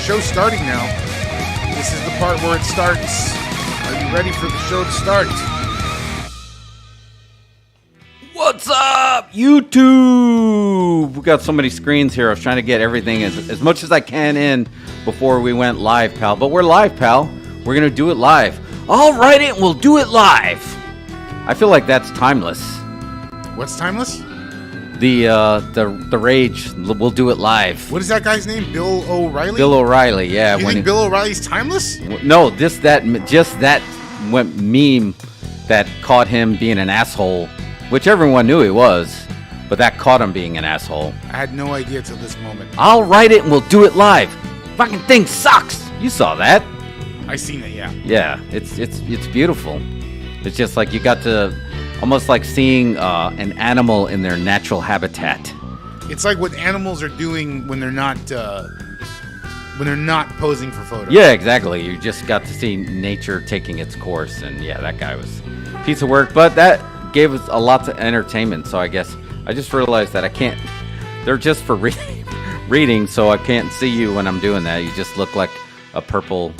show's starting now. This is the part where it starts. Are you ready for the show to start? What's up, YouTube? We got so many screens here. I was trying to get everything as much as I can in before we went live, pal. But we're live, pal. We're going to do it live. I'll write it and we'll do it live. I feel like that's timeless. What's timeless? The rage. We'll do it live. What is that guy's name? Bill O'Reilly? Bill O'Reilly, yeah. You think Bill O'Reilly's timeless? No, just that meme that caught him being an asshole, which everyone knew he was, but that caught him being an asshole. I had no idea till this moment. I'll write it and we'll do it live. Fucking thing sucks. You saw that? I seen it, yeah. Yeah, it's beautiful. It's just like you got to almost like seeing an animal in their natural habitat. It's like what animals are doing when they're not posing for photos. Yeah, exactly. You just got to see nature taking its course, and yeah, that guy was a piece of work, but that gave us a lot of entertainment. So I guess I just realized that I can't. They're just for reading, so I can't see you when I'm doing that. You just look like a purple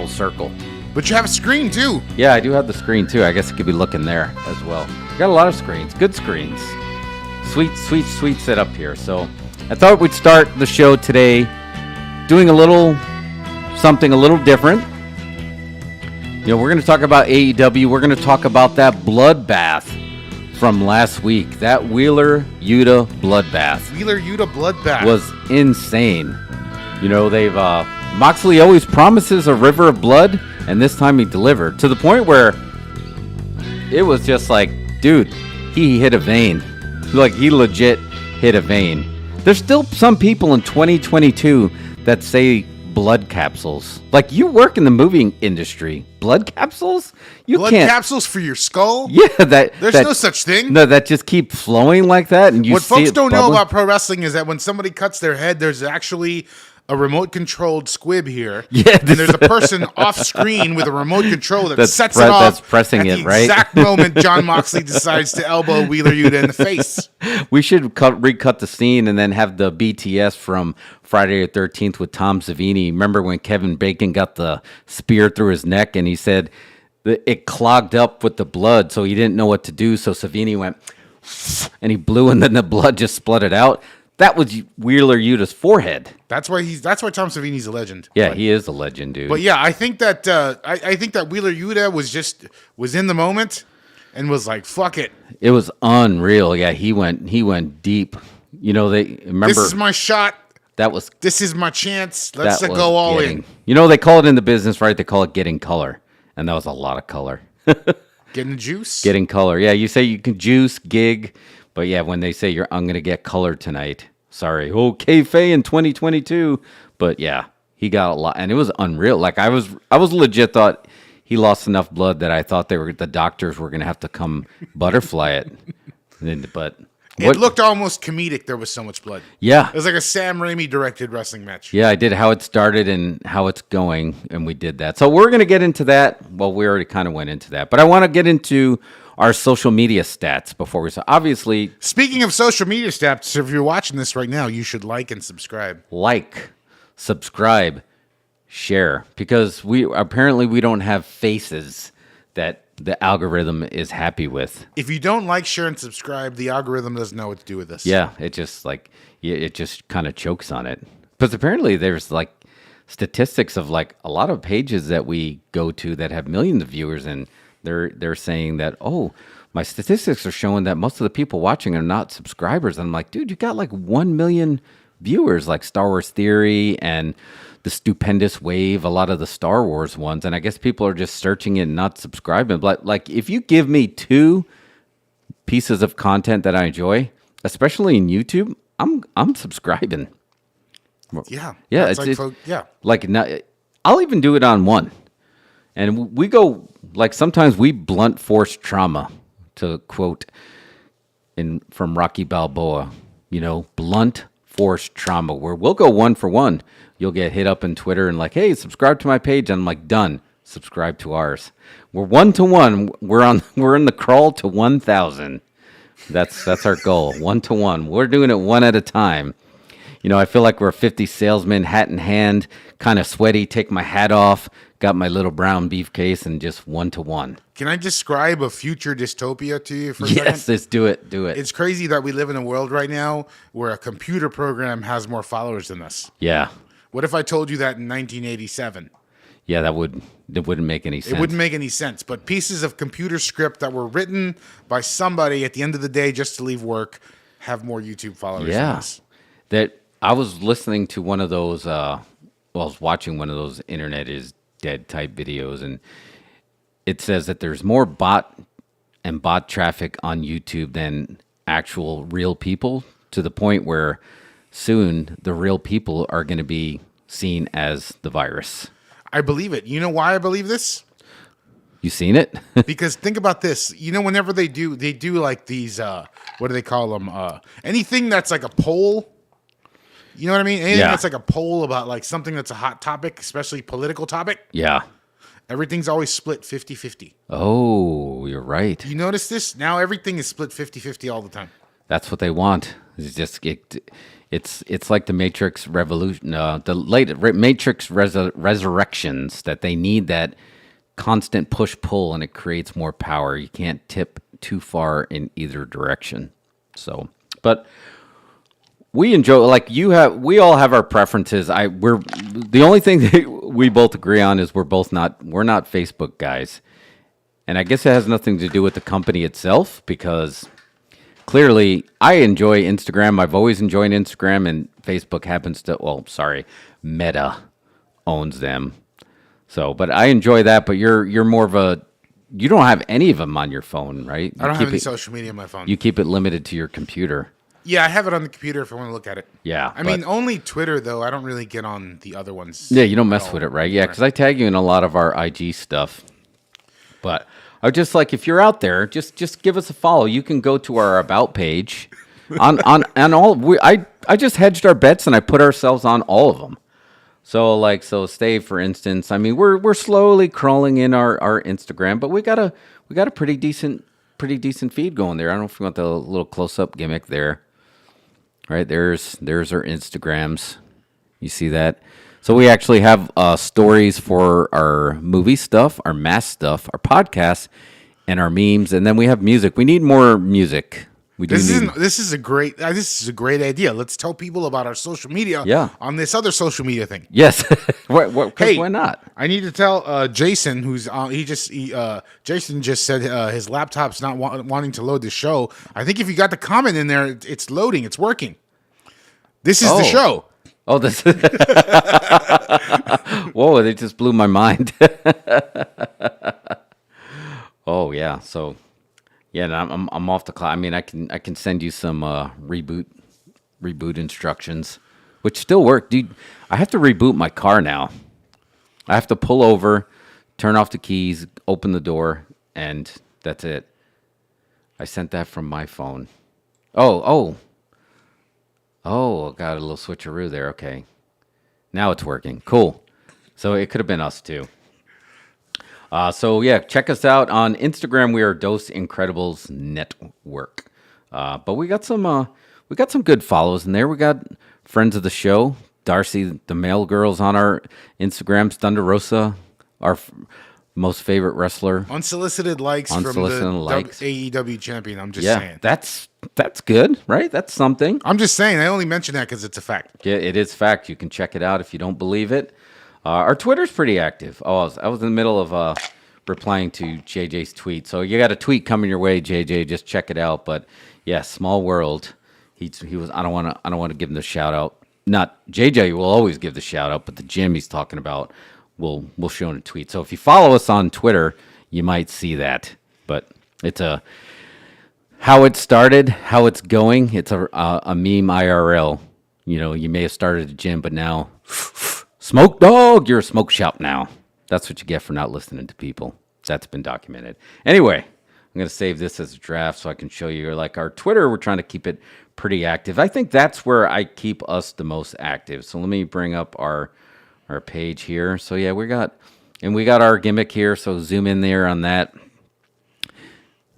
circle. But you have a screen too. Yeah, I do have the screen too. I guess it could be looking there as well. Got a lot of screens, good screens. Sweet setup here. So I thought we'd start the show today doing something a little different. You know, we're going to talk about AEW. We're going to talk about that bloodbath from last week. That Wheeler Yuta bloodbath. Wheeler Yuta bloodbath was insane. You know, Moxley always promises a river of blood, and this time he delivered to the point where it was just like, dude, he hit a vein. Like, he legit hit a vein. There's still some people in 2022 that say blood capsules. Like, you work in the movie industry. Blood capsules? Blood capsules for your skull? Yeah, there's no such thing. No, that just keep flowing like that, and what folks don't know about pro wrestling is that when somebody cuts their head, there's actually a remote-controlled squib here. Yeah, and there's a person off-screen with a remote control that sets it off. That's pressing it, right? Exact moment John Moxley decides to elbow Wheeler Yuta in the face. We should recut the scene and then have the BTS from Friday the 13th with Tom Savini. Remember when Kevin Bacon got the spear through his neck and he said that it clogged up with the blood, so he didn't know what to do. So Savini went and he blew, and then the blood just spluttered out. That was Wheeler Yuta's forehead. That's why Tom Savini's a legend. Yeah, he is a legend, dude. But yeah, I think that I think that Wheeler Yuta was in the moment and was like, "Fuck it." It was unreal. Yeah, he went deep. You know, remember, this is my shot. This is my chance. Let's go all in. You know, they call it in the business, right? They call it getting color, and that was a lot of color. Getting the juice. Getting color. Yeah, you say you can juice, gig. But yeah, when they say I'm going to get color tonight, sorry, kayfabe in 2022. But yeah, he got a lot, and it was unreal. Like I was legit thought he lost enough blood that I thought the doctors were going to have to come butterfly it. But it looked almost comedic. There was so much blood. Yeah, it was like a Sam Raimi directed wrestling match. Yeah, I did how it started and how it's going, and we did that. So we're going to get into that. Well, we already kind of went into that, but I want to get into our social media stats before we start. Obviously, speaking of social media stats, if you're watching this right now, you should like and subscribe. Like, subscribe, share, because we don't have faces that the algorithm is happy with. If you don't like, share, and subscribe, the algorithm doesn't know what to do with us. Yeah, it just kind of chokes on it. Because apparently there's like statistics of like a lot of pages that we go to that have millions of viewers, and they're saying that, oh, my statistics are showing that most of the people watching are not subscribers. And I'm like, dude, you got like 1 million viewers, like Star Wars Theory and the Stupendous Wave, a lot of the Star Wars ones. And I guess people are just searching it and not subscribing. But like, if you give me 2 pieces of content that I enjoy, especially in YouTube, I'm subscribing. Yeah. Yeah. I'll even do it on 1. And we go, like, sometimes we blunt force trauma, to quote from Rocky Balboa, you know, blunt force trauma, where we'll go 1 for 1. You'll get hit up on Twitter and like, hey, subscribe to my page. And I'm like, done. Subscribe to ours. We're 1 to 1. We're in the crawl to 1,000. That's our goal. 1 to 1. We're doing it one at a time. I feel like we're 50 salesmen, hat in hand, kind of sweaty, take my hat off, got my little brown briefcase, and just one-to-one. Can I describe a future dystopia to you for a Yes, second? let's do it. Do it. It's crazy that we live in a world right now where a computer program has more followers than us. Yeah. What if I told you that in 1987? Yeah, that wouldn't make any sense. It wouldn't make any sense. But pieces of computer script that were written by somebody at the end of the day just to leave work have more YouTube followers than us. That I was listening to one of those. I was watching one of those internet is dead type videos, and it says that there's more bot traffic on YouTube than actual real people, to the point where soon the real people are going to be seen as the virus. I believe it. You know why I believe this? You seen it? Because think about this. Whenever they do like these, what do they call them? Anything that's like a poll. You know what I mean? Anything that's like a poll about like something that's a hot topic, especially political topic. Yeah. Everything's always split 50-50. Oh, you're right. You notice this? Now everything is split 50-50 all the time. That's what they want. It's just it's like the Matrix Revolution, the late Matrix Resurrections, that they need that constant push pull, and it creates more power. You can't tip too far in either direction. So, but we enjoy, like we all have our preferences. We're the only thing that we both agree on is we're not Facebook guys, and I guess it has nothing to do with the company itself, because clearly, I enjoy Instagram. I've always enjoyed Instagram, and Facebook happens to, Meta owns them. So, but I enjoy that, but you're more of you don't have any of them on your phone, right? I don't have any social media on my phone. You keep it limited to your computer. Yeah, I have it on the computer if I want to look at it. Yeah. I mean, only Twitter, though. I don't really get on the other ones. Yeah, you don't mess with it, right? Yeah, because I tag you in a lot of our IG stuff. But I would just like, if you're out there, just give us a follow. You can go to our About page. on all, I just hedged our bets, and I put ourselves on all of them. So Stay, for instance, I mean, we're slowly crawling in our Instagram, but we got a pretty decent feed going there. I don't know if you want the little close up gimmick there. Right, there's our Instagrams. You see that? So we actually have stories for our movie stuff, our mass stuff, our podcasts, and our memes, and then we have music. We need more music. This is a great idea. Let's tell people about our social media on this other social media thing. Yes. Why not? I need to tell Jason, Jason just said his laptop's not wanting to load the show. I think if you got the comment in there, it's loading. It's working. This is the show. Oh, this. Whoa! They just blew my mind. Oh yeah. So. Yeah, and I'm off the clock. I mean, I can send you some reboot instructions, which still work, dude. I have to reboot my car now. I have to pull over, turn off the keys, open the door, and that's it. I sent that from my phone. Oh, got a little switcheroo there. Okay, now it's working. Cool. So it could have been us too. So yeah, check us out on Instagram. We are Dos Incredibles Network. But we got some good follows in there. We got friends of the show, Darcy, the male girls on our Instagrams, Thunder Rosa, our most favorite wrestler. Unsolicited likes from the AEW champion. I'm just saying. That's good, right? That's something. I'm just saying. I only mention that because it's a fact. Yeah, it is fact. You can check it out if you don't believe it. Our Twitter's pretty active. I was in the middle of replying to JJ's tweet. So you got a tweet coming your way, JJ. Just check it out. But yeah, small world. He was. I don't want to give him the shout out. Not JJ will always give the shout out, but the gym he's talking about we'll show in a tweet. So if you follow us on Twitter, you might see that. But it's how it started, how it's going. It's a meme IRL. You may have started a gym, but now. Smoke dog, you're a smoke shop now. That's what you get for not listening to people. That's been documented. Anyway, I'm going to save this as a draft so I can show you. Like our Twitter, we're trying to keep it pretty active. I think that's where I keep us the most active. So let me bring up our page here. So yeah, we got our gimmick here. So zoom in there on that.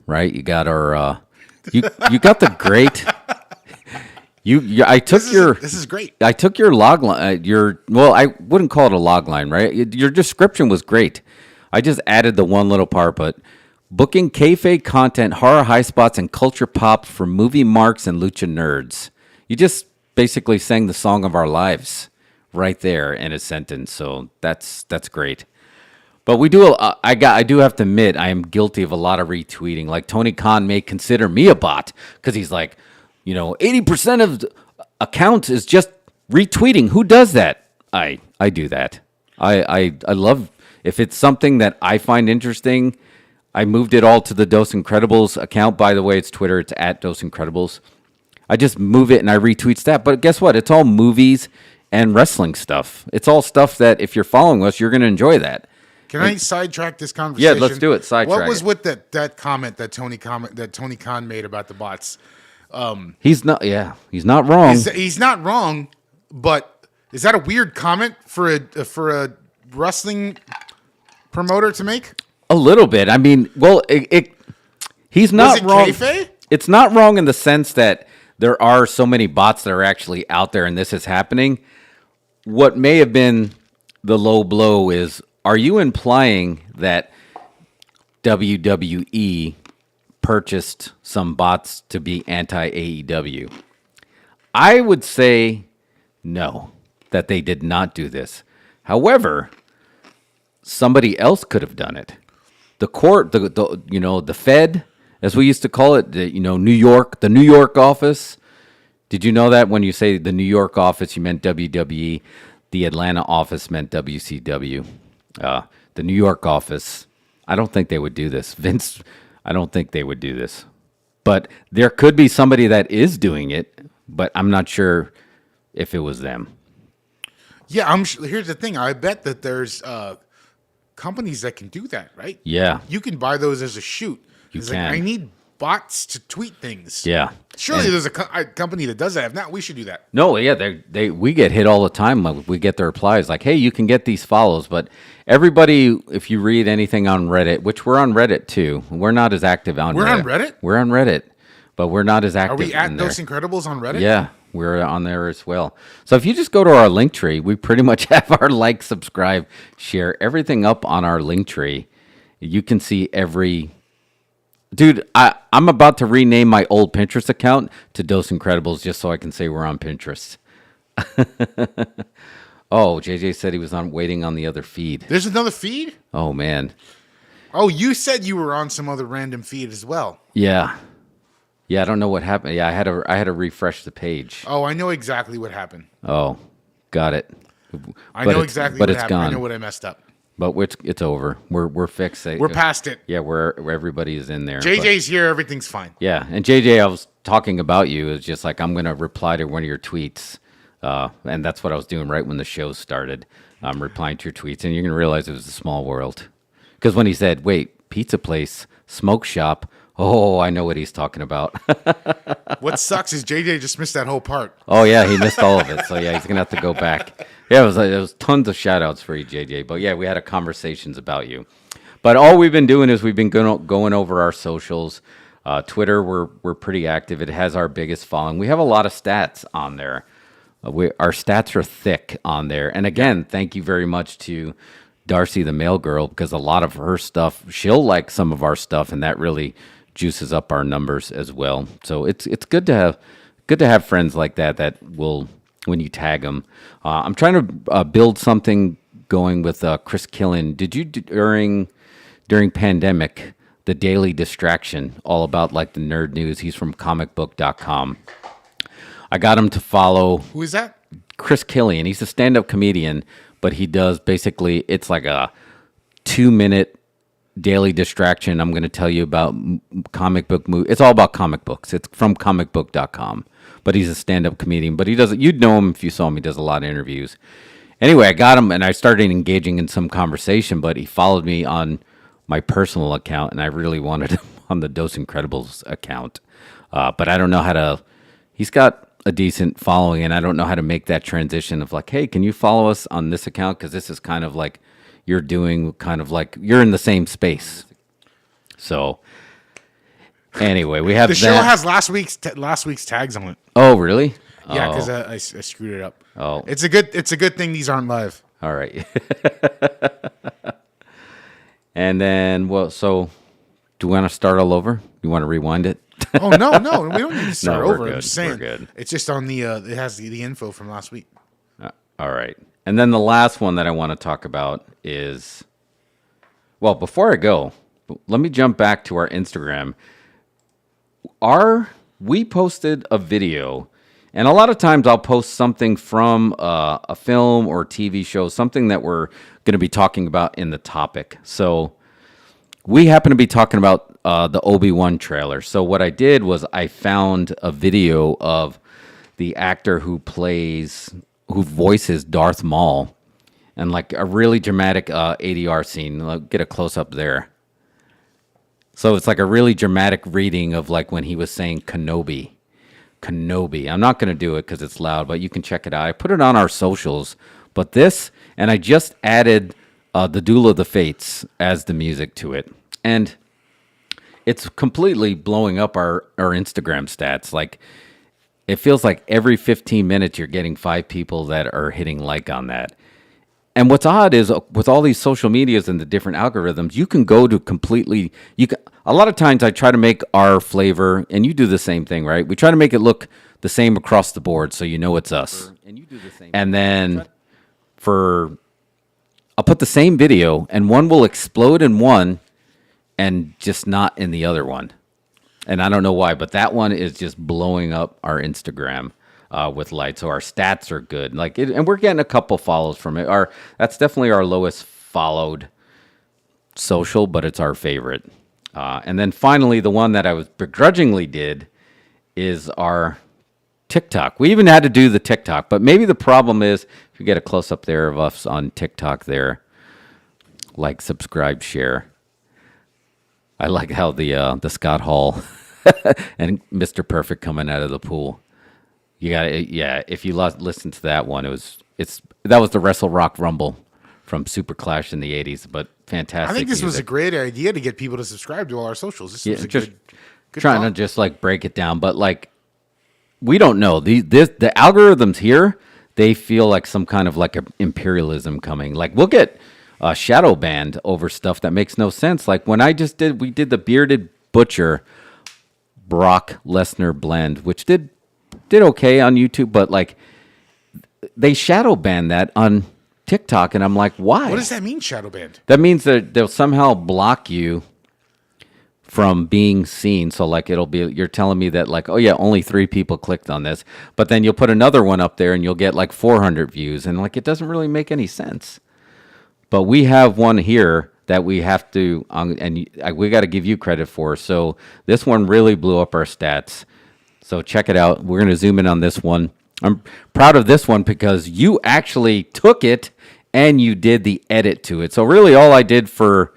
Right, you got our you got the great. I took this is great. I took your log line. Well, I wouldn't call it a log line, right? Your description was great. I just added the one little part, but booking kayfabe content, horror high spots, and culture pop for movie marks and lucha nerds. You just basically sang the song of our lives right there in a sentence. So that's great. But we do. I do have to admit, I am guilty of a lot of retweeting. Like Tony Khan may consider me a bot because he's like, 80% of accounts is just retweeting. Who does that? I do that. I love if it's something that I find interesting. I moved it all to the Dose Incredibles account. By the way, it's Twitter. It's at Dose Incredibles. I just move it and I retweet that. But guess what? It's all movies and wrestling stuff. It's all stuff that if you're following us, you're going to enjoy that. Can I sidetrack this conversation? Yeah, let's do it. Sidetrack. What was with that comment that Tony Khan made about the bots? He's not. Yeah, he's not wrong. He's not wrong, but is that a weird comment for a wrestling promoter to make? A little bit. I mean, well, he's not wrong. Kayfabe? It's not wrong in the sense that there are so many bots that are actually out there and this is happening. What may have been the low blow is, are you implying that WWE purchased some bots to be anti-AEW? I would say no, that they did not do this. However, somebody else could have done it. The court, the Fed, as we used to call it, the New York office. Did you know that when you say the New York office, you meant WWE? The Atlanta office meant WCW. The New York office, I don't think they would do this. Vince, I don't think they would do this. But there could be somebody that is doing it, but I'm not sure if it was them. Yeah, here's the thing. I bet that there's companies that can do that, right? Yeah. You can buy those as a shoot. You it's can. Like, I need bots to tweet things. Yeah. Surely there's a company that does that. If not, we should do that. No, yeah, we get hit all the time. Like, we get the replies like, "Hey, you can get these follows," but everybody, if you read anything on Reddit, which we're on Reddit too, we're not as active on. We're Reddit. on Reddit. We're on Reddit, but we're not as active. Are we at in there. Dose Incredibles on Reddit? Yeah, we're on there as well. So if you just go to our link tree, we pretty much have our like, subscribe, share, everything up on our link tree. You can see every. Dude, I'm about to rename my old Pinterest account to Dose Incredibles just so I can say we're on Pinterest. Oh, JJ said he was waiting on the other feed. There's another feed? Oh, man. Oh, you said you were on some other random feed as well. Yeah. Yeah, I don't know what happened. Yeah, I had to refresh the page. Oh, I know exactly what happened. Oh, got it. I know exactly what happened. Gone. I know what I messed up. But it's over. We're fixed. We're past it. Yeah, where everybody is in there. JJ's here. Everything's fine. Yeah, and JJ, I was talking about you. Is just like, I'm going to reply to one of your tweets. And that's what I was doing right when the show started. I'm replying to your tweets. And you're going to realize it was a small world. Because when he said, wait, pizza place, smoke shop. Oh, I know what he's talking about. What sucks is JJ just missed that whole part. Oh, yeah, he missed all of it. So, yeah, he's going to have to go back. Yeah, it was tons of shout-outs for you, JJ. But, yeah, we had conversations about you. But all we've been doing is we've been going over our socials. Twitter, we're pretty active. It has our biggest following. We have a lot of stats on there. Our stats are thick on there. And, again, thank you very much to Darcy, the mail girl, because a lot of her stuff, she'll like some of our stuff, and that really juices up our numbers as well. So it's good to have friends like that will, when you tag them. I'm trying to build something going with Chris Killen. Did you during pandemic the Daily Distraction, all about like the nerd news? He's from comicbook.com. I got him to follow. Who is that? Chris Killian. He's a stand-up comedian, but he does basically, it's like a 2-minute daily distraction. I'm going to tell you about comic book movies. It's all about comic books. It's from comicbook.com. But he's a stand-up comedian. But he doesn't. You'd know him if you saw him. He does a lot of interviews. Anyway, I got him, and I started engaging in some conversation. But he followed me on my personal account, and I really wanted him on the Dose Incredibles account. But I don't know how to. He's got a decent following, and I don't know how to make that transition of like, hey, can you follow us on this account? Because this is kind of like you're doing, kind of like you're in the same space. So anyway, we have the show has last week's tags on it. Oh, really? Yeah, because I screwed it up. Oh. It's a good thing these aren't live. All right. And then, well, so do you want to start all over? You want to rewind it? Oh no, we don't need to start we're over. good. I'm just saying, We're good. it's just on the. It has the info from last week. All right. And then the last one that I want to talk about is, well, before I go, let me jump back to our Instagram. We posted a video, and a lot of times I'll post something from a film or TV show, something that we're going to be talking about in the topic. So we happen to be talking about the Obi-Wan trailer. So what I did was I found a video of the actor who voices Darth Maul, and like a really dramatic ADR scene. I'll get a close up there. So it's like a really dramatic reading of like when he was saying Kenobi. I'm not going to do it because it's loud, but you can check it out. I put it on our socials. But this, and I just added the Duel of the Fates as the music to it. And it's completely blowing up our Instagram stats. Like, it feels like every 15 minutes you're getting 5 people that are hitting like on that. And what's odd is with all these social medias and the different algorithms, you can go to completely. A lot of times I try to make our flavor, and you do the same thing, right? We try to make it look the same across the board, so you know it's us. And you do the same. And then I'll put the same video, and one will explode in one, and just not in the other one. And I don't know why, but that one is just blowing up our Instagram. With light, so our stats are good. And we're getting a couple follows from it. That's definitely our lowest followed social, but it's our favorite. And then finally, the one that I was begrudgingly did is our TikTok. We even had to do the TikTok, but maybe the problem is if you get a close up there of us on TikTok, there, like, subscribe, share. I like how the Scott Hall and Mr. Perfect coming out of the pool. You got if you listen to that one, that was the Wrestle Rock Rumble from Super Clash in the 80s, but fantastic. I think this music. was a great idea to get people to subscribe to all our socials. This was a just good trying thought. to just like break it down, but like we don't know the algorithms here. They feel like some kind of like a imperialism coming. Like we'll get shadow banned over stuff that makes no sense. Like when we did the Bearded Butcher Brock Lesnar blend, which did okay on YouTube, but like they shadow banned that on TikTok, and I'm like, why? What does that mean, shadow banned? That means that they'll somehow block you from being seen. So like you're telling me that like, oh yeah, only 3 people clicked on this, but then you'll put another one up there and you'll get like 400 views, and like it doesn't really make any sense. But we have one here that we have to, and we got to give you credit for. So this one really blew up our stats. So check it out. We're going to zoom in on this one. I'm proud of this one because you actually took it and you did the edit to it. So really all I did for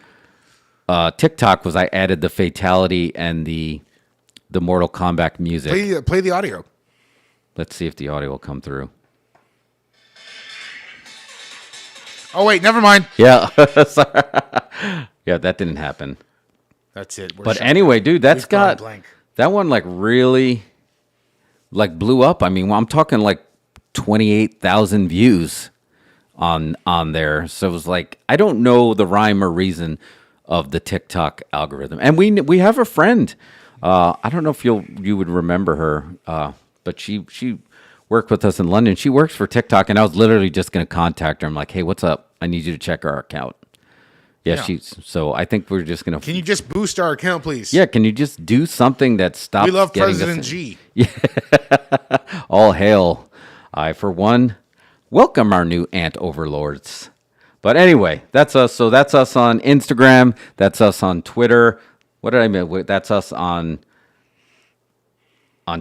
TikTok was I added the fatality and the Mortal Kombat music. Play the audio. Let's see if the audio will come through. Oh, wait, never mind. Yeah. Yeah, that didn't happen. That's it. But anyway, dude, that's got that one like really like blew up. I mean, I'm talking like 28,000 views on there. So it was like, I don't know the rhyme or reason of the TikTok algorithm. And we have a friend. I don't know if you would remember her, but she worked with us in London. She works for TikTok, and I was literally just going to contact her. I'm like, hey, what's up? I need you to check our account. Yeah. So I think we're just going to... Can you just boost our account, please? Yeah, can you just do something that stops... We love getting President G. Yeah. All hail. I, for one, welcome our new ant overlords. But anyway, that's us. So that's us on Instagram. That's us on Twitter. What did I mean? That's us on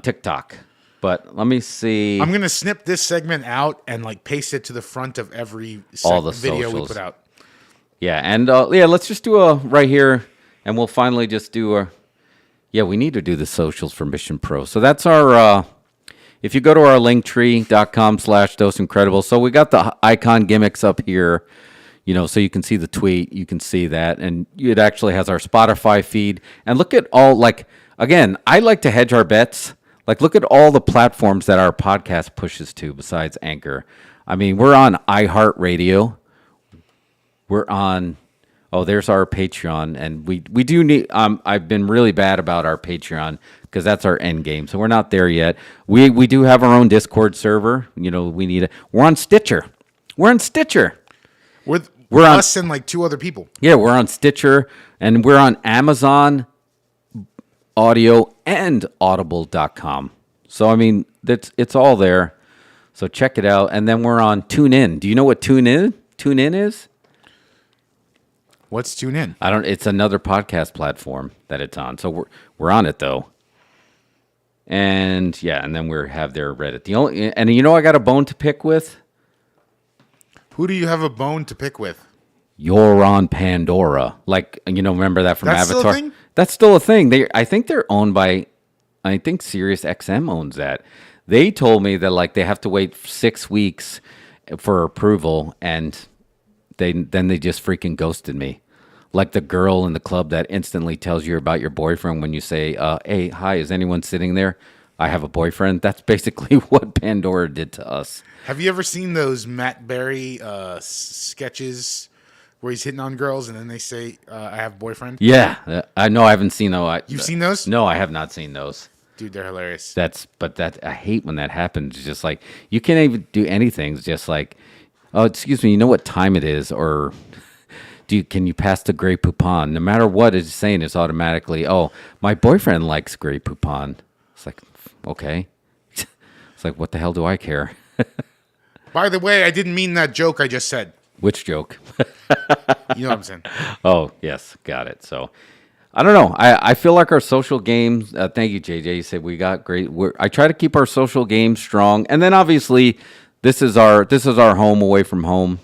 TikTok. But let me see. I'm going to snip this segment out and like paste it to the front of every all the video socials we put out. Yeah, and let's just do a right here, and we'll finally just do a... Yeah, we need to do the socials for Mission Pro. So that's our... if you go to our linktree.com/doseincredible, so we got the icon gimmicks up here, so you can see the tweet, you can see that, and it actually has our Spotify feed. And look at all, like, again, I like to hedge our bets. Like, look at all the platforms that our podcast pushes to besides Anchor. I mean, we're on iHeartRadio. We're on, there's our Patreon. And we do need, I've been really bad about our Patreon because that's our end game. So we're not there yet. We do have our own Discord server. You know, we're on Stitcher. We're on Stitcher. We're on us and like 2 other people. Yeah, we're on Stitcher, and we're on Amazon Audio and Audible.com. So, I mean, it's all there. So check it out. And then we're on TuneIn. Do you know what TuneIn is? What's TuneIn? It's another podcast platform that it's on. So we're on it though. And yeah, and then we have their Reddit. I got a bone to pick with. Who do you have a bone to pick with? You're on Pandora. Like, remember that from That's Avatar? Still a thing? That's still a thing. I think they're owned by, I think Sirius XM owns that. They told me that like they have to wait 6 weeks for approval, and then they just freaking ghosted me. Like the girl in the club that instantly tells you about your boyfriend when you say, hey, hi, is anyone sitting there? I have a boyfriend. That's basically what Pandora did to us. Have you ever seen those Matt Berry sketches where he's hitting on girls and then they say, I have a boyfriend? Yeah. I know I haven't seen those. You've seen those? No, I have not seen those. Dude, they're hilarious. I hate when that happens. It's just like, you can't even do anything. It's just like, oh, excuse me, you know what time it is? Or can you pass the Grey Poupon? No matter what it's saying, it's automatically, oh, my boyfriend likes Grey Poupon. It's like, okay. It's like, what the hell do I care? By the way, I didn't mean that joke I just said. Which joke? You know what I'm saying? Oh, yes. Got it. So, I don't know. I feel like our social games, thank you, JJ. You said we got great. I try to keep our social games strong. And then obviously, this is our home away from home,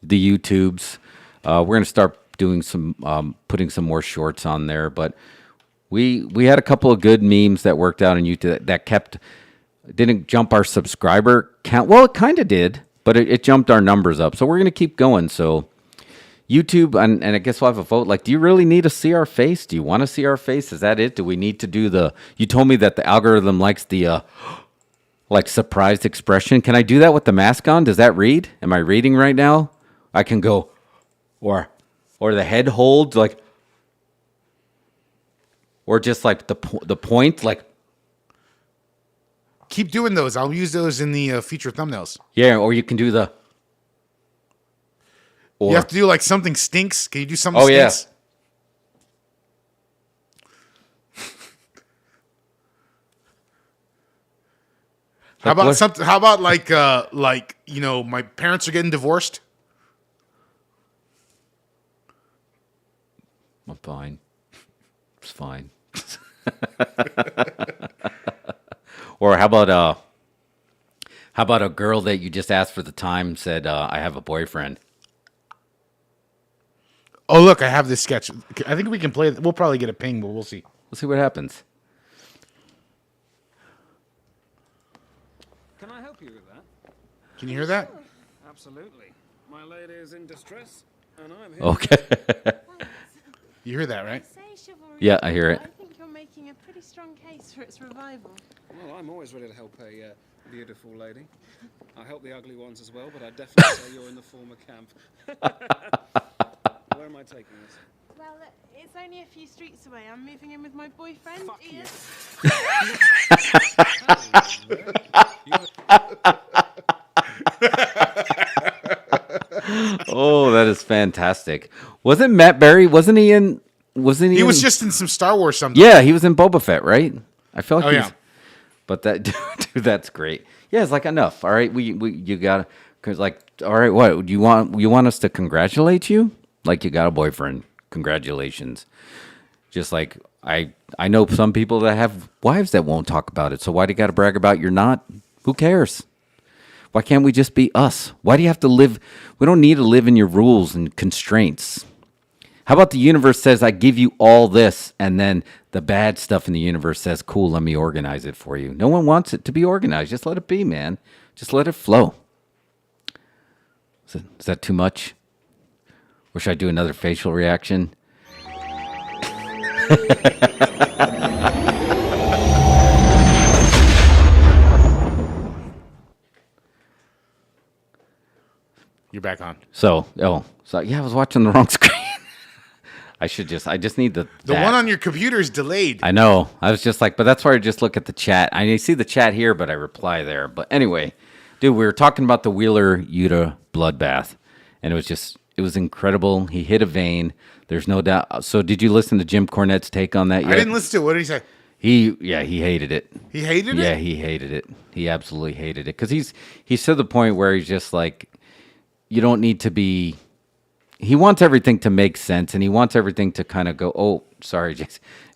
the YouTubes. We're going to start doing putting some more shorts on there. But we had a couple of good memes that worked out on YouTube that didn't jump our subscriber count. Well, it kind of did, but it jumped our numbers up. So we're going to keep going. So YouTube, and I guess we'll have a vote. Like, do you really need to see our face? Do you want to see our face? Is that it? Do we need to do you told me that the algorithm likes the, like, surprised expression. Can I do that with the mask on? Does that read? Am I reading right now? I can go, or the head hold, like, or just like the point, like. Keep doing those. I'll use those in the feature thumbnails. Yeah, or you can do the. Or, you have to do like something stinks. Can you do something stinks? Yeah. How about like my parents are getting divorced? I'm fine. It's fine. Or how about a girl that you just asked for the time said, I have a boyfriend. Oh, look, I have this sketch. I think we can play it. We'll probably get a ping, but we'll see. We'll see what happens. Can I help you with that? Can you hear that? Absolutely. My lady is in distress, and I'm here. Okay. You hear that, right? Yeah, I hear it. I think you're making a pretty strong case for its revival. Well, I'm always ready to help a beautiful lady. I help the ugly ones as well, but I definitely say you're in the former camp. Where am I taking this? Well, it's only a few streets away. I'm moving in with my boyfriend, Fuck Ian. Oh, that is fantastic. Wasn't Matt Berry? Wasn't he in? He was just in some Star Wars something. Yeah, he was in Boba Fett, right? I feel like yeah. But that dude, that's great. Yeah, it's like enough. All right, you gotta, cause like, all right, what you want us to congratulate you? Like you got a boyfriend. Congratulations. Just like I know some people that have wives that won't talk about it. So why do you got to brag about you're not? Who cares? Why can't we just be us? Why do you have to live? We don't need to live in your rules and constraints. How about the universe says, I give you all this, and then the bad stuff in the universe says, cool, let me organize it for you. No one wants it to be organized. Just let it be, man. Just let it flow. Is that too much? Or should I do another facial reaction? You're back on. So yeah, I was watching the wrong screen. I just need the one on your computer is delayed. I know. I was just like, but that's why I just look at the chat. I see the chat here, but I reply there. But anyway, dude, we were talking about the Wheeler Yuta bloodbath, and it was incredible. He hit a vein. There's no doubt. So did you listen to Jim Cornette's take on that yet? I didn't listen to it. What did he say? He hated it. He hated it? Yeah, he hated it. He absolutely hated it. Because he's to the point where he's just like, you don't need to be... He wants everything to make sense, and he wants everything to kind of go, oh, sorry,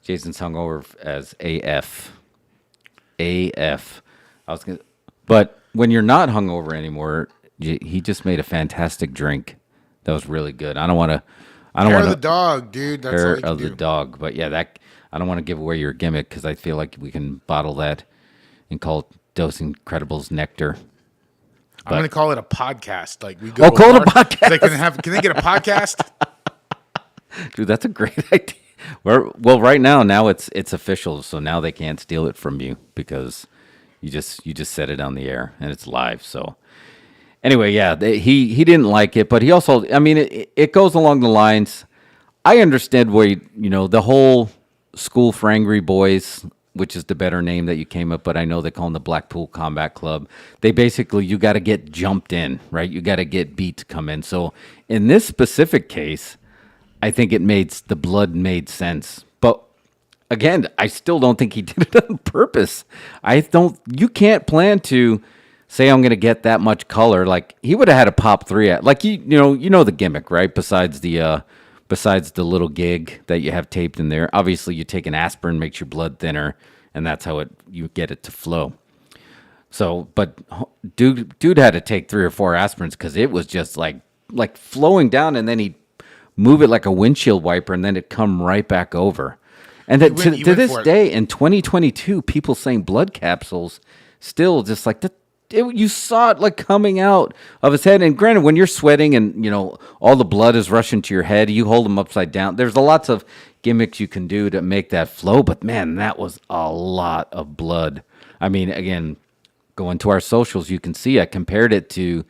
Jason's hung over as AF. AF. But when you're not hungover anymore, he just made a fantastic drink that was really good. I don't want to... Hair of the dog, dude. That's hair all you can of the do. dog. But yeah, I don't want to give away your gimmick because I feel like we can bottle that and call it Dos Incredibles Nectar. I'm going to call it a podcast. Like we call it a podcast. They can they get a podcast? Dude, that's a great idea. Well, right now it's official, so now they can't steal it from you because you just said it on the air and it's live. So anyway, yeah, he didn't like it, but he also, I mean, it goes along the lines. I understand where the whole School for Angry Boys, which is the better name that you came up, but I know they call them the Blackpool Combat Club. They basically, you got to get jumped in, right? You got to get beat to come in. So in this specific case, I think the blood made sense. But again, I still don't think he did it on purpose. You can't plan to say I'm going to get that much color. Like he would have had a pop 3 at, like you know the gimmick, right? Besides the little gig that you have taped in there, obviously you take an aspirin, makes your blood thinner, and that's how you get it to flow. So, but dude had to take 3 or 4 aspirins because it was just like flowing down, and then he'd move it like a windshield wiper, and then it'd come right back over. And that, to this day, in 2022, people saying blood capsules still just like you saw it like coming out of his head. And granted, when you're sweating and all the blood is rushing to your head, you hold them upside down. There's lots of gimmicks you can do to make that flow, but man, that was a lot of blood. I mean, again, going to our socials, you can see I compared it to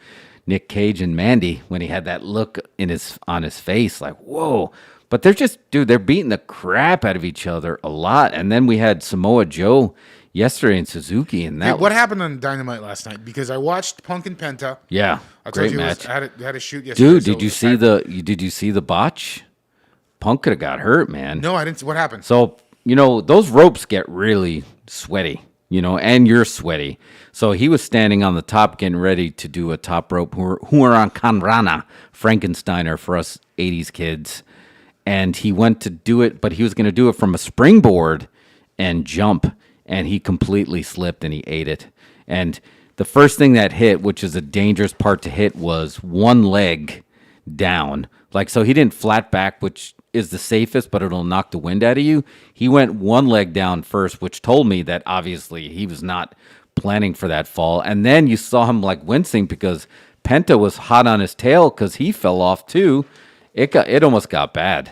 Nick Cage and Mandy when he had that look on his face, like whoa. But they're beating the crap out of each other a lot. And then we had Samoa Joe yesterday in Suzuki, and what happened on Dynamite last night? Because I watched Punk and Penta. Yeah, I great told you match. I had to shoot yesterday. Dude, did you see the botch? Punk could have got hurt, man. No, I didn't. What happened? So those ropes get really sweaty, and you're sweaty. So he was standing on the top, getting ready to do a top rope. Who are on Kanrana, Frankensteiner for us '80s kids, and he went to do it, but he was going to do it from a springboard and jump. And he completely slipped and he ate it. And the first thing that hit, which is a dangerous part to hit, was one leg down. Like, so he didn't flat back, which is the safest, but it'll knock the wind out of you. He went one leg down first, which told me that obviously he was not planning for that fall. And then you saw him like wincing because Penta was hot on his tail because he fell off too. It almost got bad.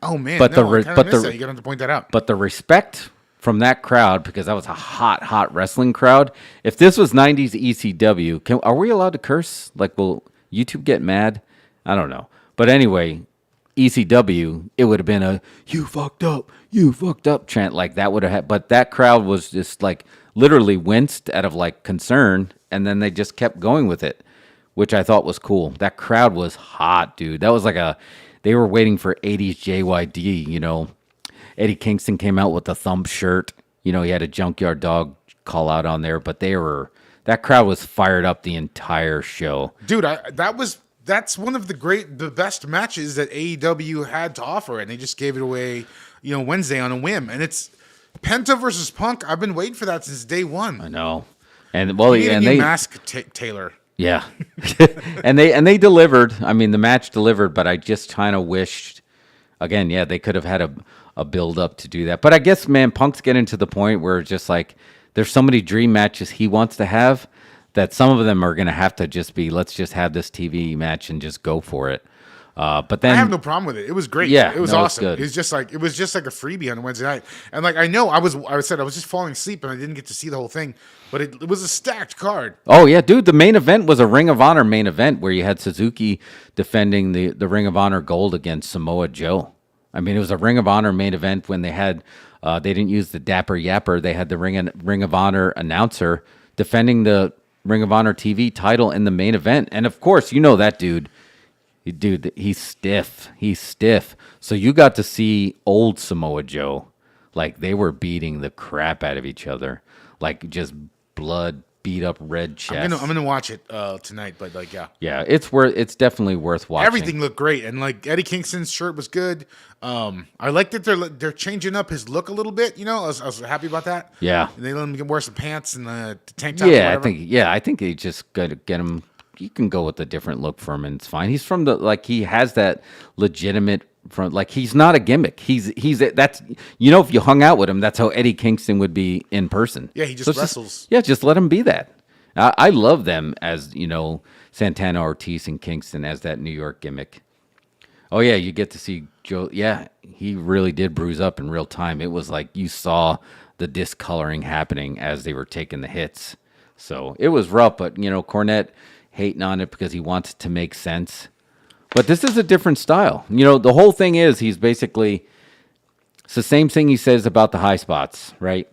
Oh man, but I missed that. You're gonna have to point that out. But the respect from that crowd, because that was a hot wrestling crowd. If this was 90s ECW, are we allowed to curse? Like, will YouTube get mad? I don't know. But anyway, ECW, it would have been a you fucked up chant like that would have had. But that crowd was just like literally winced out of like concern, and then they just kept going with it, which I thought was cool. That crowd was hot, dude. That was like they were waiting for 80s JYD, Eddie Kingston came out with the thumb shirt. He had a Junkyard Dog call out on there, but that crowd was fired up the entire show. Dude, that's one of the best matches that AEW had to offer, and they just gave it away, Wednesday on a whim. And it's Penta versus Punk. I've been waiting for that since day one. I know. And they mask Taylor. Yeah. and they delivered. I mean, the match delivered, but I just kind of wished again, yeah, they could have had a build up to do that. But I guess, man, Punk's getting to the point where it's just like there's so many dream matches he wants to have that some of them are going to have to just be, let's just have this TV match and just go for it. But then I have no problem with it. It was great. Yeah, it was no, it's awesome. good. It was just like a freebie on Wednesday night. And like I know I was just falling asleep and I didn't get to see the whole thing, but it was a stacked card. Oh yeah, dude! The main event was a Ring of Honor main event where you had Suzuki defending the Ring of Honor gold against Samoa Joe. I mean, it was a Ring of Honor main event when they had they didn't use the Dapper Yapper. They had the Ring of Honor announcer defending the Ring of Honor TV title in the main event, and of course, you know that dude. Dude, he's stiff. He's stiff. So you got to see old Samoa Joe. Like, they were beating the crap out of each other. Like, just blood, beat up red chest. I'm gonna watch it tonight, but like Yeah, it's definitely worth watching. everything looked great, and like Eddie Kingston's shirt was good. I like that they're changing up his look a little bit. You know, I was happy about that. Yeah. and they let him wear some pants and the tank top. Yeah, or whatever. I think they just got to get him. You can go with a different look for him, and it's fine. He's from he has that legitimate front. Like, he's not a gimmick. He's that's, if you hung out with him, that's how Eddie Kingston would be in person. Yeah, he just So wrestles. just let him be that. I love them as Santana, Ortiz, and Kingston as that New York gimmick. Oh yeah, you get to see Joe. Yeah, he really did bruise up in real time. It was like you saw the discoloring happening as they were taking the hits. So it was rough, but Cornette hating on it because he wants it to make sense. But this is a different style. The whole thing is it's the same thing he says about the high spots, right?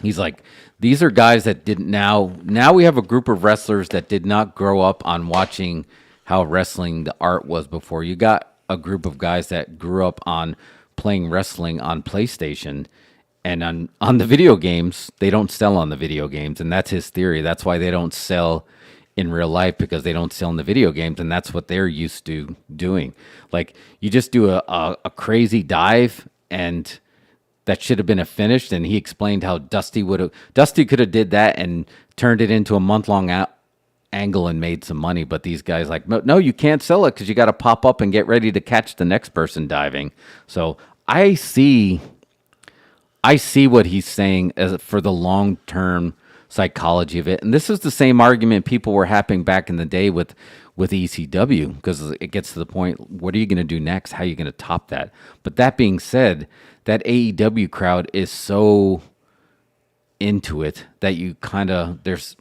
He's like, these are guys that didn't now we have a group of wrestlers that did not grow up on watching how wrestling the art was before. You got a group of guys that grew up on playing wrestling on PlayStation, and on the video games, they don't sell on the video games, and that's his theory. That's why they don't sell in real life, because they don't sell in the video games, and that's what they're used to doing. Like, you just do a crazy dive, and that should have been a finish. And he explained how Dusty could have did that and turned it into a month-long angle and made some money. But these guys like, no, you can't sell it because you got to pop up and get ready to catch the next person diving. So I see what he's saying as for the long-term psychology of it. And this is the same argument people were having back in the day with ECW, because it gets to the point, what are you going to do next? How are you going to top that? But that being said, that AEW crowd is so into it that you kind of, there's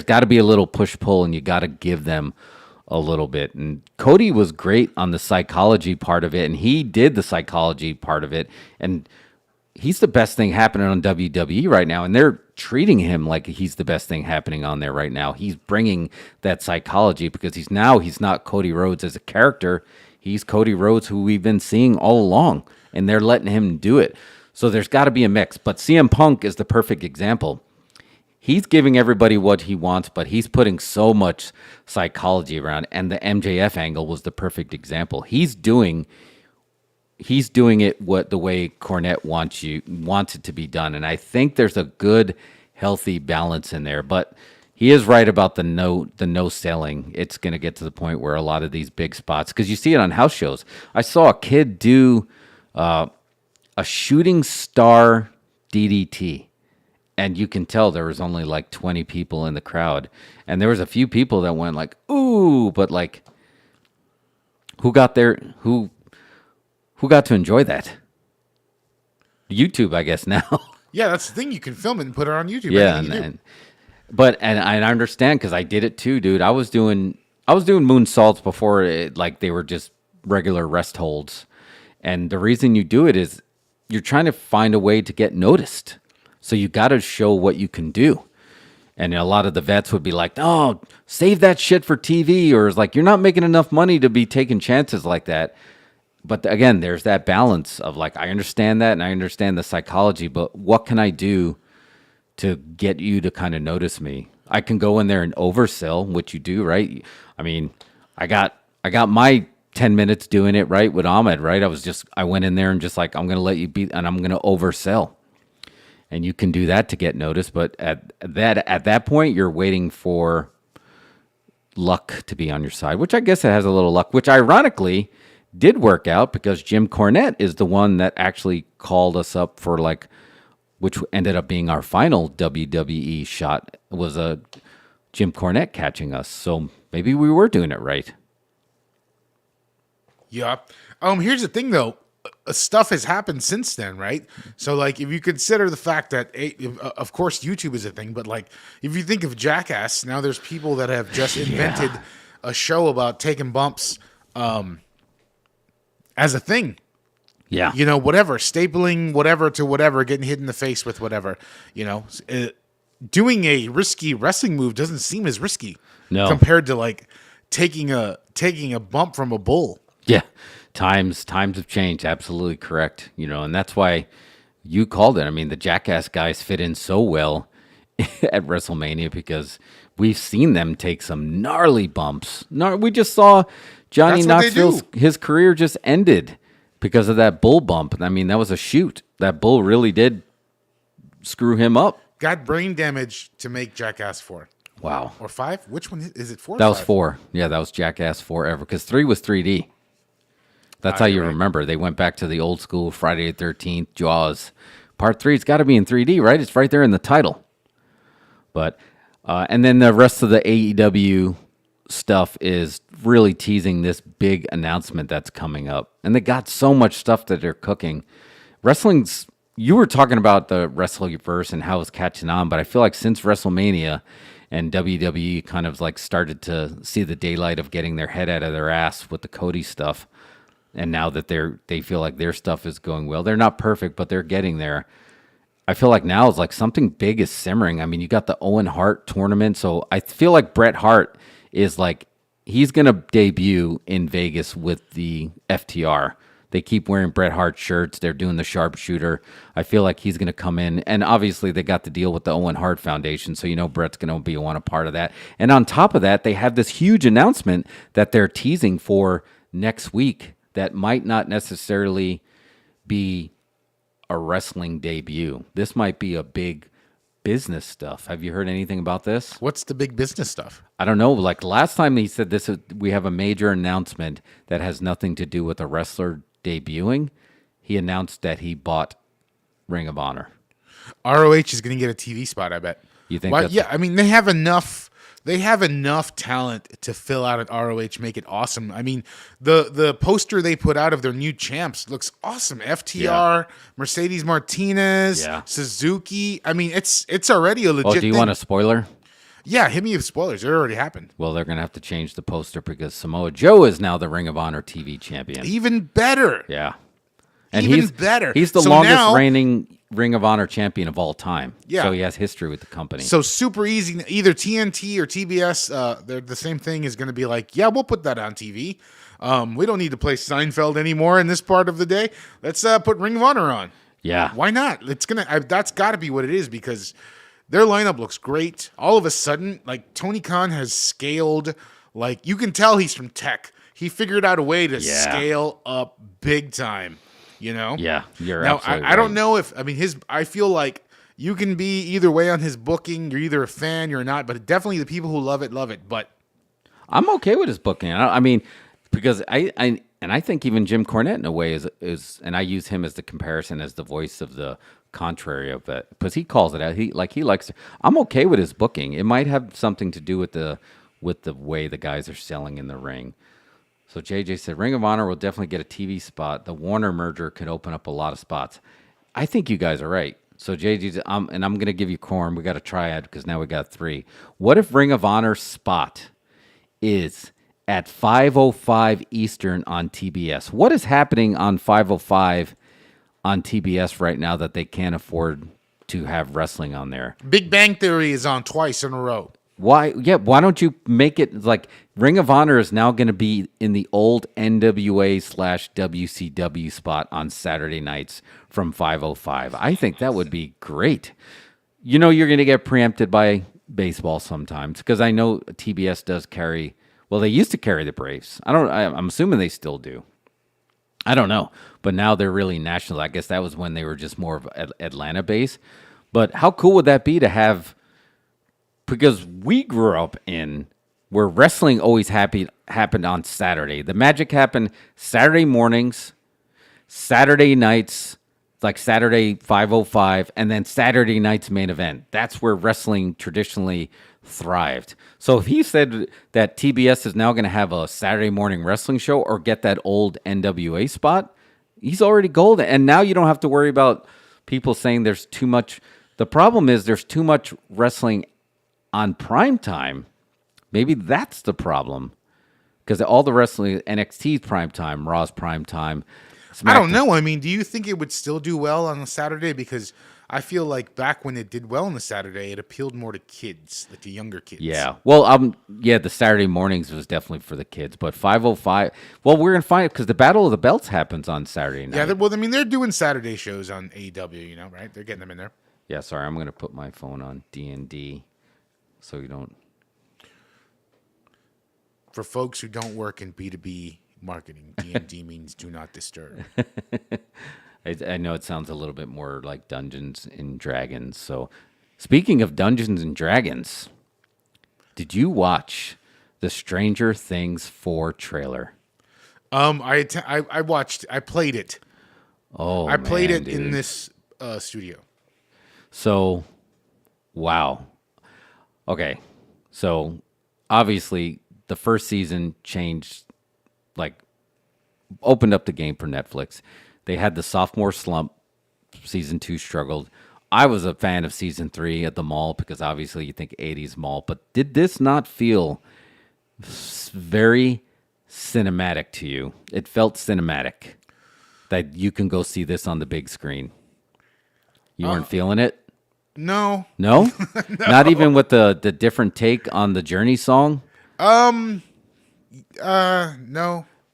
got to be a little push-pull, and you got to give them a little bit. And Cody was great on the psychology part of it, and he did the psychology part of it, and he's the best thing happening on WWE right now, and they're treating him like he's the best thing happening on there right now. He's bringing that psychology, because he's not Cody Rhodes as a character. He's Cody Rhodes, who we've been seeing all along, and they're letting him do it. So there's got to be a mix. But CM Punk is the perfect example. He's giving everybody what he wants, but he's putting so much psychology around, and the MJF angle was the perfect example. He's doing it the way Cornette wants it to be done. And I think there's a good, healthy balance in there. But he is right about the no selling. It's going to get to the point where a lot of these big spots, because you see it on house shows. I saw a kid do a shooting star DDT, and you can tell there was only like 20 people in the crowd. And there was a few people that went like, ooh, but like, who got there? Who got to enjoy that? YouTube, I guess, now. Yeah, that's the thing. You can film it and put it on YouTube. Yeah, and I understand, because I did it too, dude. I was doing moonsaults before they were just regular rest holds. And the reason you do it is you're trying to find a way to get noticed. So you got to show what you can do. And a lot of the vets would be like, "Oh, save that shit for TV," or it's like, "You're not making enough money to be taking chances like that." But again, there's that balance of like, I understand that, and I understand the psychology, but what can I do to get you to kind of notice me? I can go in there and oversell, which you do, right? I mean, I got my 10 minutes doing it, right, with Ahmed, right? I went in there and just like, I'm going to let you beat, and I'm going to oversell. And you can do that to get noticed, but at that point, you're waiting for luck to be on your side, which I guess it has a little luck, which ironically did work out, because Jim Cornette is the one that actually called us up for which ended up being our final WWE shot, was a Jim Cornette catching us. So maybe we were doing it right. Yeah. Here's the thing, though. Stuff has happened since then, right? So, like, if you consider the fact that, of course, YouTube is a thing, but like, if you think of Jackass, now there's people that have just invented a show about taking bumps as a thing. Yeah. You know, whatever, stapling whatever to whatever, getting hit in the face with whatever. You know, doing a risky wrestling move doesn't seem as risky compared to like taking a bump from a bull. Yeah. Times have changed. Absolutely correct. You know, and that's why you called it. I mean, the Jackass guys fit in so well at WrestleMania because we've seen them take some gnarly bumps. We just saw Johnny Knoxville's his career just ended because of that bull bump. I mean, that was a shoot. That bull really did screw him up. Got brain damage to make Jackass 4. Wow. Or 5? Which one is it? 4? That was 4. Yeah, that was Jackass Forever because 3 was 3D. That's how you remember. They went back to the old school Friday the 13th, Jaws. Part 3, it's got to be in 3D, right? It's right there in the title. But, and then the rest of the AEW stuff is really teasing this big announcement that's coming up. And they got so much stuff that they're cooking. Wrestling's, you were talking about the Wrestlerverse and how it's catching on, but I feel like since WrestleMania and WWE kind of like started to see the daylight of getting their head out of their ass with the Cody stuff, and now that they feel like their stuff is going well, they're not perfect, but they're getting there. I feel like now it's like something big is simmering. I mean, you got the Owen Hart tournament, so I feel like Bret Hart is like he's gonna debut in Vegas with the FTR. They keep wearing Bret Hart shirts. They're doing the sharpshooter. I feel like he's gonna come in, and obviously they got the deal with the Owen Hart Foundation, so you know Bret's gonna be a part of that. And on top of that, they have this huge announcement that they're teasing for next week. That might not necessarily be a wrestling debut. This might be a big business stuff. Have you heard anything about this? What's the big business stuff? I don't know. Like last time he said this, we have a major announcement that has nothing to do with a wrestler debuting. He announced that he bought Ring of Honor. ROH is going to get a TV spot, I bet. You think? Well, yeah, I mean they have enough. They have enough talent to fill out at ROH, make it awesome. I mean, the poster they put out of their new champs looks awesome. FTR, Mercedes Martinez, Suzuki. I mean, it's already a legit do you want a spoiler? Yeah, hit me with spoilers. It already happened. Well, they're going to have to change the poster because Samoa Joe is now the Ring of Honor TV champion. Even better. Yeah. And Even better. He's the longest reigning Ring of Honor champion of all time. Yeah. So he has history with the company. So super easy. Either TNT or TBS, they're the same thing, is going to be like, yeah, we'll put that on TV. We don't need to play Seinfeld anymore in this part of the day. Let's put Ring of Honor on. Yeah. Why not? That's got to be what it is because their lineup looks great. All of a sudden, like Tony Khan has scaled. Like you can tell he's from tech. He figured out a way to scale up big time. You know? Yeah, you're now, absolutely I don't know if, I mean, I feel like you can be either way on his booking. You're either a fan, you're not, but definitely the people who love it. But I'm okay with his booking. I mean, because I think even Jim Cornette in a way is, and I use him as the comparison as the voice of the contrary of that, because he calls it out. He likes it. I'm okay with his booking. It might have something to do with the way the guys are selling in the ring. So JJ said, Ring of Honor will definitely get a TV spot. The Warner merger could open up a lot of spots. I think you guys are right. So JJ, and I'm going to give you corn. We got a triad because now we got 3. What if Ring of Honor's spot is at 5:05 Eastern on TBS? What is happening on 5:05 on TBS right now that they can't afford to have wrestling on there? Big Bang Theory is on twice in a row. Why? Yeah, why don't you make it like Ring of Honor is now going to be in the old NWA/WCW spot on Saturday nights from 5:05? I think that would be great. You know, you're going to get preempted by baseball sometimes because I know TBS does carry. Well, they used to carry the Braves. I'm assuming they still do. I don't know, but now they're really national. I guess that was when they were just more of Atlanta based. But how cool would that be to have? Because we grew up in where wrestling always happened on Saturday. The magic happened Saturday mornings, Saturday nights, like Saturday 5:05, and then Saturday night's main event. That's where wrestling traditionally thrived. So if he said that TBS is now going to have a Saturday morning wrestling show or get that old NWA spot, he's already golden. And now you don't have to worry about people saying there's too much. The problem is there's too much wrestling on prime time. Maybe that's the problem. Because all the wrestling, NXT's prime time, Raw's prime time. I don't know. I mean, do you think it would still do well on a Saturday? Because I feel like back when it did well on the Saturday, it appealed more to kids, like the younger kids. Yeah. Well, yeah, the Saturday mornings was definitely for the kids, but 5:05. Well, we're gonna find it because the Battle of the Belts happens on Saturday night. Yeah. Well, I mean, they're doing Saturday shows on AEW, you know, right? They're getting them in there. Yeah. Sorry, I'm gonna put my phone on D&D, so you don't. For folks who don't work in B2B marketing, D&D means do not disturb. I know it sounds a little bit more like Dungeons and Dragons. So, speaking of Dungeons and Dragons, did you watch the Stranger Things 4 trailer? I watched. I played it. Oh, I played man, it dude. in this studio. So, wow. Okay, so obviously the first season changed, like, opened up the game for Netflix. They had the sophomore slump. Season 2 struggled. I was a fan of season 3 at the mall because obviously you think 80s mall. But did this not feel very cinematic to you? It felt cinematic that you can go see this on the big screen. You weren't feeling it? No. No? Not even with the different take on the Journey song? No.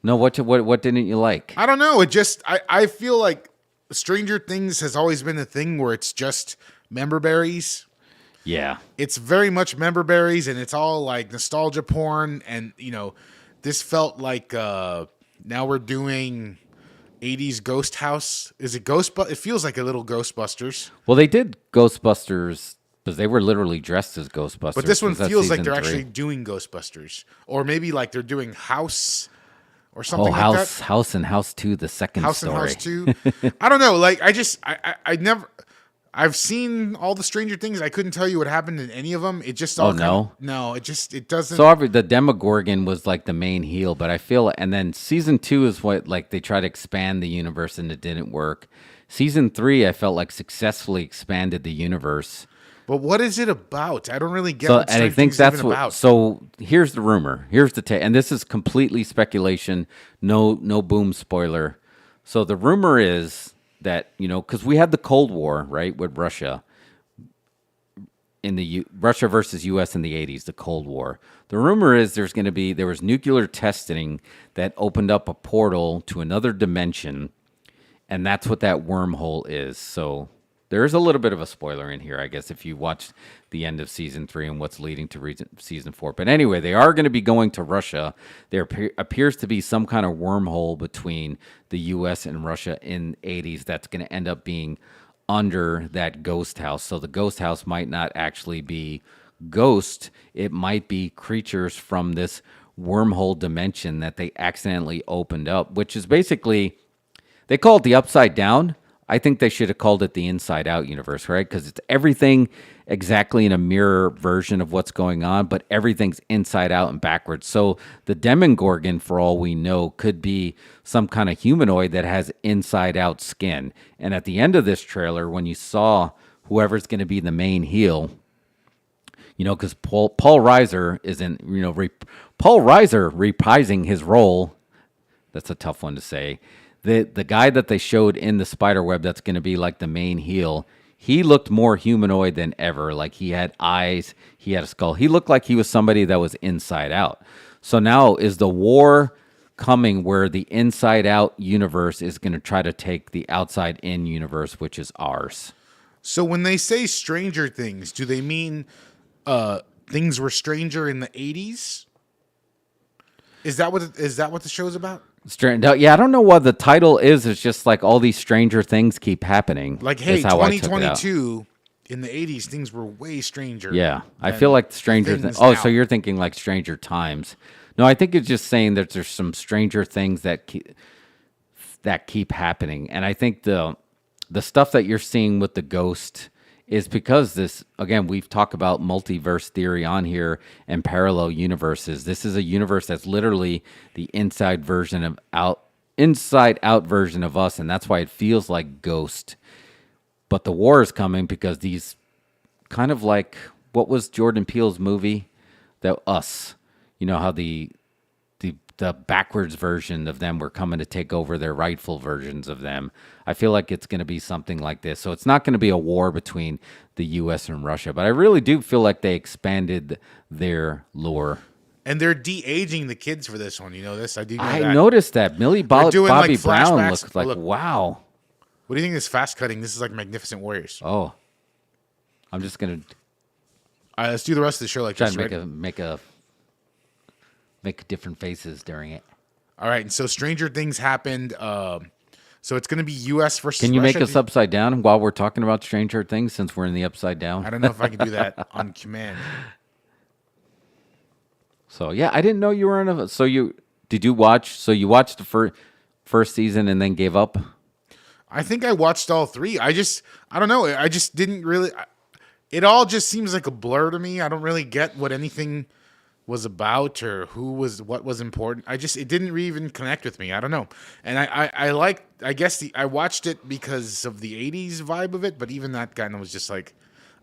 No, what didn't you like? I don't know. It just I feel like Stranger Things has always been a thing where it's just member berries. Yeah. It's very much member berries, and it's all like nostalgia porn. And you know, this felt like now we're doing 80s Ghost House. Is it It feels like a little Ghostbusters. Well, they did Ghostbusters because they were literally dressed as Ghostbusters. But this one That's feels like season they're 3. actually doing Ghostbusters, or maybe like they're doing House or something Oh, like House, that. House and House 2, the second House story. and House 2. I don't know. Like I never. I've seen all the Stranger Things. I couldn't tell you what happened in any of them. It just all no. It doesn't. So the Demogorgon was like the main heel, but I feel, and then season 2 is what, like, they try to expand the universe and it didn't work. Season 3, I felt like successfully expanded the universe. But what is it about? I don't really get. So, what and I Stranger think Things that's is even what. about. So here's the rumor. Here's the take, and this is completely speculation. No boom spoiler. So the rumor is that, you know, because we had the Cold War, right, with Russia in the Russia versus U.S. in the 80s, the Cold War. The rumor is there was nuclear testing that opened up a portal to another dimension, and that's what that wormhole is. So there is a little bit of a spoiler in here, I guess, if you watched the end of season 3 and what's leading to season 4. But anyway, they are going to be going to Russia. There appears to be some kind of wormhole between the U.S. and Russia in the 80s that's going to end up being under that ghost house. So the ghost house might not actually be ghost. It might be creatures from this wormhole dimension that they accidentally opened up, which is basically, they call it the Upside Down. I think they should have called it the Inside Out universe, right? Because it's everything exactly in a mirror version of what's going on, but everything's inside out and backwards. So the Demogorgon, for all we know, could be some kind of humanoid that has inside out skin. And at the end of this trailer, when you saw whoever's going to be the main heel, you know, because Paul Reiser isn't, you know, Paul Reiser reprising his role. That's a tough one to say. The guy that they showed in the spiderweb that's going to be like the main heel, he looked more humanoid than ever. Like, he had eyes, he had a skull. He looked like he was somebody that was inside out. So now is the war coming where the inside out universe is going to try to take the outside in universe, which is ours. So when they say Stranger Things, do they mean things were stranger in the 80s? Is that what the show's about? Yeah, I don't know what the title is. It's just like all these stranger things keep happening. Like, hey, 2022 in the 80s, things were way stranger. Yeah, I feel like Stranger Things. Oh, so you're thinking like Stranger Times. No, I think it's just saying that there's some stranger things that keep happening. And I think the stuff that you're seeing with the Ghost is because this, again, we've talked about multiverse theory on here and parallel universes. This is a universe that's literally the inside out version of us, and that's why it feels like Ghost. But the war is coming because these kind of like, what was Jordan Peele's movie? That Us. You know how the backwards version of them were coming to take over their rightful versions of them. I feel like it's going to be something like this. So it's not going to be a war between the U.S. and Russia, but I really do feel like they expanded their lore. And they're de-aging the kids for this one. You know this? I do know I that. noticed that. Bobby like Brown flashbacks. looks like, Look. wow. What do you think is fast cutting? This is like Magnificent Warriors. Oh, I'm just going to All right, let's do the rest of the show like try this. to Right? make different faces during it. All right, and so Stranger Things happened. So it's going to be U.S. versus Can you Russia. make us upside down while we're talking about Stranger Things since we're in the upside down? I don't know if I can do that on command. So yeah, I didn't know you were in a. So you watched the first season and then gave up? I think I watched all three. I don't know. I just didn't really. It all just seems like a blur to me. I don't really get what anything was about or what was important. It didn't even connect with me. I don't know. And I watched it because of the 80s vibe of it, but even that kind of was just like,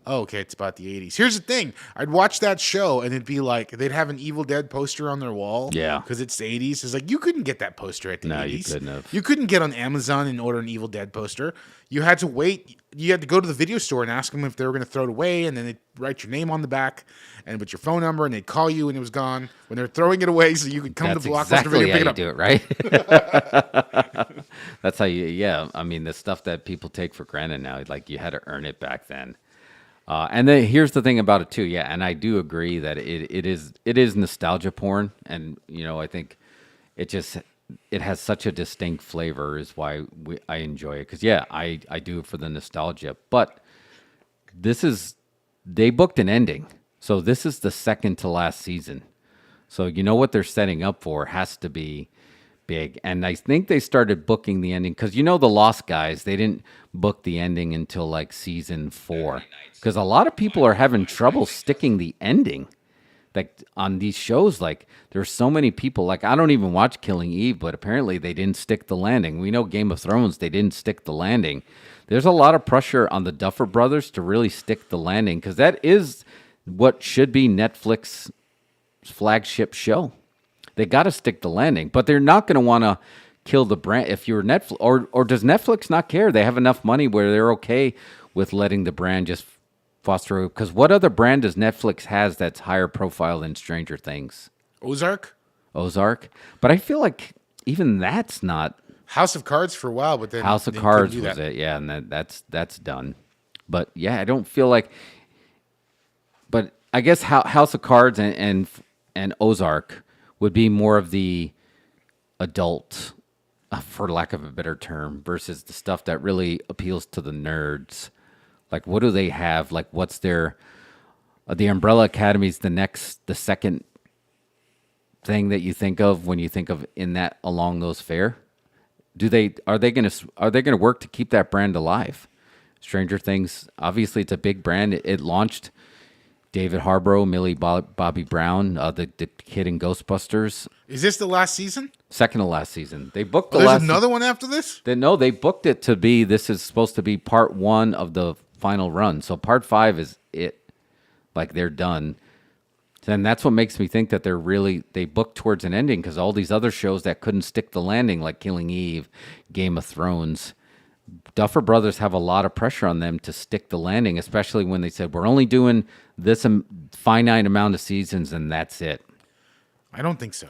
oh, okay, it's about the 80s. Here's the thing. I'd watch that show and it'd be like, they'd have an Evil Dead poster on their wall. Yeah. Because it's the 80s. It's like, you couldn't get that poster at the 80s. No, you couldn't have. You couldn't get on Amazon and order an Evil Dead poster. You had to wait. You had to go to the video store and ask them if they were going to throw it away, and then they'd write your name on the back and with your phone number, and they'd call you, and it was gone when they're throwing it away, so you could come That's to Blockbuster exactly Video and how pick it you up. do it, right? That's how you. Yeah, I mean the stuff that people take for granted now, like you had to earn it back then. And then here's the thing about it too. Yeah, and I do agree that it is nostalgia porn, and I think it has such a distinct flavor is why I enjoy it. Because yeah, I do it for the nostalgia, but they booked an ending, so this is the second to last season. So what they're setting up for has to be big. And I think they started booking the ending because the Lost Guys, they didn't book the ending until like season 4 because a lot of people are having trouble sticking the ending. Like on these shows, like there's so many people, like I don't even watch Killing Eve, but apparently they didn't stick the landing. We know Game of Thrones, they didn't stick the landing. There's a lot of pressure on the Duffer Brothers to really stick the landing because that is what should be Netflix's flagship show. They got to stick the landing, but they're not going to want to kill the brand. If you're Netflix, or does Netflix not care? They have enough money where they're okay with letting the brand just foster. Because what other brand does Netflix has that's higher profile than Stranger Things? Ozark? But I feel like even that's not. House of Cards for a while, but then House of they Cards couldn't do was that. it, yeah, and that's done. But yeah, I don't feel like. But I guess House of Cards and Ozark would be more of the adult, for lack of a better term, versus the stuff that really appeals to the nerds. Like, what do they have? Like, what's their? The Umbrella Academy's the second thing that you think of when you think of in that along those fare. Are they gonna work to keep that brand alive? Stranger Things, obviously, it's a big brand. It launched David Harbour, Millie Bobby Brown, the kid in Ghostbusters. Is this the last season? Second to last season. They booked the There's last. another one after this? They booked it to be. This is supposed to be part 1 of the final run. So part 5 is it. Like they're done. And that's what makes me think that they booked towards an ending because all these other shows that couldn't stick the landing, like Killing Eve, Game of Thrones, Duffer Brothers have a lot of pressure on them to stick the landing, especially when they said, we're only doing this finite amount of seasons and that's it. I don't think so.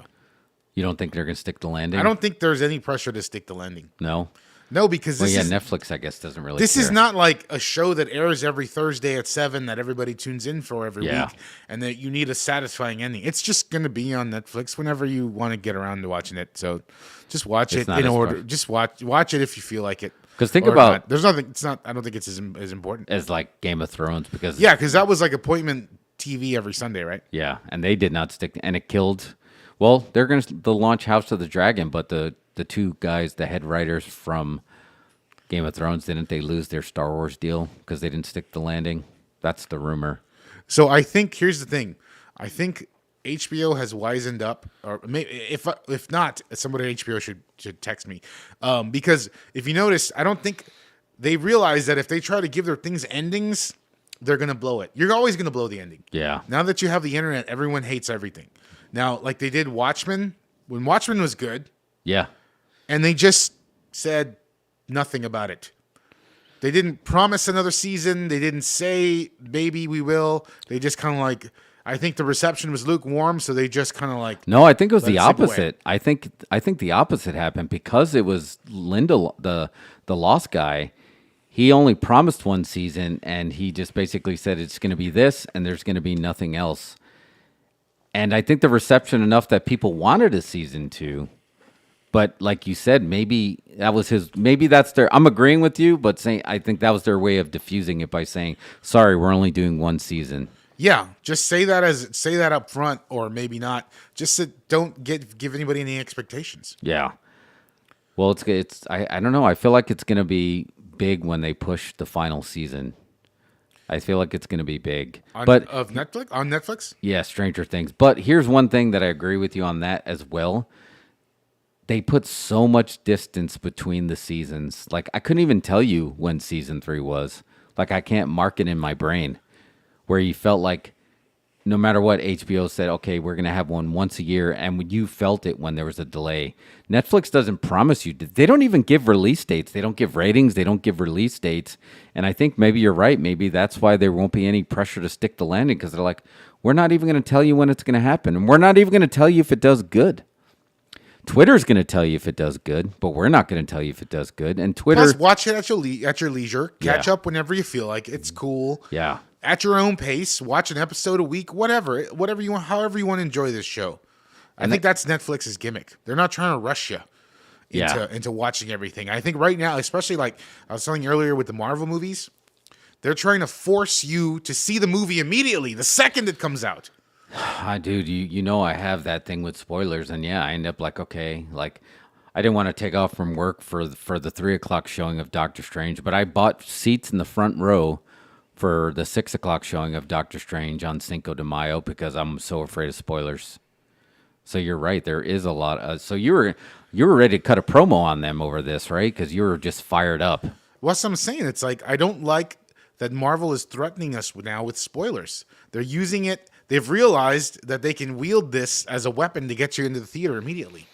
You don't think they're going to stick the landing? I don't think there's any pressure to stick the landing. No? No, because Netflix, I guess, doesn't really This care. is not like a show that airs every Thursday at 7 that everybody tunes in for every week and that you need a satisfying ending. It's just going to be on Netflix whenever you want to get around to watching it. So just watch it in order. Just watch it if you feel like it. Because think about... not. There's nothing... It's not... I don't think it's as important. As like Game of Thrones because... Yeah, because that was like appointment TV every Sunday, right? Yeah, and they did not stick... And it killed... Well, they'll launch House of the Dragon, but the two guys, the head writers from Game of Thrones, didn't they lose their Star Wars deal because they didn't stick the landing? That's the rumor. So I think here's the thing. I think HBO has wisened up, or maybe if not, somebody at HBO should text me, because if you notice, I don't think they realize that if they try to give their things endings, they're gonna blow it. You're always gonna blow the ending. Yeah. Now that you have the internet, everyone hates everything. Now, like they did Watchmen, when Watchmen was good, Yeah. and they just said nothing about it. They didn't promise another season. They didn't say, maybe we will. They just kind of like, I think the reception was lukewarm, so they just kind of like. No, I think it was let the it slip away. opposite. I think the opposite happened because it was Linda, the Lost guy. He only promised one season, and he just basically said it's going to be this, and there's going to be nothing else. And I think the reception enough that people wanted a season 2. But like you said, maybe that was his. Maybe that's their. I'm agreeing with you, but saying I think that was their way of diffusing it by saying, "Sorry, we're only doing one season." Yeah, just say that up front, or maybe not. Just don't give anybody any expectations. Yeah. Well, it's. I don't know. I feel like it's going to be big when they push the final season. I feel like it's going to be big. On Netflix? Yeah, Stranger Things. But here's one thing that I agree with you on that as well. They put so much distance between the seasons. Like, I couldn't even tell you when season 3 was. Like, I can't mark it in my brain. Where you felt like no matter what, HBO said, okay, we're going to have one once a year. And you felt it when there was a delay. Netflix doesn't promise you. They don't even give release dates. They don't give ratings. They don't give release dates. And I think maybe you're right. Maybe that's why there won't be any pressure to stick the landing. Because they're like, we're not even going to tell you when it's going to happen. And we're not even going to tell you if it does good. Twitter's going to tell you if it does good, but we're not going to tell you if it does good. And Twitter, Plus, watch it at your leisure. Catch Yeah. up whenever you feel like it's cool. yeah, At your own pace. Watch an episode a week. Whatever you want. However you want to enjoy this show. I think that's Netflix's gimmick. They're not trying to rush you into watching everything. I think right now, especially like I was telling you earlier with the Marvel movies, they're trying to force you to see the movie immediately the second it comes out. dude, you know I have that thing with spoilers, and yeah, I end up like, okay, like I didn't want to take off from work for the 3:00 showing of Doctor Strange, but I bought seats in the front row for the 6:00 showing of Doctor Strange on Cinco de Mayo because I'm so afraid of spoilers. So you're right, there is a lot. So you were ready to cut a promo on them over this, right? Because you were just fired up. What's I'm saying? It's like I don't like that Marvel is threatening us now with spoilers. They're using it. They've realized that they can wield this as a weapon to get you into the theater immediately.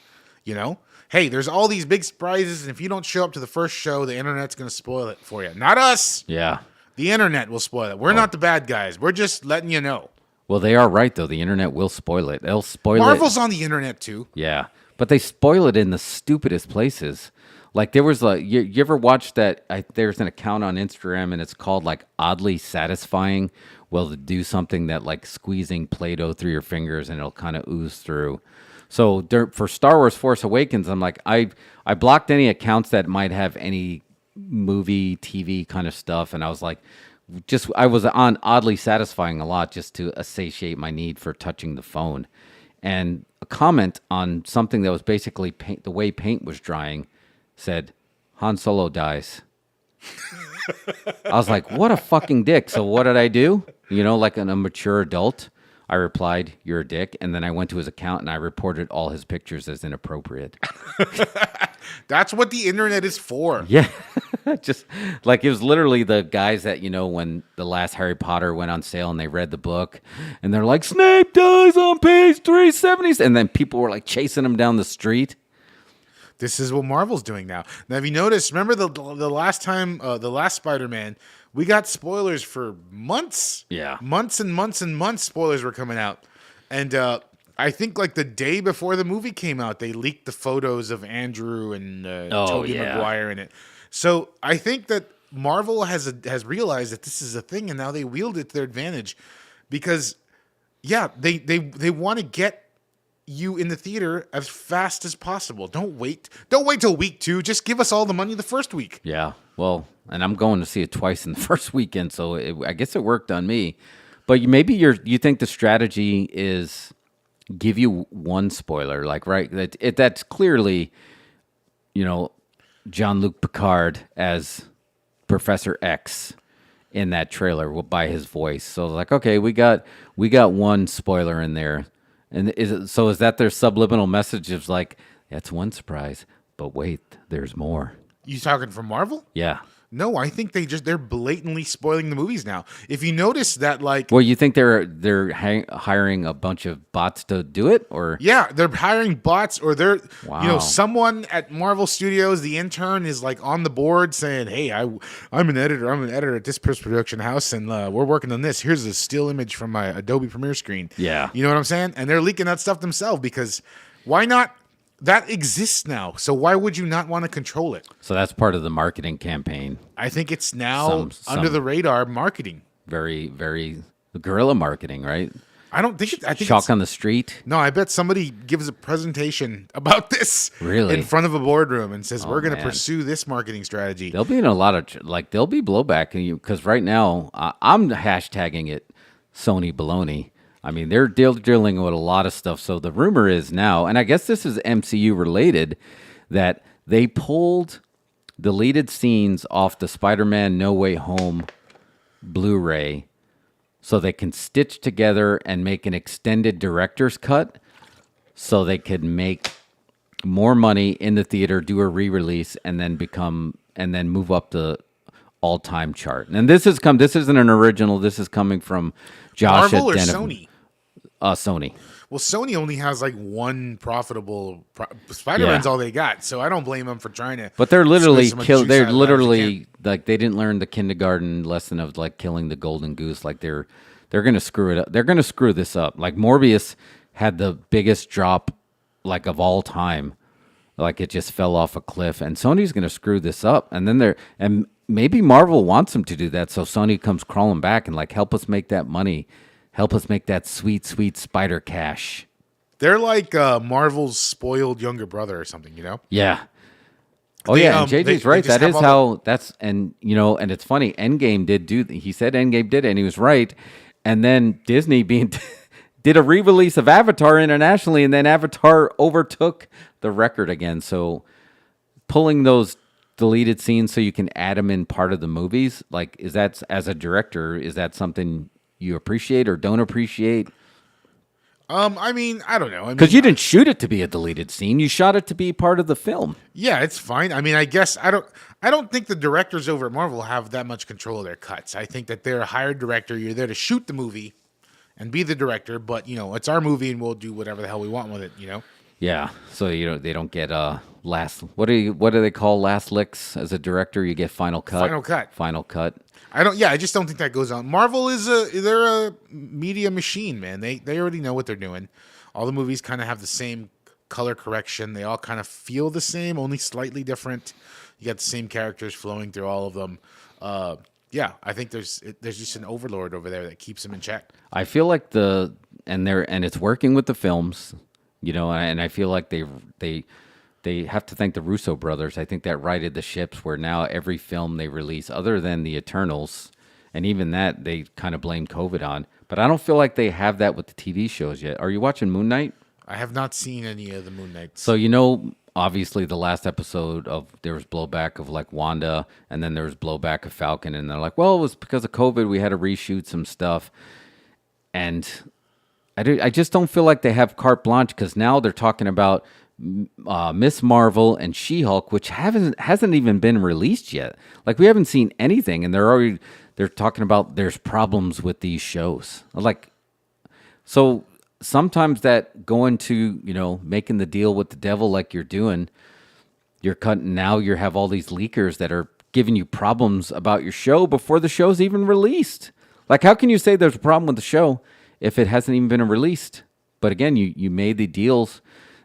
You know? Hey, there's all these big surprises, and if you don't show up to the first show, the internet's going to spoil it for you. Not us. Yeah. The internet will spoil it. We're not the bad guys. We're just letting you know. Well, they are right though. The internet will spoil it. They'll spoil Marvel's it. on the internet too. Yeah, but they spoil it in the stupidest places. Like there was like you ever watch that? There's an account on Instagram and it's called like Oddly Satisfying. Well, to do something that like squeezing Play-Doh through your fingers and it'll kind of ooze through. So for Star Wars Force Awakens, I'm like I blocked any accounts that might have any movie, TV kind of stuff, and I was like, I was on Oddly Satisfying a lot just to satiate my need for touching the phone. And a comment on something that was basically the way paint was drying said, Han Solo dies. I was like, what a fucking dick. So what did I do? You know, like a mature adult, I replied, "You're a dick." And then I went to his account and I reported all his pictures as inappropriate. That's what the internet is for. Yeah. Just like it was literally the guys that, you know, when the last Harry Potter went on sale and they read the book and they're like, Snape dies on page 370. And then people were like chasing him down the street. This is what Marvel's doing now. Now, have you noticed? Remember the last time, the last Spider-Man, we got spoilers for months. Yeah. Months and months and months spoilers were coming out. And I think like the day before the movie came out, they leaked the photos of Andrew and Tobey Maguire in it. So I think that Marvel has realized that this is a thing, and now they wield it to their advantage because, yeah, they want to get you in the theater as fast as possible. Don't wait till week 2. Just give us all the money the first week. Yeah. Well, and I'm going to see it twice in the first weekend, so I guess it worked on me. But maybe you think the strategy is give you one spoiler, like right? That's clearly, you know, Jean-Luc Picard as Professor X in that trailer by his voice. So like, okay, we got one spoiler in there, and is that their subliminal message of like, that's one surprise, but wait, there's more. You talking from Marvel? Yeah. No, I think they're blatantly spoiling the movies now. If you notice that, like, Well, you think they're hiring a bunch of bots to do it, or yeah, they're hiring bots, or Wow. someone at Marvel Studios, the intern is like on the board saying, "Hey, I'm an editor. I'm an editor at this post production house, and we're working on this. Here's a still image from my Adobe Premiere screen." Yeah. you know what I'm saying? And they're leaking that stuff themselves because why not? That exists now, so why would you not want to control it? so that's part of the marketing campaign. I think it's now under Some- the radar marketing. Very, very guerrilla marketing, right? I don't think. I think Chalk it's- on the street. No, I bet somebody gives a presentation about this Really? in front of a boardroom and says, "We're going to man. pursue this marketing strategy." There'll be in a lot of there'll be blowback because right now I'm hashtagging it Sony baloney. I mean, they're dealing with a lot of stuff. So the rumor is now, and I guess this is MCU related, that they pulled deleted scenes off the Spider-Man No Way Home Blu-ray so they can stitch together and make an extended director's cut so they could make more money in the theater, do a re-release, and then move up the all-time chart. And this isn't an original. This is coming from Josh Marvel at or Den of- Sony? Sony. Well, Sony only has like one profitable. Spider-Man's Yeah. all they got, so I don't blame them for trying to. But they're literally squeeze as much juice out They're of that as they literally can. like they didn't learn the kindergarten lesson of like killing the golden goose. Like they're gonna screw it up. They're gonna screw this up. Like Morbius had the biggest drop like of all time. Like it just fell off a cliff, and Sony's gonna screw this up. And then maybe Marvel wants them to do that, so Sony comes crawling back and like help us make that money, help us make that sweet, sweet spider cash. They're like Marvel's spoiled younger brother or something, you know? Yeah. Oh They, yeah, and JJ's they right. just That is have how that's and and it's funny. Endgame he said Endgame did it, and he was right. And then Disney did a re-release of Avatar internationally, and then Avatar overtook the record again. So pulling those deleted scenes so you can add them in part of the movies, like is that as a director, is that something you appreciate or don't appreciate? I mean, I don't know. I mean, Because you didn't shoot it to be a deleted scene; you shot it to be part of the film. yeah, it's fine. I mean, I guess I don't think the directors over at Marvel have that much control of their cuts. I think that they're a hired director. You're there to shoot the movie and be the director, but it's our movie and we'll do whatever the hell we want with it, Yeah, so they don't get last. What do they call last licks as a director? You get final cut. Final cut. Final cut. I just don't think that goes on. Marvel they're a media machine, man. They already know what they're doing. All the movies kind of have the same color correction. They all kind of feel the same, only slightly different. You got the same characters flowing through all of them. Yeah, I think there's just an overlord over there that keeps them in check. I feel like and it's working with the films, and I feel like they have to thank the Russo brothers. I think that righted the ships where now every film they release, other than the Eternals, and even that they kind of blame COVID on. But I don't feel like they have that with the TV shows yet. Are you watching Moon Knight? I have not seen any of the Moon Knights. So obviously the last episode there was blowback of like Wanda, and then there was blowback of Falcon, and they're like, well, it was because of COVID we had to reshoot some stuff, and I just don't feel like they have carte blanche because now they're talking about Miss Marvel and She-Hulk, which hasn't even been released yet. Like we haven't seen anything, and they're talking about there's problems with these shows. Like, so sometimes that going to making the deal with the devil like you're doing, you're cutting. Now you have all these leakers that are giving you problems about your show before the show's even released. Like, how can you say there's a problem with the show if it hasn't even been released? But again, you made the deals.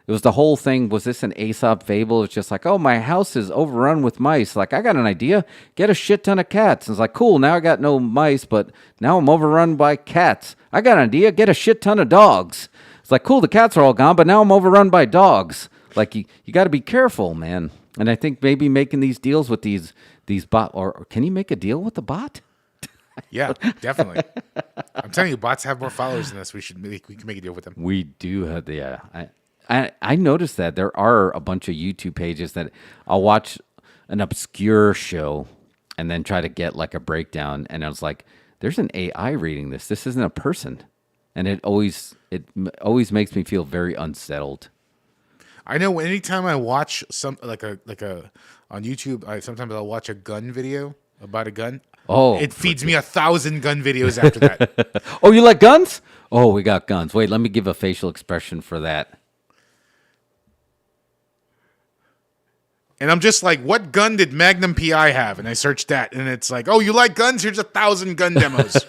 It was the whole thing. Was this an Aesop fable? It's just like, oh, my house is overrun with mice. Like, I got an idea. Get a shit ton of cats. And it's like, cool, now I got no mice, but now I'm overrun by cats. I got an idea. Get a shit ton of dogs. It's like, cool, the cats are all gone, but now I'm overrun by dogs. Like, you got to be careful, man. And I think maybe making these deals with these bot, or can you make a deal with the bot? Yeah, definitely. I'm telling you, bots have more followers than us. We can make a deal with them. We do have I noticed that there are a bunch of YouTube pages that I'll watch an obscure show and then try to get like a breakdown. And I was like, there's an AI reading this. This isn't a person. And it always makes me feel very unsettled. I know anytime I watch some like a on YouTube, sometimes I'll watch a gun video about a gun. Oh, it feeds me 1,000 gun videos after that. Oh, you like guns? Oh, we got guns. Wait, let me give a facial expression for that. And I'm just like, what gun did Magnum PI have? And I searched that, and it's like, oh, you like guns? Here's 1,000 gun demos.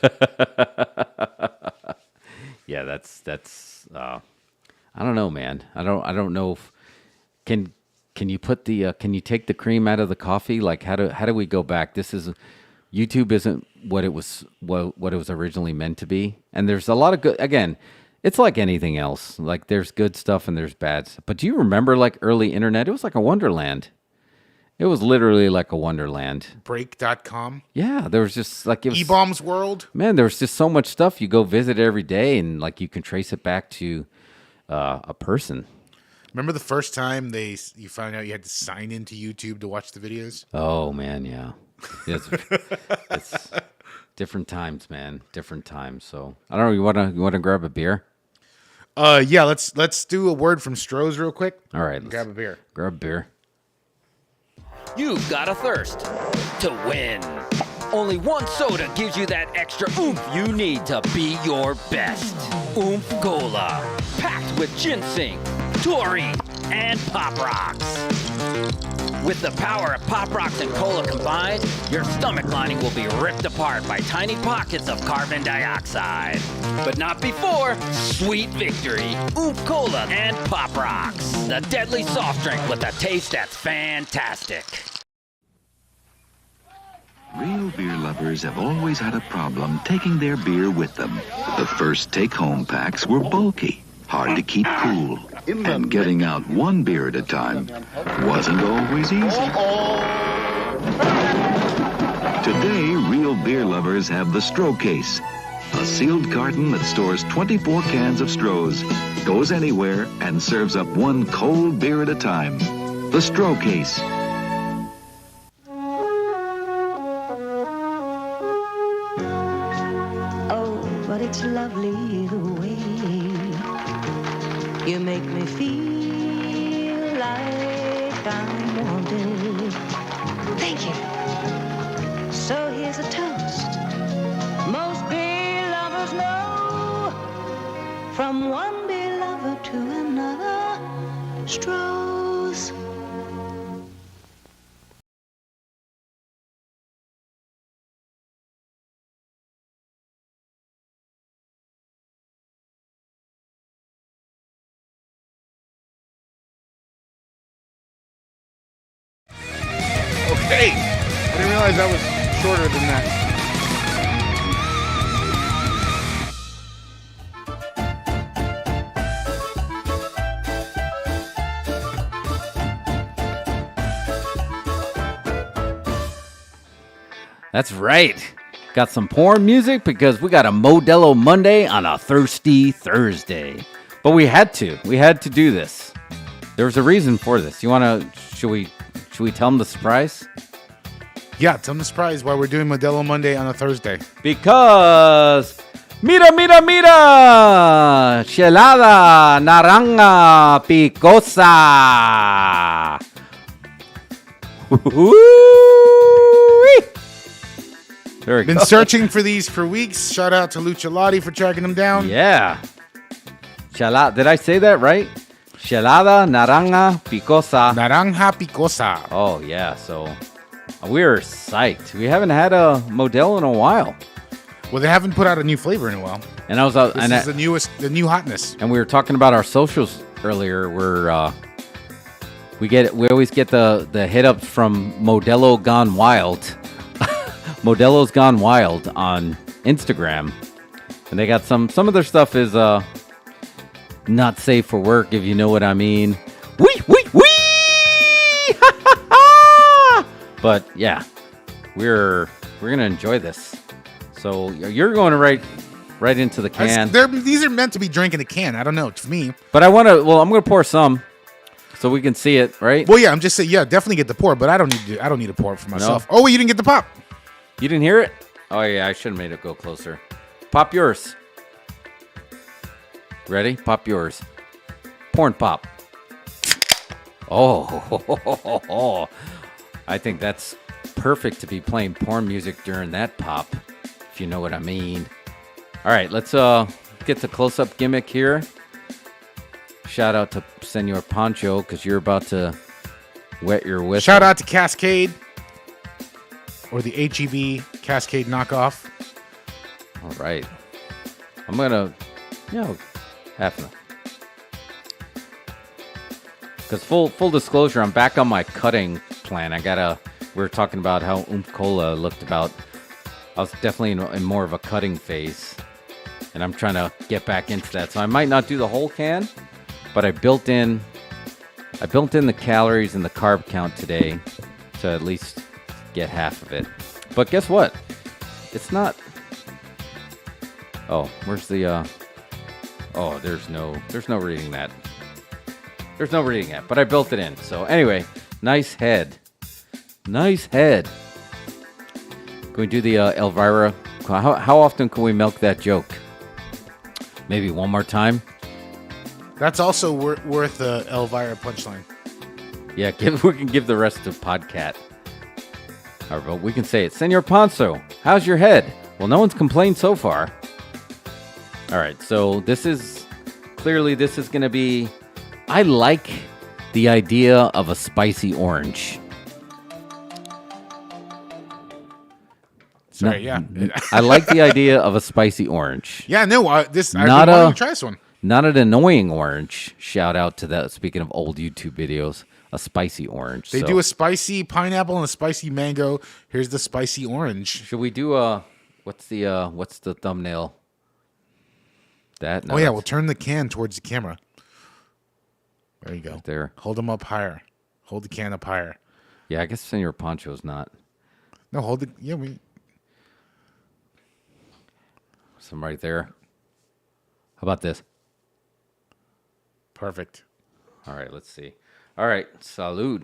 Yeah, that's. I don't know, man. I don't know. Can you put the can you take the cream out of the coffee? Like how do we go back? YouTube isn't what it was originally meant to be. And there's a lot of good. Again, it's like anything else. Like there's good stuff and there's bad stuff. But do you remember like early internet? It was like a wonderland. It was literally like a wonderland. Break.com. Yeah, there was just like it was, E-Bombs World. Man, there was just so much stuff. You go visit every day, and like you can trace it back to a person. Remember the first time you found out you had to sign into YouTube to watch the videos? Oh man, yeah. It's different times, man. Different times. So I don't know. You wanna grab a beer? Yeah. Let's do a word from Stroh's real quick. All right, Grab a beer. Grab a beer. You've got a thirst to win. Only one soda gives you that extra oomph you need to be your best. Oomph Cola, packed with ginseng, taurine, and Pop Rocks. With the power of Pop Rocks and Cola combined, your stomach lining will be ripped apart by tiny pockets of carbon dioxide. But not before Sweet Victory, Oomph Cola, and Pop Rocks. The deadly soft drink with a taste that's fantastic. Real beer lovers have always had a problem taking their beer with them. The first take-home packs were bulky, hard to keep cool, and getting out one beer at a time wasn't always easy. Today, real beer lovers have the Stroh Case, a sealed carton that stores 24 cans of Strohs, goes anywhere, and serves up one cold beer at a time. The Stroh Case. But it's lovely the way you make me feel like I'm wanted. Thank you. So here's a toast. Most beer lovers know, from one beer lover to another, Stroh's. Okay. I didn't realize that was shorter than that. That's right. Got some porn music because we got a Modelo Monday on a Thirsty Thursday. But we had to do this. There was a reason for this. Should we tell them the surprise? Yeah, tell them the surprise why we're doing Modelo Monday on a Thursday. Because mira, chelada naranja picosa. There we go. Been searching for these for weeks. Shout out to Lucha Lotti for tracking them down. Yeah. Chelada. Did I say that right? Chelada naranja picosa. Naranja picosa. Oh, yeah. So we're psyched. We haven't had a Modelo in a while. Well, they haven't put out a new flavor in a while. And I was This is the new hotness. And we were talking about our socials earlier. Where we always get the hit ups from Modelo Gone Wild. Modelo's Gone Wild on Instagram, and they got some of their stuff is not safe for work, if you know what I mean. Wee! But yeah, we're gonna enjoy this. So you're going right into the can. These are meant to be drank in a can. I don't know. It's me. But I'm gonna pour some. so we can see it, right? Well, yeah, I'm just saying, yeah, definitely get the pour, but I don't need to pour it for myself. Oh, wait, you didn't get the pop. You didn't hear it? Oh yeah, I should have made it go closer. Pop yours. Ready? Pop yours. Porn pop. Oh, I think that's perfect to be playing porn music during that pop, if you know what I mean. All right, let's get the close-up gimmick here. Shout out to Senor Pancho, because you're about to wet your whistle. Shout out to Cascade, or the HEB Cascade knockoff. All right. I'm going to, half enough. Because full disclosure, I'm back on my cutting plan. We were talking about how Cola looked about. I was definitely in more of a cutting phase. And I'm trying to get back into that. So I might not do the whole can, but I built in the calories and the carb count today to at least get half of it. But guess what? It's not. Oh, where's the there's no reading that. There's no reading that, but I built it in. So anyway, nice head. Nice head. Can we do the Elvira? How often can we milk that joke? Maybe one more time? That's also worth the Elvira punchline. Yeah, we can give the rest to Podcat. All right, but we can say it. Senor Ponzo, how's your head? Well, no one's complained so far. All right, so this is going to be... I like the idea of a spicy orange. Sorry, yeah. I like the idea of a spicy orange. Yeah, no, I want to try this one. Not an annoying orange. Shout out to that. Speaking of old YouTube videos, a spicy orange. They do a spicy pineapple and a spicy mango. Here's the spicy orange. Should we do what's the thumbnail? That. No, oh yeah, we'll turn the can towards the camera. There you go. Right there. Hold them up higher. Hold the can up higher. Yeah, I guess Senor Poncho's not. No, hold it. Yeah, Some right there. How about this? Perfect. All right, let's see. All right, salud.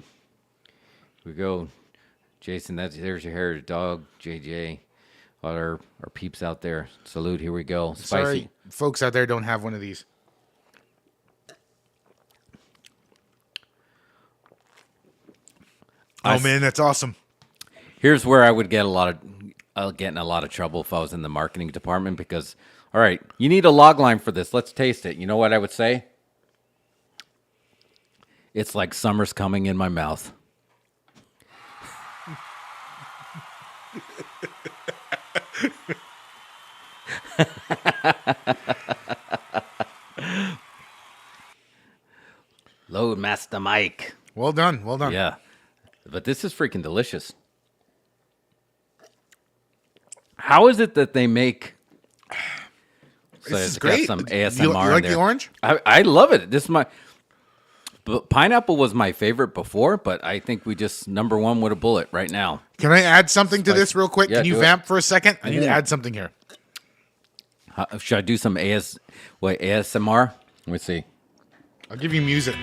Here we go. Jason, there's your heritage dog, JJ. All our peeps out there. Salud, here we go. Spicy. Sorry, folks out there don't have one of these. Oh man, that's awesome. Here's where I would get in a lot of trouble if I was in the marketing department because, all right, you need a log line for this. Let's taste it. You know what I would say? It's like summer's coming in my mouth. Load Master Mike. Well done. Well done. Yeah. But this is freaking delicious. How is it that they make... So this is it's great. got some ASMR you like in there. The orange? I love it. This is my... But pineapple was my favorite before, but I think we just number one with a bullet right now. Can I add something to this real quick? Yeah, Can you vamp for a second? I need to add something here. Should I do some ASMR? Let me see. I'll give you music.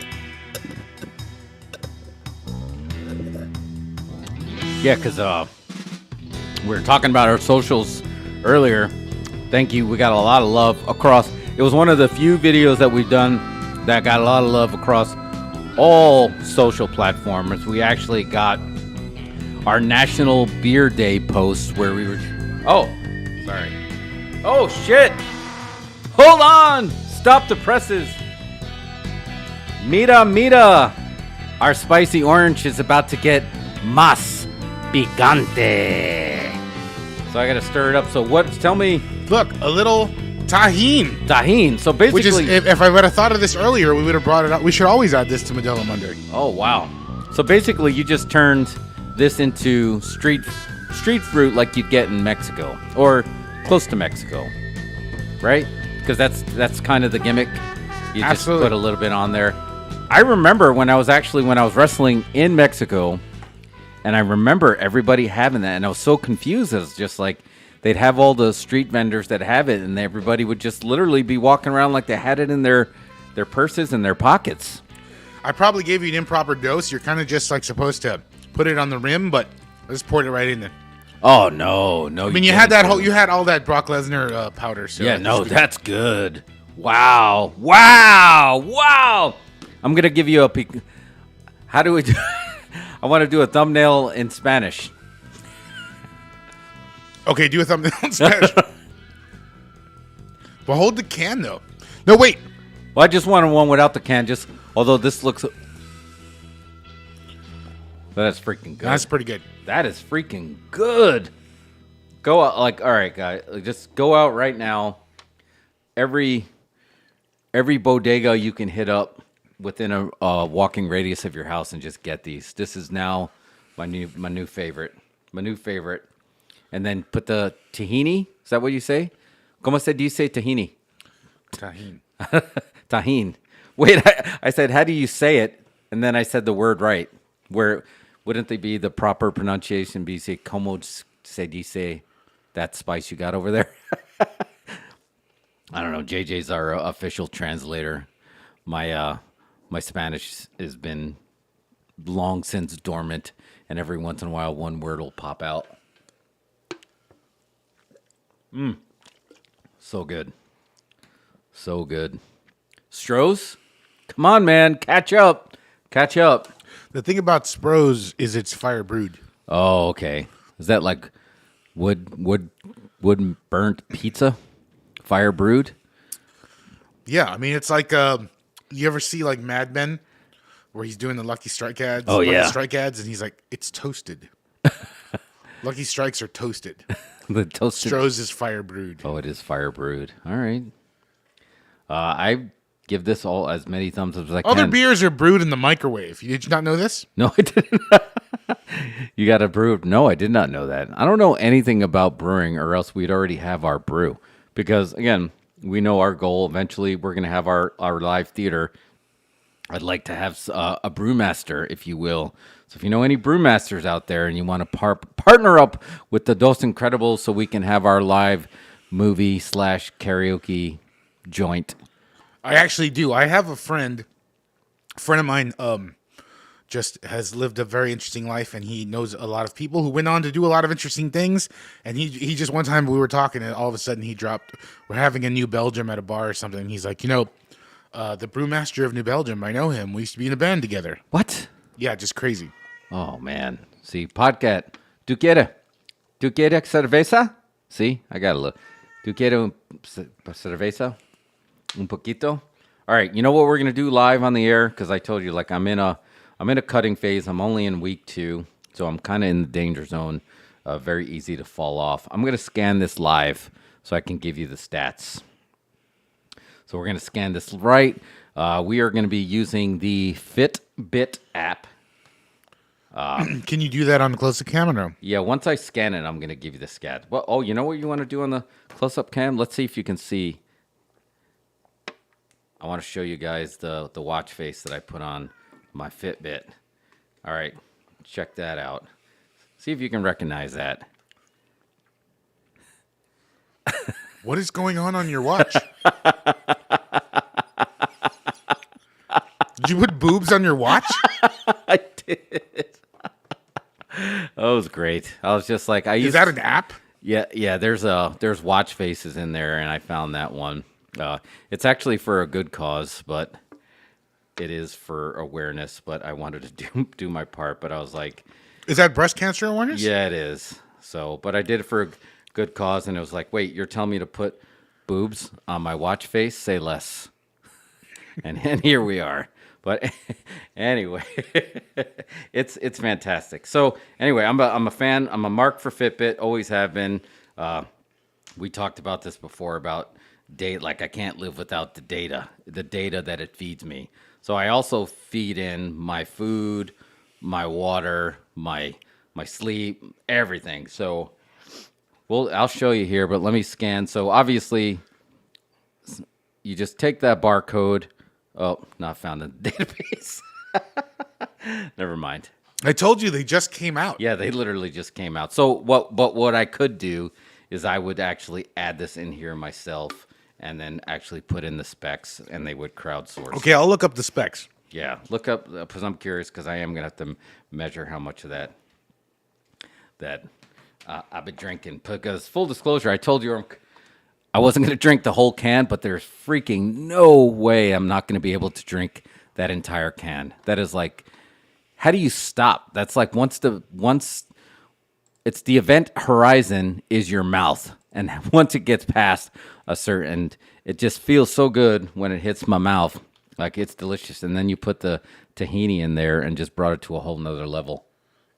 Yeah, because we were talking about our socials earlier. Thank you. We got a lot of love across. It was one of the few videos that we've done that got a lot of love across all social platforms. We actually got our National Beer Day post where we were... Oh, sorry. Oh, shit. Hold on. Stop the presses. Mira. Our spicy orange is about to get más picante. So I got to stir it up. So tell me... Look, a little tahine. So basically... Which is, if I would have thought of this earlier, we would have brought it up. We should always add this to Modelo Monday. Oh, wow. So basically, you just turned this into street fruit like you'd get in Mexico. Or close to Mexico. Right? Because that's kind of the gimmick. You just put a little bit on there. I remember when I was wrestling in Mexico, and I remember everybody having that, and I was so confused. I was just like... They'd have all the street vendors that have it, and everybody would just literally be walking around like they had it in their purses and their pockets. I probably gave you an improper dose. You're kind of just like supposed to put it on the rim, but I just poured it right in there. Oh no. I mean, you had all that Brock Lesnar powder. So Yeah, no, that's good. Wow. I'm gonna give you a peek. How do we do? I want to do a thumbnail in Spanish. Okay, do a thumbnail in Spanish. Well, hold the can though. No, wait. Well, I just wanted one without the can. Although this looks, that's freaking good. That's pretty good. That is freaking good. Go out, all right, guys, just go out right now. Every bodega you can hit up within a walking radius of your house and just get these. This is now my new favorite. And then put the tahini. Is that what you say? ¿Cómo se dice tahini? Tahin. Wait, I said, how do you say it? And then I said the word right. Where wouldn't they be the proper pronunciation? Be say, ¿Cómo se dice that spice you got over there? I don't know. JJ's our official translator. My Spanish has been long since dormant, and every once in a while one word will pop out. So good. Stroh's? Come on, man. Catch up. The thing about Spro's is it's fire brewed. Oh, okay. Is that like wood burnt pizza? Fire brewed? Yeah, I mean, it's like, you ever see like Mad Men where he's doing the Lucky Strike ads? Oh, yeah. Lucky Strike ads, and he's like, it's toasted. Lucky Strikes are toasted. The toasted. Stroh's is fire brewed. Oh, it is fire brewed. All right. I give this all as many thumbs up as I can. Other beers are brewed in the microwave. Did you not know this? No, I didn't. You got to brew. No, I did not know that. I don't know anything about brewing, or else we'd already have our brew. Because, again, we know our goal. Eventually, we're going to have our live theater. I'd like to have a brewmaster, if you will. So if you know any brewmasters out there and you want to partner up with the Dos Incredibles so we can have our live movie / karaoke joint. I actually do. I have a friend of mine just has lived a very interesting life, and he knows a lot of people who went on to do a lot of interesting things. And he just, one time we were talking, and all of a sudden he dropped, we're having a New Belgium at a bar or something. And he's like, the brewmaster of New Belgium, I know him. We used to be in a band together. What? Yeah, just crazy. Oh, man. See, podcast. ¿Tú quieres cerveza? See, I got a look. ¿Tú quieres cerveza? Un poquito? All right, you know what we're going to do live on the air? Because I told you, like, I'm in a cutting phase. I'm only in week 2, so I'm kind of in the danger zone. Very easy to fall off. I'm going to scan this live so I can give you the stats. So we're going to scan this right. We are going to be using the Fitbit app. Can you do that on the close-up camera? Yeah, once I scan it, I'm going to give you the stat. Well, oh, you know what you want to do on the close-up cam? Let's see if you can see. I want to show you guys the watch face that I put on my Fitbit. All right, check that out. See if you can recognize that. What is going on your watch? Did you put boobs on your watch? I did. That was great. I was just like, Is that an app? Yeah. There's watch faces in there, and I found that one. It's actually for a good cause, but it is for awareness. But I wanted to do my part. But I was like, is that breast cancer awareness? Yeah, it is. So, but I did it for a good cause, and it was like, wait, you're telling me to put boobs on my watch face? Say less. And here we are. But anyway, it's fantastic. So anyway, I'm a fan. I'm a mark for Fitbit. Always have been. We talked about this before about data. Like, I can't live without the data that it feeds me. So I also feed in my food, my water, my sleep, everything. So I'll show you here, but let me scan. So obviously, you just take that barcode. Oh, not found in the database. Never mind. I told you they just came out. Yeah, they literally just came out. So what I could do is I would actually add this in here myself and then actually put in the specs, and they would crowdsource. Okay, I'll look up the specs. Yeah, look up because I'm curious because I am gonna have to measure how much of that I've been drinking. Because full disclosure, I told you I wasn't gonna drink the whole can, but there's freaking no way I'm not gonna be able to drink that entire can. That is like, how do you stop? That's like once it's the event horizon is your mouth, and once it gets past a certain, it just feels so good when it hits my mouth. Like it's delicious, and then you put the tahini in there and just brought it to a whole nother level.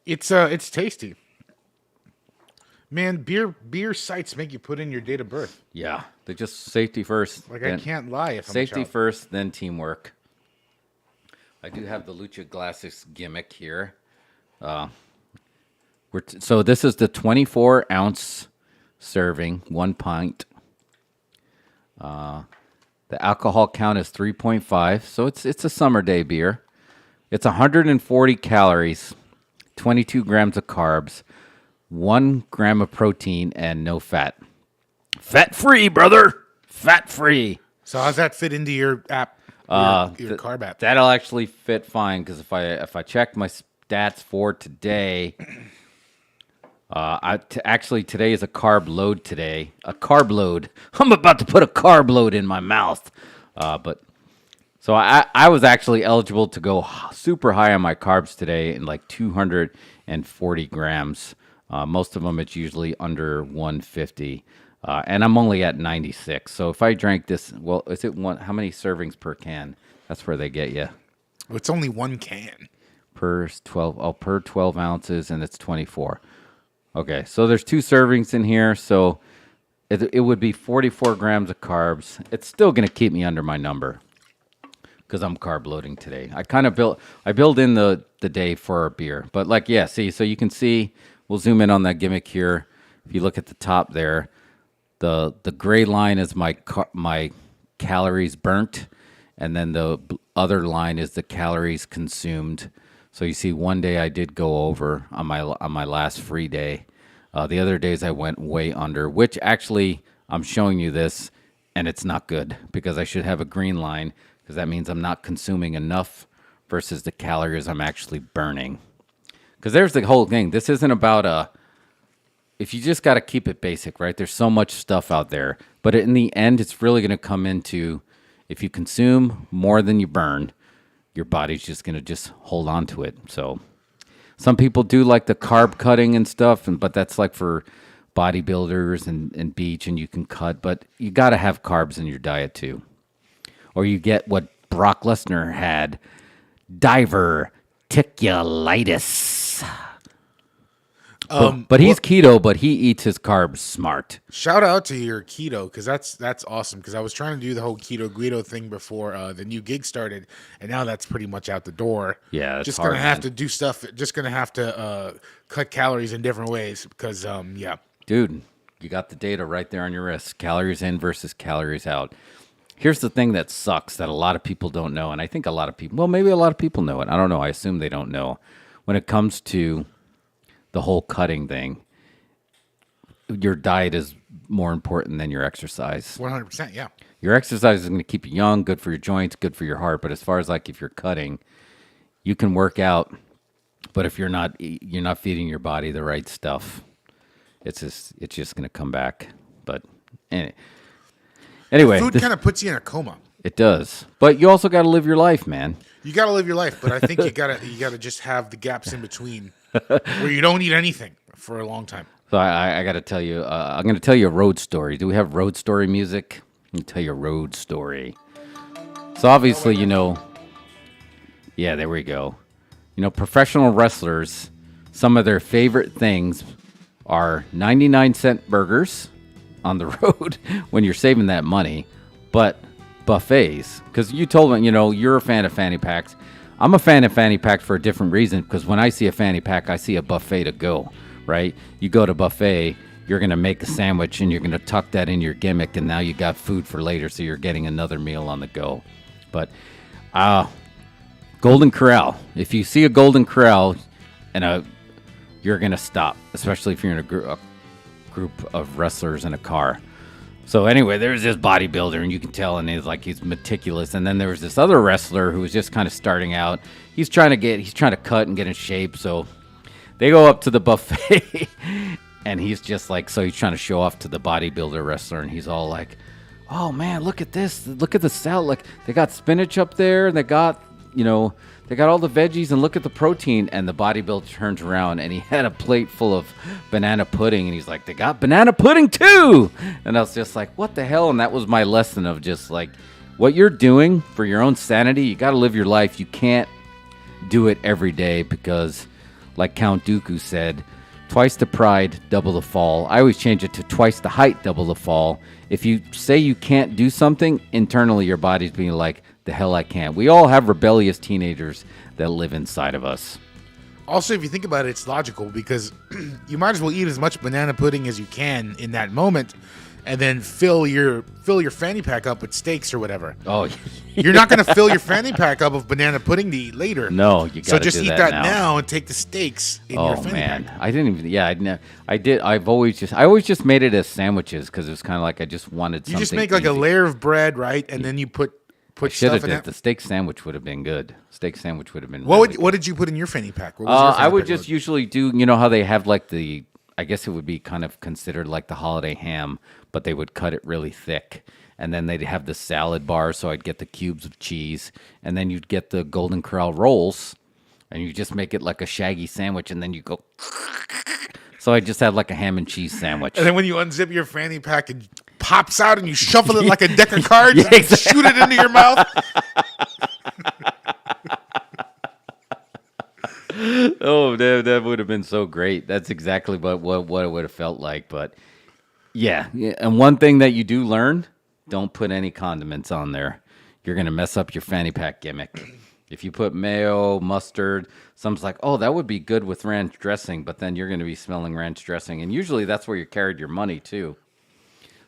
It's tasty. Man, beer sites make you put in your date of birth. Yeah, they're just safety first. Like I can't lie if I'm safety first, then teamwork. I do have the Lucha Glasses gimmick here. So this is the 24-ounce serving, 1 pint. The alcohol count is 3.5, so it's a summer day beer. It's 140 calories, 22 grams of carbs, 1 gram of protein, and no fat. Fat-free, brother! Fat-free! So how's that fit into your app? Your carb app? That'll actually fit fine, because if I check my stats for today... actually, today is a carb load today. A carb load. I'm about to put a carb load in my mouth. So I was actually eligible to go super high on my carbs today in like 240 grams. Most of them, it's usually under 150. And I'm only at 96. So if I drank this, well, is it one? How many servings per can? That's where they get you. Well, it's only 1 can. Per 12 ounces, and it's 24. Okay, so there's 2 servings in here, so it would be 44 grams of carbs. It's still going to keep me under my number because I'm carb loading today. I build in the day for a beer. But like, yeah, see, so you can see, we'll zoom in on that gimmick here. If you look at the top there, the gray line is my calories burnt, and then the other line is the calories consumed. So you see, one day I did go over on my last free day. The other days I went way under, which actually I'm showing you this, and it's not good because I should have a green line because that means I'm not consuming enough versus the calories I'm actually burning. Because there's the whole thing. This isn't about if you just got to keep it basic, right? There's so much stuff out there. But in the end, it's really going to come into if you consume more than you burn, your body's just going to just hold on to it. So some people do like the carb cutting and stuff, but that's like for bodybuilders and beach, and you can cut. But you got to have carbs in your diet too. Or you get what Brock Lesnar had, diverticulitis. But he's keto, but he eats his carbs smart. Shout out to your keto, because that's awesome. Because I was trying to do the whole keto Guido thing before the new gig started, and now that's pretty much out the door. Yeah, it's just hard, gonna have to do stuff. Just gonna have to cut calories in different ways because yeah. Dude, you got the data right there on your wrist. Calories in versus calories out. Here's the thing that sucks that a lot of people don't know, and I think a lot of people, well, maybe a lot of people know it. I don't know. I assume they don't know. When it comes to the whole cutting thing, your diet is more important than your exercise. 100%, yeah. Your exercise is going to keep you young, good for your joints, good for your heart. But as far as like if you're cutting, you can work out, but if you're not feeding your body the right stuff, it's just going to come back. But anyway, food kind of puts you in a coma. It does, but you also got to live your life, man. You got to live your life, but I think you gotta just have the gaps in between where you don't eat anything for a long time. So I got to tell you, I'm going to tell you a road story. Do we have road story music? Let me tell you a road story. So obviously, yeah, there we go. Professional wrestlers, some of their favorite things are 99-cent burgers on the road when you're saving that money, but buffets. Because you told them, you're a fan of fanny packs. I'm a fan of fanny packs for a different reason, because when I see a fanny pack, I see a buffet to go, right? You go to buffet, you're going to make a sandwich, and you're going to tuck that in your gimmick, and now you got food for later, so you're getting another meal on the go. But Golden Corral. If you see a Golden Corral, you're going to stop, especially if you're in a group of wrestlers in a car. So anyway, there's this bodybuilder, and you can tell, and he's meticulous. And then there was this other wrestler who was just kind of starting out. He's trying to cut and get in shape. So they go up to the buffet, and he's just like, so he's trying to show off to the bodybuilder wrestler, and he's all like, "Oh man, look at this! Look at the salad! Like they got spinach up there, and they got all the veggies, and look at the protein." And the bodybuilder turns around, and he had a plate full of banana pudding, and he's like, "They got banana pudding too!" And I was just like, "What the hell?" And that was my lesson of just like, what you're doing for your own sanity, you got to live your life. You can't do it every day because, like Count Dooku said, twice the pride, double the fall. I always change it to twice the height, double the fall. If you say you can't do something, internally your body's being like, the hell I can't. We all have rebellious teenagers that live inside of us. Also, if you think about it, it's logical because you might as well eat as much banana pudding as you can in that moment, and then fill your fanny pack up with steaks or whatever. Oh, you're not going to fill your fanny pack up of banana pudding to eat later. No, you got to so just do eat that now and take the steaks in your fanny pack. I didn't even. Yeah, I did. I always just made it as sandwiches because it was kind of like I just wanted. You just make like a layer of bread, right, and then you put stuff in it. The steak sandwich would have been good. Steak sandwich would have been. What did you put in your fanny pack? What was your fanny I would pack just usually do. You know how they have like the. I guess it would be kind of considered like the holiday ham, but they would cut it really thick. And then they'd have the salad bar, so I'd get the cubes of cheese. And then you'd get the Golden Corral rolls, and you just make it like a shaggy sandwich, and then you go... So I just had like a ham and cheese sandwich. And then when you unzip your fanny pack, it pops out, and you shuffle it like a deck of cards, Yeah, and exactly. shoot it into your mouth. Oh, that would have been so great. That's exactly what it would have felt like. But yeah. And one thing that you do learn, don't put any condiments on there. You're going to mess up your fanny pack gimmick. If you put mayo, mustard, someone's like, oh, that would be good with ranch dressing, but then you're going to be smelling ranch dressing. And usually that's where you carried your money too.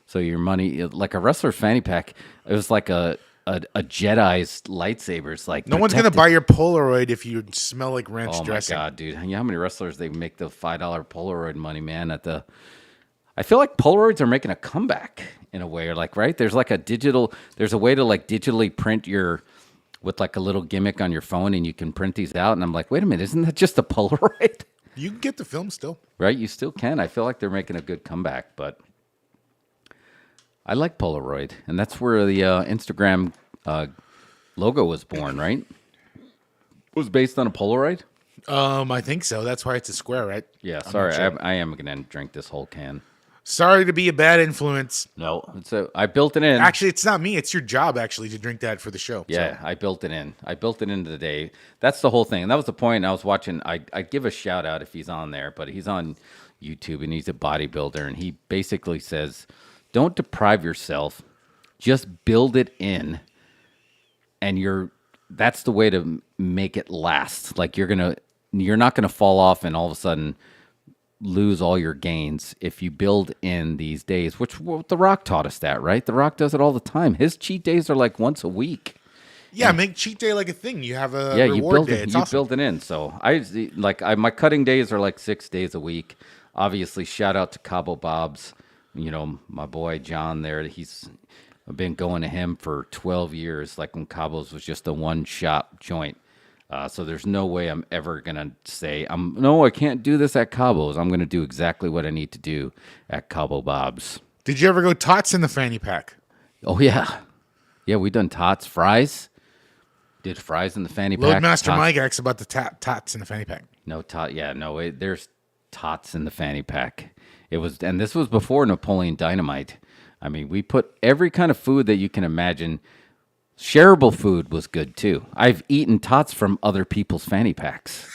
So your money, like a wrestler's fanny pack, it was like a Jedi's lightsabers. Like no one's going to buy your Polaroid if you smell like ranch dressing. Oh my God, dude. You know how many wrestlers they make the $5 Polaroid money, man, I feel like Polaroids are making a comeback in a way, or like, right? There's like there's a way to like digitally print with like a little gimmick on your phone, and you can print these out. And I'm like, wait a minute, isn't that just a Polaroid? You can get the film still. Right? You still can. I feel like they're making a good comeback, but I like Polaroid. And that's where the Instagram logo was born, right? It was based on a Polaroid? I think so. That's why it's a square, right? Yeah, I'm sorry. not sure. I am going to drink this whole can. Sorry to be a bad influence. No, I built it in. Actually, it's not me. It's your job, actually, to drink that for the show. Yeah, so. I built it in. I built it into the day. That's the whole thing. And that was the point. I was watching. I'd give a shout out if he's on there, but he's on YouTube, and he's a bodybuilder. And he basically says, don't deprive yourself. Just build it in. And that's the way to make it last. Like you're not going to fall off and all of a sudden lose all your gains if you build in these days, which The Rock taught us that, right? The Rock does it all the time. His cheat days are like once a week. Yeah, make cheat day like a thing. You have a you reward build day. it. It's You awesome. build it in. So my cutting days are like 6 days a week. Obviously, shout out to Cabo Bob's. You know, my boy John there. I've been going to him for 12 years. Like when Cabo's was just a one-shop joint. So there's no way I'm ever going to say, I can't do this at Cabo's. I'm going to do exactly what I need to do at Cabo Bob's. Did you ever go tots in the fanny pack? Oh, yeah. Yeah, we done tots, fries. Did fries in the fanny pack. Loadmaster Mike asks about the tots in the fanny pack. No, there's tots in the fanny pack. And this was before Napoleon Dynamite. I mean, we put every kind of food that you can imagine. Shareable food was good too. I've eaten tots from other people's fanny packs.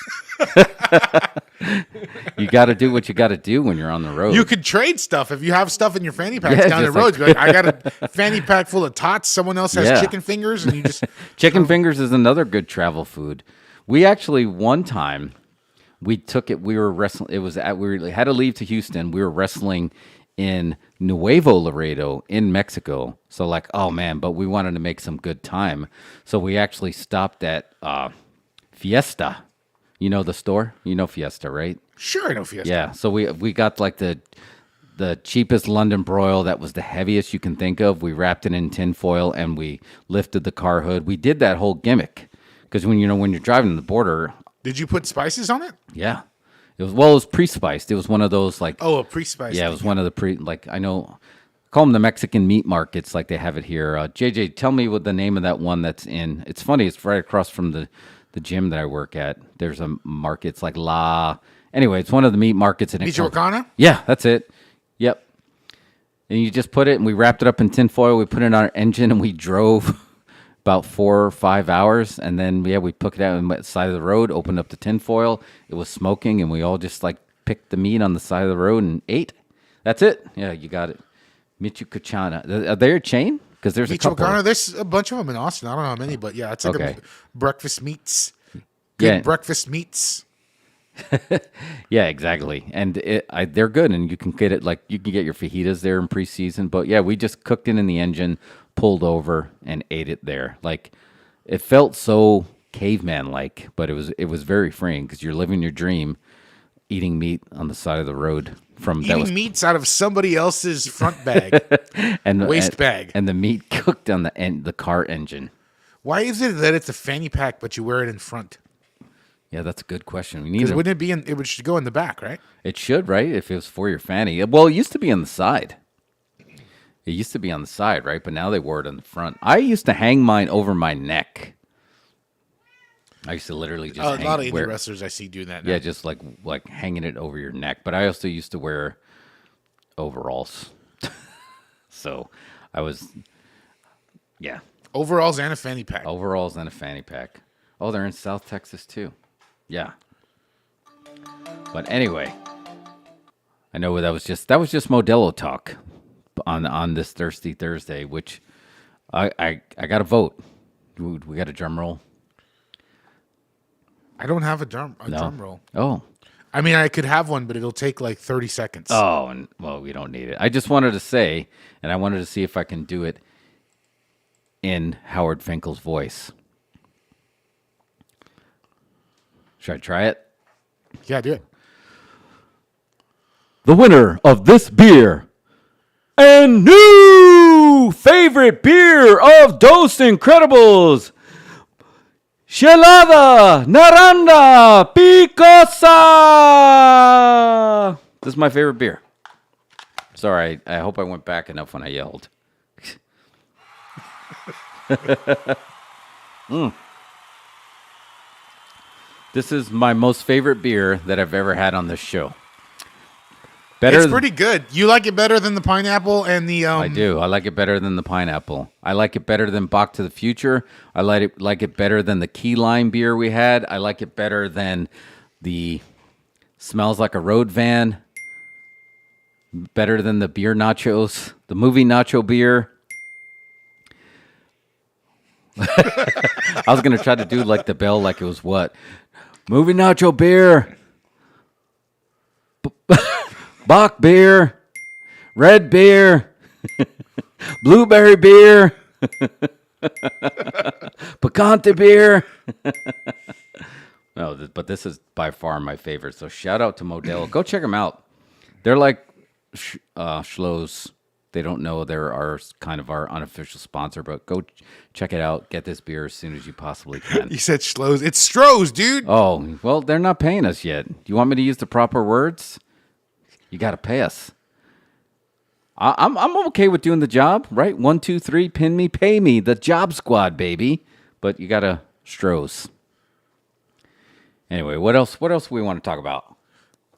You got to do what you got to do when you're on the road. You could trade stuff if you have stuff in your fanny packs Yeah, down the just road. like- Like, I got a fanny pack full of tots. Someone else has Yeah. chicken fingers, and you just Chicken fingers is another good travel food. We actually one time we took it. We were wrestling. We had to leave to Houston. We were wrestling in Nuevo Laredo in Mexico. So like, oh man, but we wanted to make some good time. So we actually stopped at Fiesta. You know the store? You know Fiesta, right? sure I know Fiesta. Yeah. So we got like the the cheapest London broil that was the heaviest you can think of. We wrapped it in tin foil and we lifted the car hood. We did that whole gimmick because when you're driving the border. Did you put spices on it? Yeah, it was pre-spiced. It was one of those like a pre-spiced. Yeah, it was one of the I know. Call them the Mexican meat markets, like they have it here. JJ, tell me what the name of that one that's in. It's funny. It's right across from the gym that I work at. There's a market. It's like Anyway, it's one of the meat markets. Michoacana? Yeah, that's it. Yep. And you just put it, and we wrapped it up in tin foil. We put it on our engine, and we drove about 4 or 5 hours. And then, we took it out on the side of the road, opened up the tin foil. It was smoking, and we all just, picked the meat on the side of the road and ate. That's it. Yeah, you got it. Michoacana. Are they a chain? Because there's a couple. Michoacana, there's a bunch of them in Austin. I don't know how many, but yeah, it's like a breakfast meats. Good breakfast meats. Yeah, exactly. And they're good, and you can get it you can get your fajitas there in preseason. But yeah, we just cooked it in the engine, pulled over, and ate it there. It felt so caveman-like, but it was very freeing because you're living your dream, eating meat on the side of the road. Eating meats out of somebody else's front bag and waste bag, and the meat cooked on the car engine. Why is it that it's a fanny pack but you wear it in front? Yeah, that's a good question. Because wouldn't it be it should go in the back, right? It should, right? If it was for your fanny. Well, it used to be on the side. It used to be on the side, right? But now they wore it on the front. I used to hang mine over my neck. I used to literally just a lot of indie wrestlers I see doing that now. Yeah, just like hanging it over your neck. But I also used to wear overalls. So I was, overalls and a fanny pack. Overalls and a fanny pack. Oh, they're in South Texas too. Yeah. But anyway, I know that was just Modelo talk on this Thirsty Thursday, which I got a vote. We got a drum roll. I don't have a drum roll. Oh. I mean, I could have one, but it'll take 30 seconds. Oh, well, we don't need it. I just wanted to say, and I wanted to see if I can do it in Howard Finkel's voice. Should I try it? Yeah, do it. The winner of this beer and new favorite beer of Dos Incredibles, Gelada Naranja Picosa. This is my favorite beer. Sorry, I hope I went back enough when I yelled. This is my most favorite beer that I've ever had on this show. It's pretty good. You like it better than the pineapple and the... I do. I like it better than the pineapple. I like it better than Back to the Future. I like it better than the Key Lime beer we had. I like it better than the Smells Like a Road Van. Better than the beer nachos. The movie nacho beer. I was going to try to do the bell like it was what? Movie nacho beer. Bach beer, red beer, blueberry beer, picante beer. No, but this is by far my favorite. So shout out to Modelo. Go check them out. They're like Schlo's. They don't know they're our unofficial sponsor, but go check it out. Get this beer as soon as you possibly can. You said Schlo's. It's Stroh's, dude. Oh, well, they're not paying us yet. Do you want me to use the proper words? You got to pay us. I'm okay with doing the job, right? 1, 2, 3, pin me, pay me. The job squad, baby. But you got to Stroh's. Anyway, what else we want to talk about?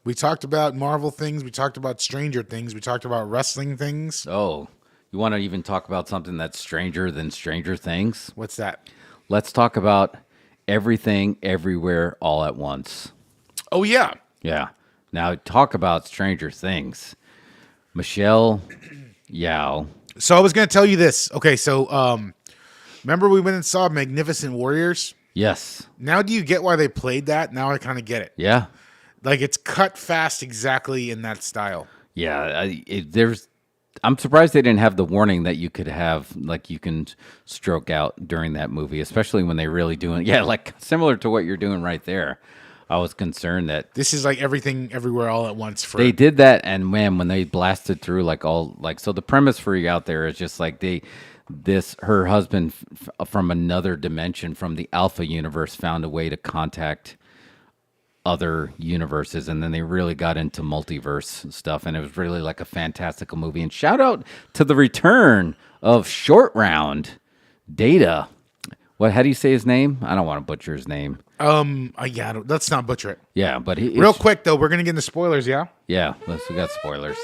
We talked about Marvel things. We talked about Stranger Things. We talked about wrestling things. Oh, you want to even talk about something that's stranger than Stranger Things? What's that? Let's talk about Everything, Everywhere, All at Once. Oh, yeah. Yeah. Now, talk about Stranger Things. Michelle Yao. So I was going to tell you this. Okay, so remember we went and saw Magnificent Warriors? Yes. Now do you get why they played that? Now I kind of get it. Yeah. It's cut fast exactly in that style. Yeah. I'm surprised they didn't have the warning that you could have, you can stroke out during that movie, especially when they really doing, similar to what you're doing right there. I was concerned that This is like everything, everywhere, all at once. For they did that, and man, when they blasted through so the premise for you out there is just like her husband from another dimension, from the Alpha universe, found a way to contact other universes, and then they really got into multiverse stuff, and it was really like a fantastical movie. And shout out to the return of Short Round Data. How do you say his name? I don't want to butcher his name. yeah, let's not butcher it. Yeah, but Real quick though, we're gonna get into spoilers. Yeah. Yeah, we got spoilers.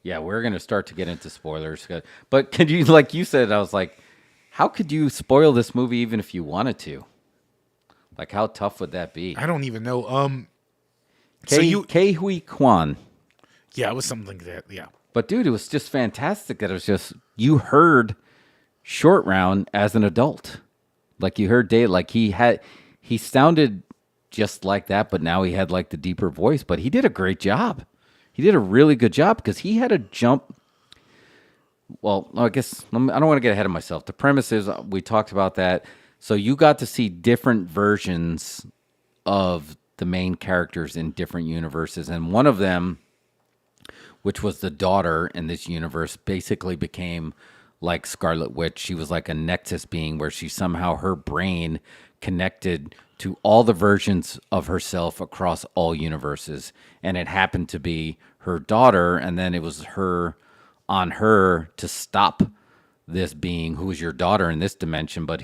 Yeah, we're gonna start to get into spoilers. But could you, like you said, I was like, how could you spoil this movie even if you wanted to? Like, how tough would that be? I don't even know. Ke Huy Quan. Yeah, it was something like that. Yeah. But dude, it was just fantastic that it was just you heard Short Round as an adult. Like you heard Dave, like he sounded just like that, but now he had like the deeper voice. But he did a great job. He did a really good job because he had a jump. Well, I guess I don't want to get ahead of myself. The premise is we talked about that. So you got to see different versions of the main characters in different universes. And one of them, which was the daughter in this universe, basically became like Scarlet Witch. She was like a nexus being where she somehow, her brain connected to all the versions of herself across all universes. And it happened to be her daughter. And then it was on her to stop this being who is your daughter in this dimension. But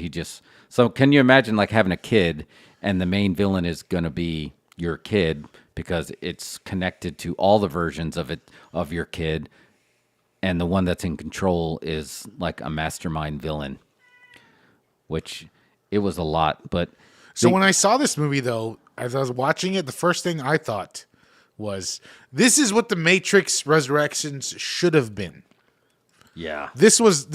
so can you imagine like having a kid and the main villain is going to be your kid because it's connected to all the versions of your kid, and the one that's in control is like a mastermind villain, which it was a lot. But so when I saw this movie though, as I was watching it, the first thing I thought was, this is what the Matrix Resurrections should have been. Yeah. This was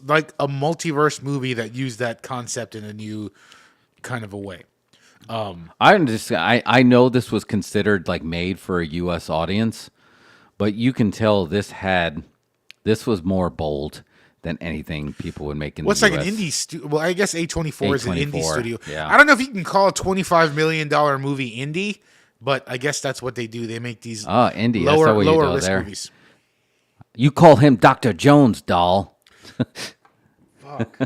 like a multiverse movie that used that concept in a new kind of a way. I know this was considered like made for a US audience, but you can tell this was more bold than anything people would make in the US. Like an indie studio? Well, I guess A24 is an indie studio. Yeah. I don't know if you can call a $25 million movie indie, but I guess that's what they do. They make these indie. lower risk movies. You call him Dr. Jones, doll. Fuck.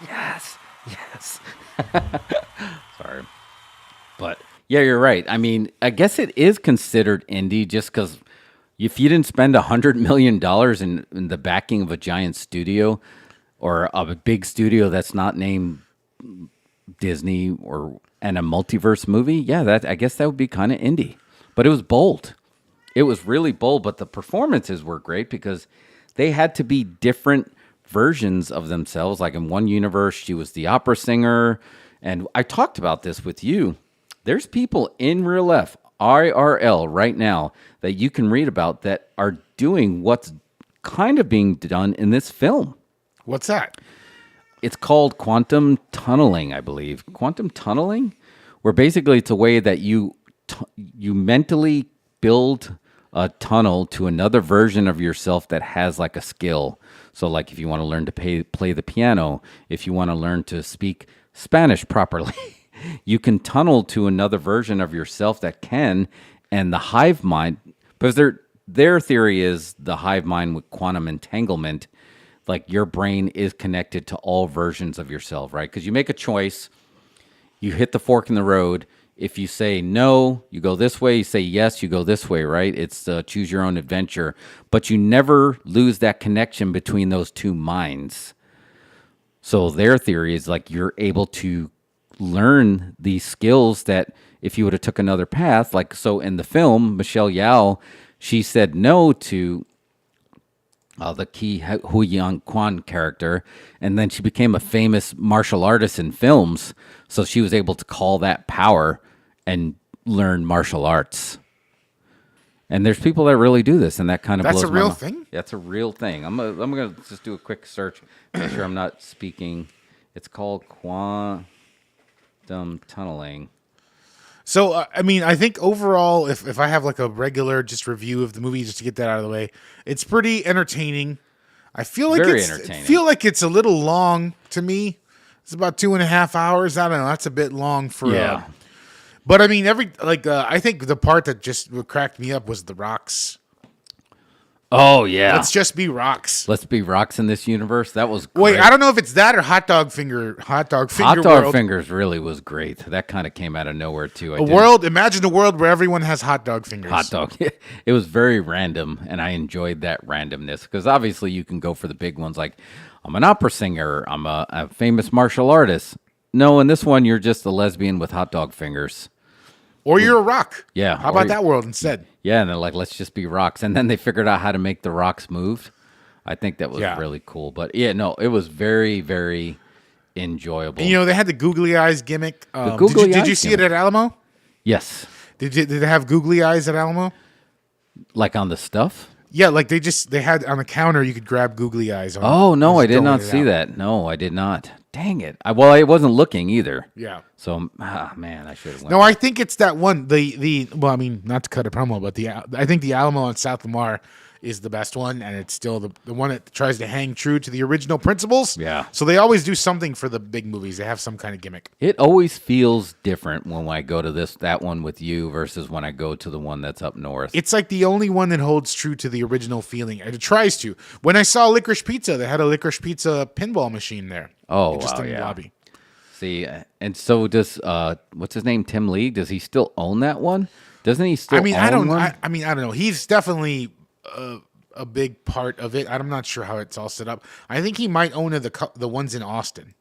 Yes. Sorry. But yeah, you're right. I mean, I guess it is considered indie just because if you didn't spend $100 million in the backing of a giant studio or of a big studio that's not named Disney and a multiverse movie, yeah, I guess that would be kind of indie. But it was bold. It was really bold, but the performances were great because they had to be different versions of themselves. Like in one universe, she was the opera singer. And I talked about this with you. There's people in real life, IRL, right now that you can read about that are doing what's kind of being done in this film. What's that? It's called quantum tunneling, I believe. Quantum tunneling, where basically it's a way that you mentally build a tunnel to another version of yourself that has like a skill. So like if you want to learn to play the piano, if you want to learn to speak Spanish properly, you can tunnel to another version of yourself that can. And the hive mind, because their theory is the hive mind with quantum entanglement, like your brain is connected to all versions of yourself, right? Because you make a choice, you hit the fork in the road. If you say no, you go this way. You say yes, you go this way, right? It's choose your own adventure. But you never lose that connection between those two minds. So their theory is like you're able to learn these skills that if you would have took another path, like so in the film, Michelle Yeoh, she said no to the Ke Huy Quan character, and then she became a famous martial artist in films. So she was able to call that power and learn martial arts. And there's people that really do this, and that kind of That's blows a real my thing? That's a real thing. I'm gonna just do a quick search, make sure I'm not speaking. It's called quantum tunneling. So, I mean, I think overall, if I have like a regular just review of the movie, just to get that out of the way, it's pretty entertaining. I feel like Very it's entertaining. feel like it's a little long to me. It's about 2.5 hours. I don't know. That's a bit long for. Yeah. But I mean, I think the part that just cracked me up was the rocks. Oh yeah. Let's just be rocks. Let's be rocks in this universe. That was great. Wait, I don't know if it's that or hot dog finger. Hot Dog World. Fingers really was great. That kind of came out of nowhere too. Imagine a world where everyone has hot dog fingers. Hot dog. It was very random, and I enjoyed that randomness because obviously you can go for the big ones like I'm an opera singer, I'm a famous martial artist. No, in this one you're just a lesbian with hot dog fingers. Or you're a rock. Yeah. How about that world instead? Yeah, and they're like, let's just be rocks. And then they figured out how to make the rocks move. I think that was really cool. But yeah, no, it was very, very enjoyable. And, they had the googly eyes gimmick. Did you see it at Alamo? Yes. Did they have googly eyes at Alamo? Like on the stuff? Yeah, like they had on the counter you could grab googly eyes. Oh no, I did not see that. No, I did not. Dang it! I wasn't looking either. Yeah. So man, I should have went. No, I think it's that one. Well, I mean, not to cut a promo, but I think the Alamo on South Lamar is the best one, and it's still the one that tries to hang true to the original principles. Yeah. So they always do something for the big movies. They have some kind of gimmick. It always feels different when I go to that one with you versus when I go to the one that's up north. It's like the only one that holds true to the original feeling, and it tries to. When I saw Licorice Pizza, they had a Licorice Pizza pinball machine there. Oh, just wow, in the yeah. lobby. See, and so does what's his name, Tim Lee? Does he still own that one? Doesn't he still? I don't one? know. He's definitely a big part of it. I'm not sure how it's all set up. I think he might own the ones in Austin.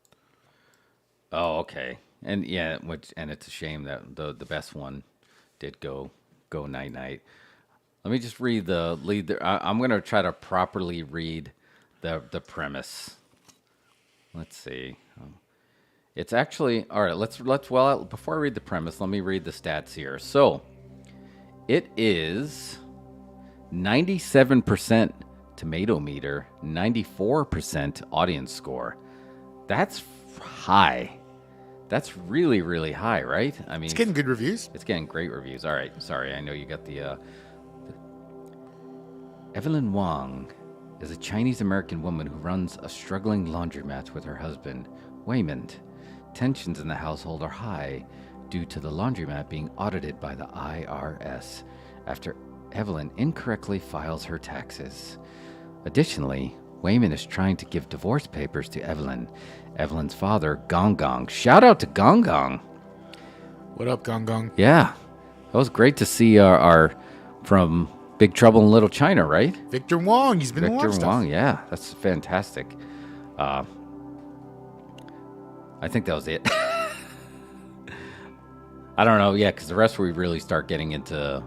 Oh, okay. And yeah, and it's a shame that the best one did go night night. Let me just read the lead there. I'm going to try to properly read the premise. Let's see. It's actually all right. Let's before I read the premise, let me read the stats here. So, it is 97% tomato meter, 94% audience score. That's high. That's really, really high, right? I mean, It's getting good reviews. It's getting great reviews. All right. Sorry, I know you got the Evelyn Wang is a Chinese-American woman who runs a struggling laundromat with her husband, Waymond. Tensions in the household are high due to the laundromat being audited by the IRS after Evelyn incorrectly files her taxes. Additionally, Waymond is trying to give divorce papers to Evelyn. Evelyn's father, Gong Gong. Shout out to Gong Gong. What up, Gong Gong? Yeah, that was great to see our from Big Trouble in Little China, right? Victor Wong. He's been in a lot of Victor stuff. Wong, yeah, that's fantastic. I think that was it. I don't know, yeah, because the rest we really start getting into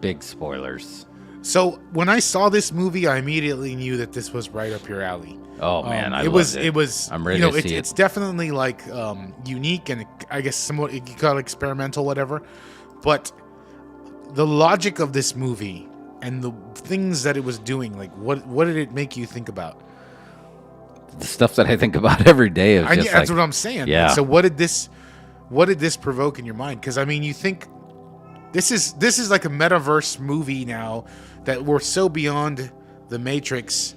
big spoilers. So when I saw this movie, I immediately knew that this was right up your alley. Oh man, I it loved was. It was. I'm ready to see It's definitely like unique and I guess somewhat you call it experimental, whatever. But the logic of this movie and the things that it was doing, like what did it make you think about? the stuff that I think about every day. Is just that's like, what I'm saying. Yeah. So what did this provoke in your mind? Because I mean, you think this is like a metaverse movie now that we're so beyond the Matrix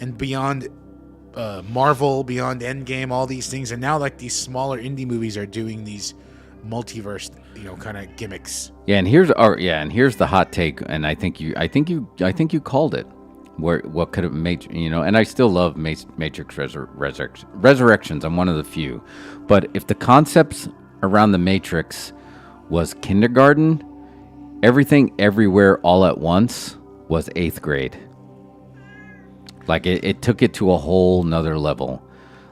and beyond Marvel, beyond Endgame, all these things, and now like these smaller indie movies are doing these multiverse, kind of gimmicks. Yeah, and here's the hot take, and I think you called it. What could have made and I still love Matrix Resurrections. I'm one of the few, but if the concepts around the Matrix was kindergarten, everything everywhere all at once was 8th grade. Like it took it to a whole nother level.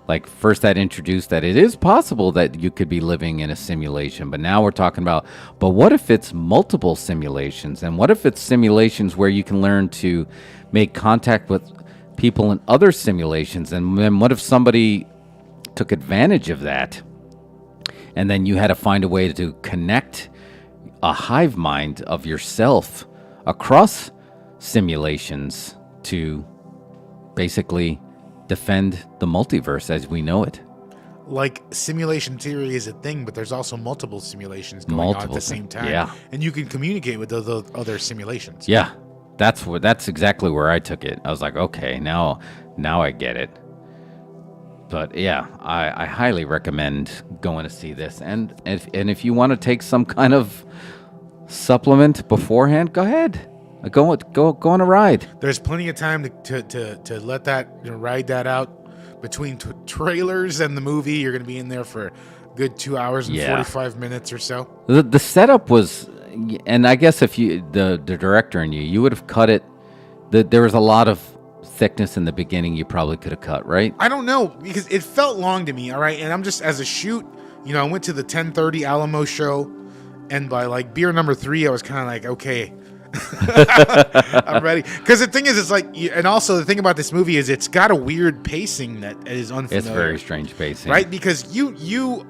Like first that introduced that it is possible that you could be living in a simulation, but now we're talking about, but what if it's multiple simulations? And what if it's simulations where you can learn to make contact with people in other simulations? And then what if somebody took advantage of that? And then you had to find a way to connect a hive mind of yourself across simulations to basically defend the multiverse as we know it. Like simulation theory is a thing, but there's also multiple simulations going on at the same time. Yeah. And you can communicate with those other simulations. Yeah. That's exactly where I took it. I was like, okay, now Now I get it. But yeah, I highly recommend going to see this. And if you want to take some kind of supplement beforehand, go ahead. Go on a ride. There's plenty of time to let that, ride that out between trailers and the movie. You're going to be in there for a good 2 hours and 45 minutes or so. The setup was, and I guess if you the director and you would have cut it. There was a lot of thickness in the beginning. You probably could have cut, right? I don't know, because it felt long to me. All right, and I'm just, as a shoot, I went to the 10:30 Alamo show, and by like beer number 3, I was kind of like, okay. I'm ready, because the thing is, it's like, and also the thing about this movie is it's got a weird pacing that is unfamiliar. It's very strange pacing, right? Because you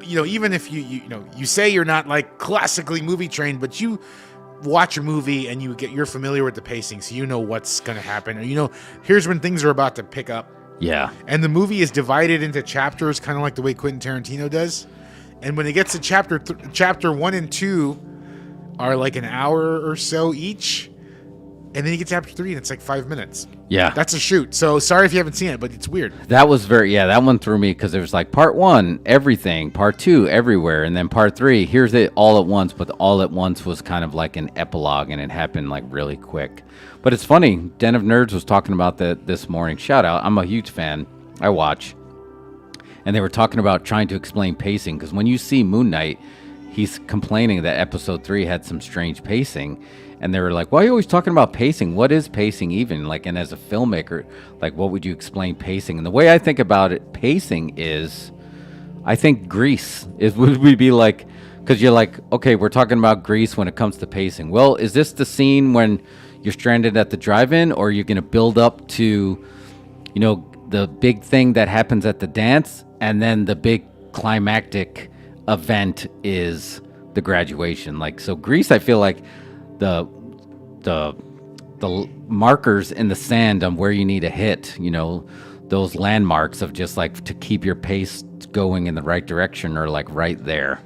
even if you say you're not like classically movie trained, but you watch a movie and you're familiar with the pacing, so you know what's going to happen, or here's when things are about to pick up. Yeah. And the movie is divided into chapters, kind of like the way Quentin Tarantino does. And when it gets to chapter 1 and 2 are like an hour or so each, and then you get to chapter 3 and it's like 5 minutes. Yeah. That's a shoot. So sorry if you haven't seen it, but it's weird. That was that one threw me, because it was like part 1, everything, part 2, everywhere, and then part 3, here's it all at once, but the all at once was kind of like an epilogue, and it happened like really quick. But it's funny, Den of Nerds was talking about that this morning. Shout out, I'm a huge fan. I watch. And they were talking about trying to explain pacing, because when you see Moon Knight, he's complaining that episode 3 had some strange pacing. And they were like, why are you always talking about pacing? What is pacing even? Like, and as a filmmaker, like, what would you explain pacing? And the way I think about it, pacing is, I think Grease would be like, because you're like, okay, we're talking about Grease when it comes to pacing. Well, is this the scene when you're stranded at the drive-in, or you're going to build up to, the big thing that happens at the dance, and then the big climactic event is the graduation? Like, so Grease, I feel like the markers in the sand on where you need to hit, those landmarks of just like to keep your pace going in the right direction are like right there.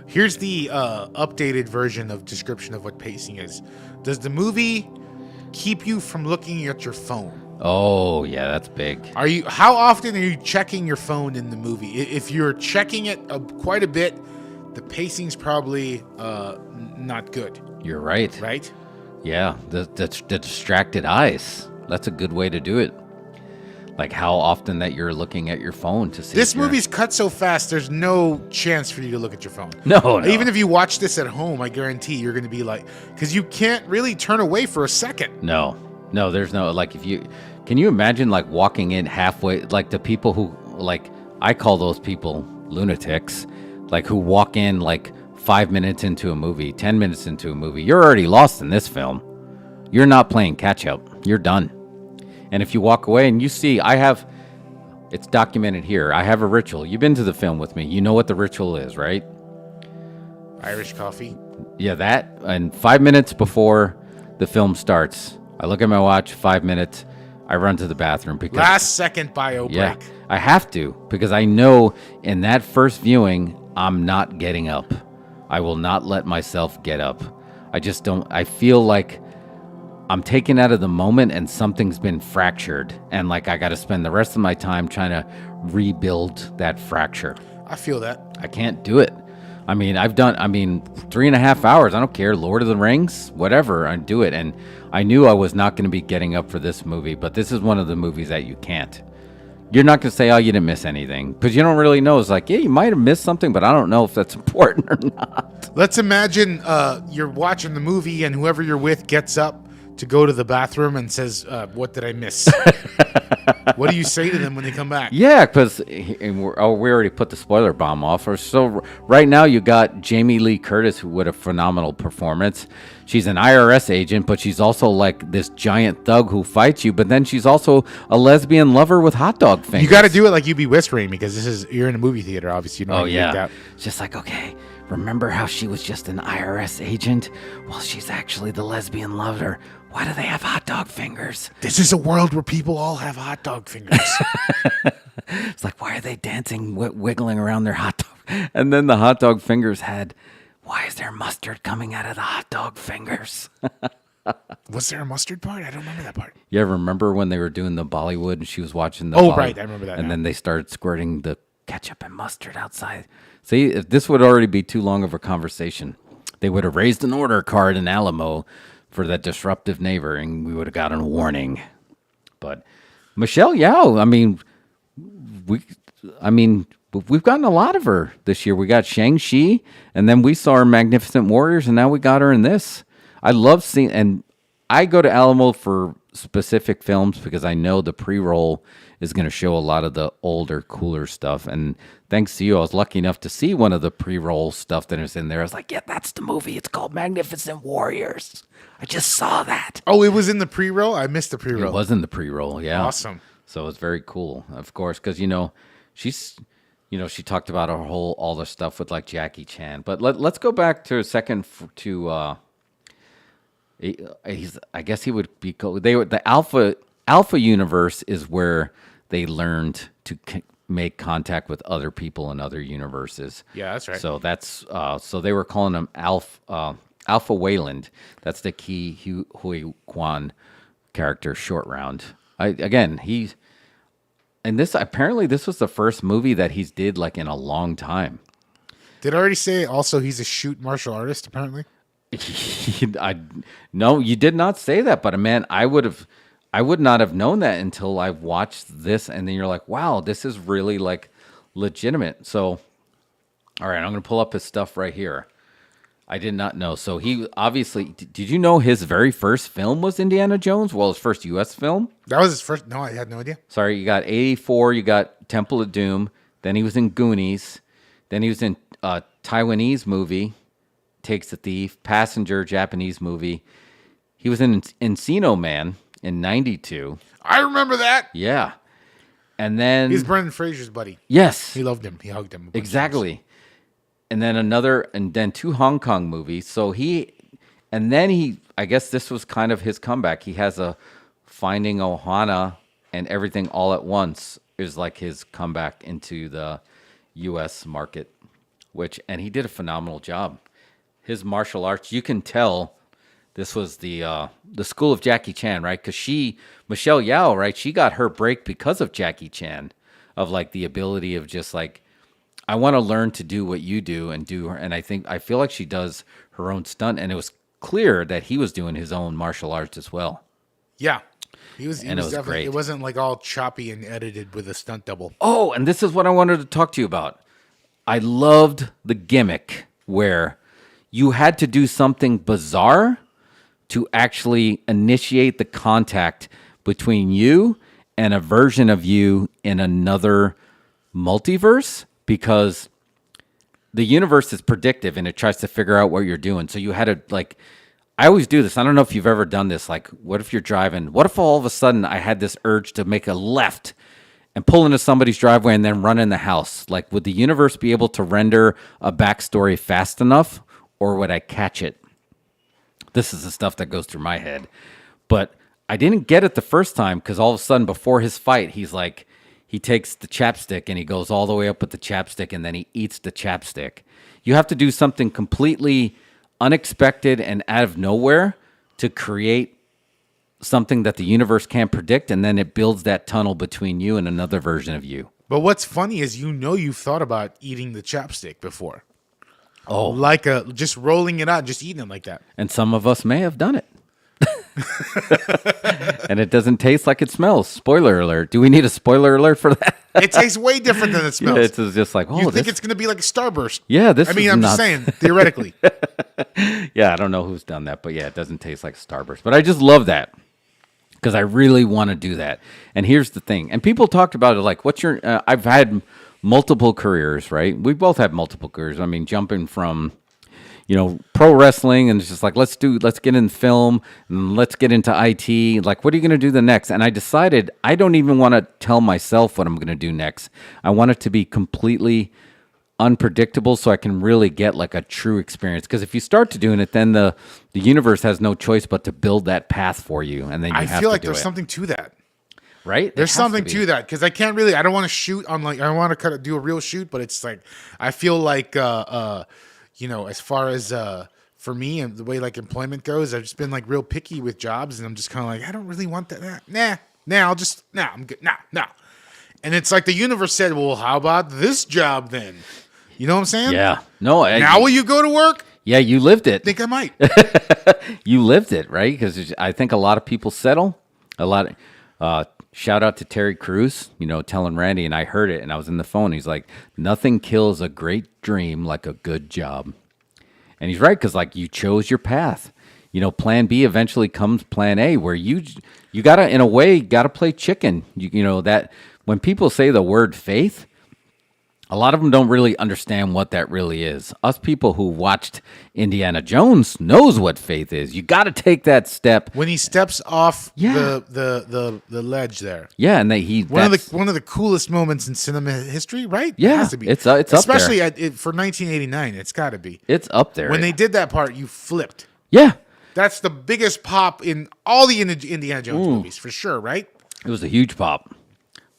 Here's the updated version of description of what pacing is. Does the movie keep you from looking at your phone? Oh yeah, that's big. How often are you checking your phone in the movie? If you're checking it quite a bit, the pacing's probably not good. You're right. Right? Yeah, the distracted eyes. That's a good way to do it. Like how often that you're looking at your phone to see. This movie's cut so fast, there's no chance for you to look at your phone. No. Even if you watch this at home, I guarantee you're going to be like, because you can't really turn away for a second. No, there's no, like, can you imagine like walking in halfway, like the people who, like, I call those people lunatics, like who walk in like 5 minutes into a movie, 10 minutes into a movie. You're already lost in this film. You're not playing catch up. You're done. And if you walk away and you see, it's documented here. I have a ritual. You've been to the film with me. You know what the ritual is, right? Irish coffee. Yeah, that. And 5 minutes before the film starts, I look at my watch, 5 minutes. I run to the bathroom because last second bio break. Yeah, I have to, because I know in that first viewing, I'm not getting up. I will not let myself get up. I just don't. I feel like I'm taken out of the moment and something's been fractured. And like I got to spend the rest of my time trying to rebuild that fracture. I feel that. I can't do it. I mean, 3.5 hours. I don't care. Lord of the Rings, whatever. I do it. And I knew I was not going to be getting up for this movie. But this is one of the movies that you can't. You're not going to say, oh, you didn't miss anything. Because you don't really know. It's like, yeah, you might have missed something, but I don't know if that's important or not. Let's imagine you're watching the movie and whoever you're with gets up to go to the bathroom and says, what did I miss? What do you say to them when they come back? Yeah, because we already put the spoiler bomb off. So right now you got Jamie Lee Curtis, who with a phenomenal performance. She's an IRS agent, but she's also like this giant thug who fights you. But then she's also a lesbian lover with hot dog fingers. You got to do it like you be whispering, because you're in a movie theater, obviously. You know. Oh yeah, it's just like, okay, remember how she was just an IRS agent? Well, she's actually the lesbian lover. Why do they have hot dog fingers? This is a world where people all have hot dog fingers. It's like, why are they dancing, wiggling around their hot dog? And then the hot dog fingers had, why is there mustard coming out of the hot dog fingers? Was there a mustard part? I don't remember that part. You ever remember when they were doing the Bollywood and she was watching the Right. I remember that and now. then they started squirting the ketchup and mustard outside. See, if this would already be too long of a conversation. They would have raised an order card in Alamo for that disruptive neighbor, and we would have gotten a warning. But Michelle Yeoh, we've gotten a lot of her this year. We got Shang-Chi, and then we saw her Magnificent Warriors, and now we got her in this. I love seeing, and I go to Alamo for specific films because I know the pre-roll is going to show a lot of the older, cooler stuff. And thanks to you, I was lucky enough to see one of the pre-roll stuff that is in there. I was like, yeah, that's the movie. It's called Magnificent Warriors. I just saw that. Oh, it was in the pre-roll? I missed the pre-roll. It was in the pre-roll, yeah. Awesome. So it's very cool, of course, because, she talked about all the stuff with like Jackie Chan. But let's go back to a second to, I guess he would be, the Alpha universe is where they learned to make contact with other people in other universes. Yeah, that's right. So so they were calling him Alpha Wayland. That's the Ki Hui Kwan character, Short Round. Apparently this was the first movie that he's did like in a long time. Did I already say also he's a shoot martial artist, apparently? No, you did not say that, but man, I would not have known that until I've watched this, and then you're like, wow, this is really like legitimate. So, all right, I'm going to pull up his stuff right here. I did not know. So he obviously, did you know his very first film was Indiana Jones? Well, his first U.S. film? That was his first. No, I had no idea. Sorry, you got 84, you got Temple of Doom, then he was in Goonies, then he was in a Taiwanese movie, Takes the Thief, Passenger, Japanese movie. He was in Encino Man in 92. I remember that. Yeah. And then... He's Brendan Fraser's buddy. Yes. He loved him. He hugged him. Exactly. And then two Hong Kong movies. I guess this was kind of his comeback. He has a Finding Ohana and Everything All at Once is like his comeback into the U.S. market, and he did a phenomenal job. His martial arts, you can tell this was the school of Jackie Chan, right? Because Michelle Yeoh, right? She got her break because of Jackie Chan, of like the ability of just like, I want to learn to do what you do and do. And I feel like she does her own stunt, and it was clear that he was doing his own martial arts as well. Yeah. He was definitely great. It wasn't like all choppy and edited with a stunt double. Oh, and this is what I wanted to talk to you about. I loved the gimmick where you had to do something bizarre to actually initiate the contact between you and a version of you in another multiverse, because the universe is predictive and it tries to figure out what you're doing. So you had to, like, I always do this. I don't know if you've ever done this. Like, what if you're driving? What if all of a sudden I had this urge to make a left and pull into somebody's driveway and then run in the house? Like, would the universe be able to render a backstory fast enough, or would I catch it? This is the stuff that goes through my head. But I didn't get it the first time, because all of a sudden before his fight, he's like, he takes the chapstick and he goes all the way up with the chapstick and then he eats the chapstick. You have to do something completely unexpected and out of nowhere to create something that the universe can't predict, and then it builds that tunnel between you and another version of you. But what's funny is you've thought about eating the chapstick before. Oh. Like just rolling it out, just eating it like that. And some of us may have done it. And it doesn't taste like it smells. Spoiler alert. Do we need a spoiler alert for that? It tastes way different than it smells. Yeah, it's just like, you think it's going to be like a Starburst. Yeah, I'm just saying, theoretically. Yeah, I don't know who's done that, but yeah, it doesn't taste like Starburst. But I just love that, because I really want to do that. And here's the thing. And people talked about it like, what's your... I've had multiple careers, right? We both have multiple careers. I mean, jumping from, pro wrestling, and it's just like, let's get in film, and let's get into IT. Like, what are you going to do the next? And I decided I don't even want to tell myself what I'm going to do next. I want it to be completely unpredictable, so I can really get like a true experience. Because if you start to doing it, then the universe has no choice but to build that path for you, and then you have to do it. I feel like there's something to that. Right? There's something to that, because I don't want to shoot on, like, I want to do a real shoot, but it's like, I feel like, as far as for me and the way like employment goes, I've just been like real picky with jobs, and I'm just kind of like, I don't really want that. I'm good. Nah. And it's like the universe said, well, how about this job then? You know what I'm saying? Yeah. No. Now will you go to work? Yeah, you lived it. I think I might. You lived it, right? Because I think a lot of people settle. Shout out to Terry Crews, telling Randy, and I heard it, and I was in the phone. He's like, nothing kills a great dream like a good job. And he's right, because like you chose your path. Plan B eventually comes plan A, where you gotta, in a way, gotta play chicken. That when people say the word faith, a lot of them don't really understand what that really is. Us people who watched Indiana Jones knows what faith is. You got to take that step When he steps off the ledge there. Yeah, and one of the coolest moments in cinema history, right? Yeah, it has to be. it's up there. Especially for 1989. It's got to be. It's up there. When they did that part, you flipped. Yeah, That's the biggest pop in all the Indiana Jones movies, for sure, right? it was a huge pop.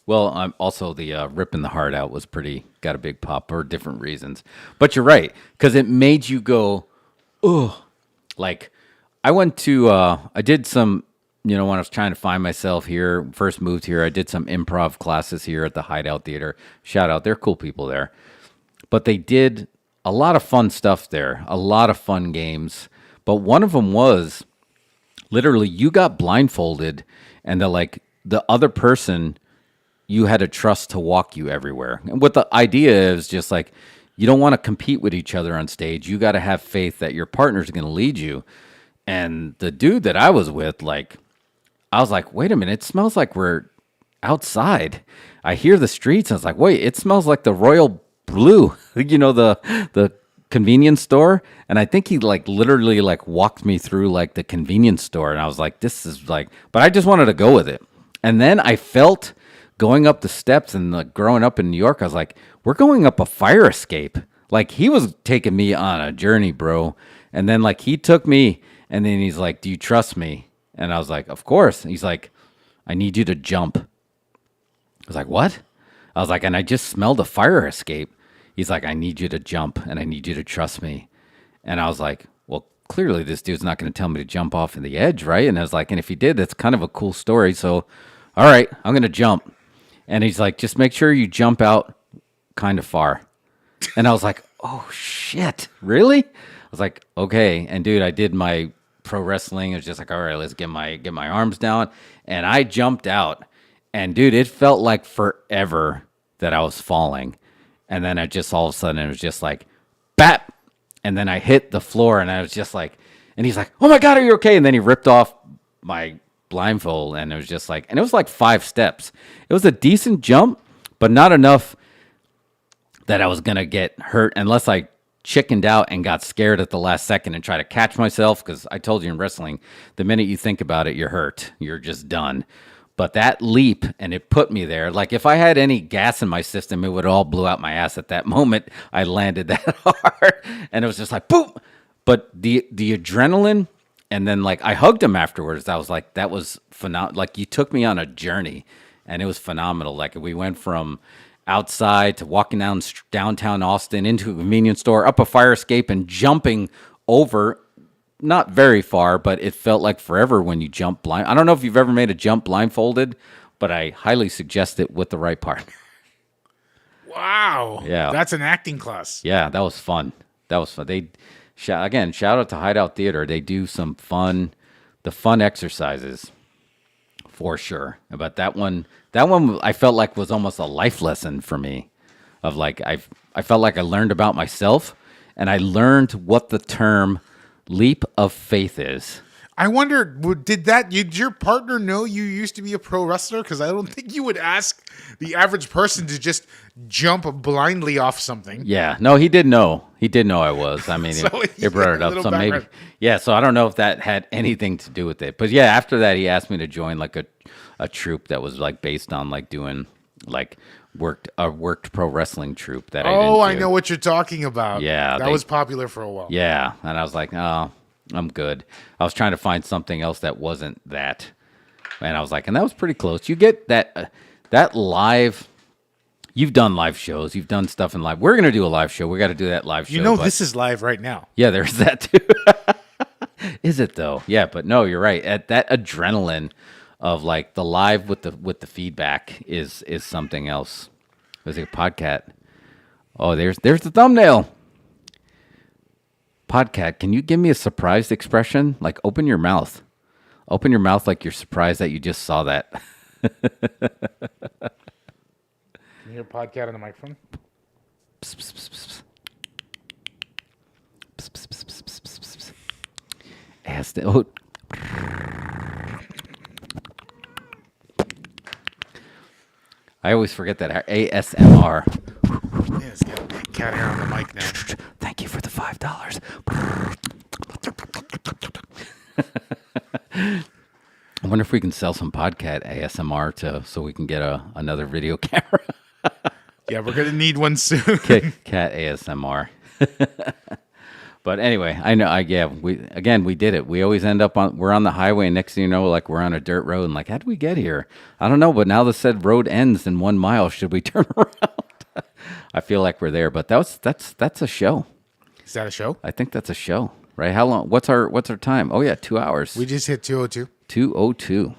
Well, also the ripping the heart out was got a big pop for different reasons. But you're right, because it made you go, ugh. Like, I went to, I did some, when I was trying to find myself here, first moved here, I did some improv classes here at the Hideout Theater. Shout out, they're cool people there. But they did a lot of fun stuff there, a lot of fun games. But one of them was literally you got blindfolded, and the other person you had to trust to walk you everywhere. And what the idea is, just like, you don't want to compete with each other on stage. You got to have faith that your partner's going to lead you. And the dude that I was with, I was like, wait a minute, it smells like we're outside. I hear the streets. I was like, wait, it smells like the Royal Blue, the convenience store. And I think he literally walked me through the convenience store. And I was like, this is but I just wanted to go with it. And then I felt going up the steps and growing up in New York, I was like, we're going up a fire escape. He was taking me on a journey, bro. And then he took me, and then he's like, do you trust me? And I was like, of course. And he's like, I need you to jump. I was like, what? I was like, and I just smelled a fire escape. He's like, I need you to jump, and I need you to trust me. And I was like, well, clearly this dude's not going to tell me to jump off of the edge, right? And I was like, and if he did, that's kind of a cool story. So, all right, I'm going to jump. And he's like, just make sure you jump out kind of far. And I was like, oh, shit, really? I was like, okay. And, dude, I did my pro wrestling. It was just like, all right, let's get my arms down. And I jumped out. And, dude, it felt like forever that I was falling. And then all of a sudden, it was just like, bap. And then I hit the floor, and I was just like, and he's like, oh, my God, are you okay? And then he ripped off my blindfold, and it was just and it was 5 steps. It was a decent jump, but not enough that I was gonna get hurt unless I chickened out and got scared at the last second and try to catch myself, because I told you in wrestling, the minute you think about it, you're hurt, you're just done. But that leap, and it put me there. If I had any gas in my system, it would all blew out my ass at that moment. I landed that hard, and it was just boom. But the adrenaline. And then, I hugged him afterwards. I was like, that was phenomenal. You took me on a journey, and it was phenomenal. We went from outside to walking down downtown Austin into a convenience store, up a fire escape, and jumping over, not very far, but it felt like forever when you jump blind. I don't know if you've ever made a jump blindfolded, but I highly suggest it with the right partner. Wow. Yeah. That's an acting class. Yeah, that was fun. Shout out to Hideout Theater. They do some fun exercises for sure. But that one I felt like was almost a life lesson for me. Of I felt like I learned about myself, and I learned what the term leap of faith is. I wonder, did your partner know you used to be a pro wrestler? Because I don't think you would ask the average person to just jump blindly off something. Yeah, no, he did know. He did know I was. I mean, So, it brought it a up. little So maybe, background. yeah. So I don't know if that had anything to do with it. But yeah, after that, he asked me to join a troupe that was based on doing worked pro wrestling troupe that I didn't do. I know what you're talking about. Yeah, that was popular for a while. Yeah, and I was like, oh, I'm good. I was trying to find something else that wasn't that, and I was like, and that was pretty close. You get that live, You've done live shows. You've done stuff in live. We're going to do a live show. We got to do that live show. You know, this is live right now. Yeah, there's that too. Is it though? Yeah, but no, you're right. At that adrenaline of like the live with the feedback is something else. There's a podcat. Oh, there's the thumbnail. Podcat, can you give me a surprised expression? Like open your mouth. Open your mouth like you're surprised that you just saw that. Can you hear podcat on the microphone? Psst, psst, psst, psst. Psst, psst, psst, psst, psst, psst, psst. Oh. I always forget that ASMR. Yeah, it's got cat hair on the mic now. Thank you for the $5. I wonder if we can sell some podcat ASMR so we can get another video camera. Yeah, we're gonna need one soon. Cat ASMR. But anyway, we did it. We always end up we're on the highway, and next thing you know, like we're on a dirt road, and like, how did we get here? I don't know, but now the said road ends in 1 mile. Should we turn around? I feel like we're there, but that's a show. Is that a show? I think that's a show, right? How long? What's our time? Oh yeah, 2 hours. We just hit 2:02. 2:02.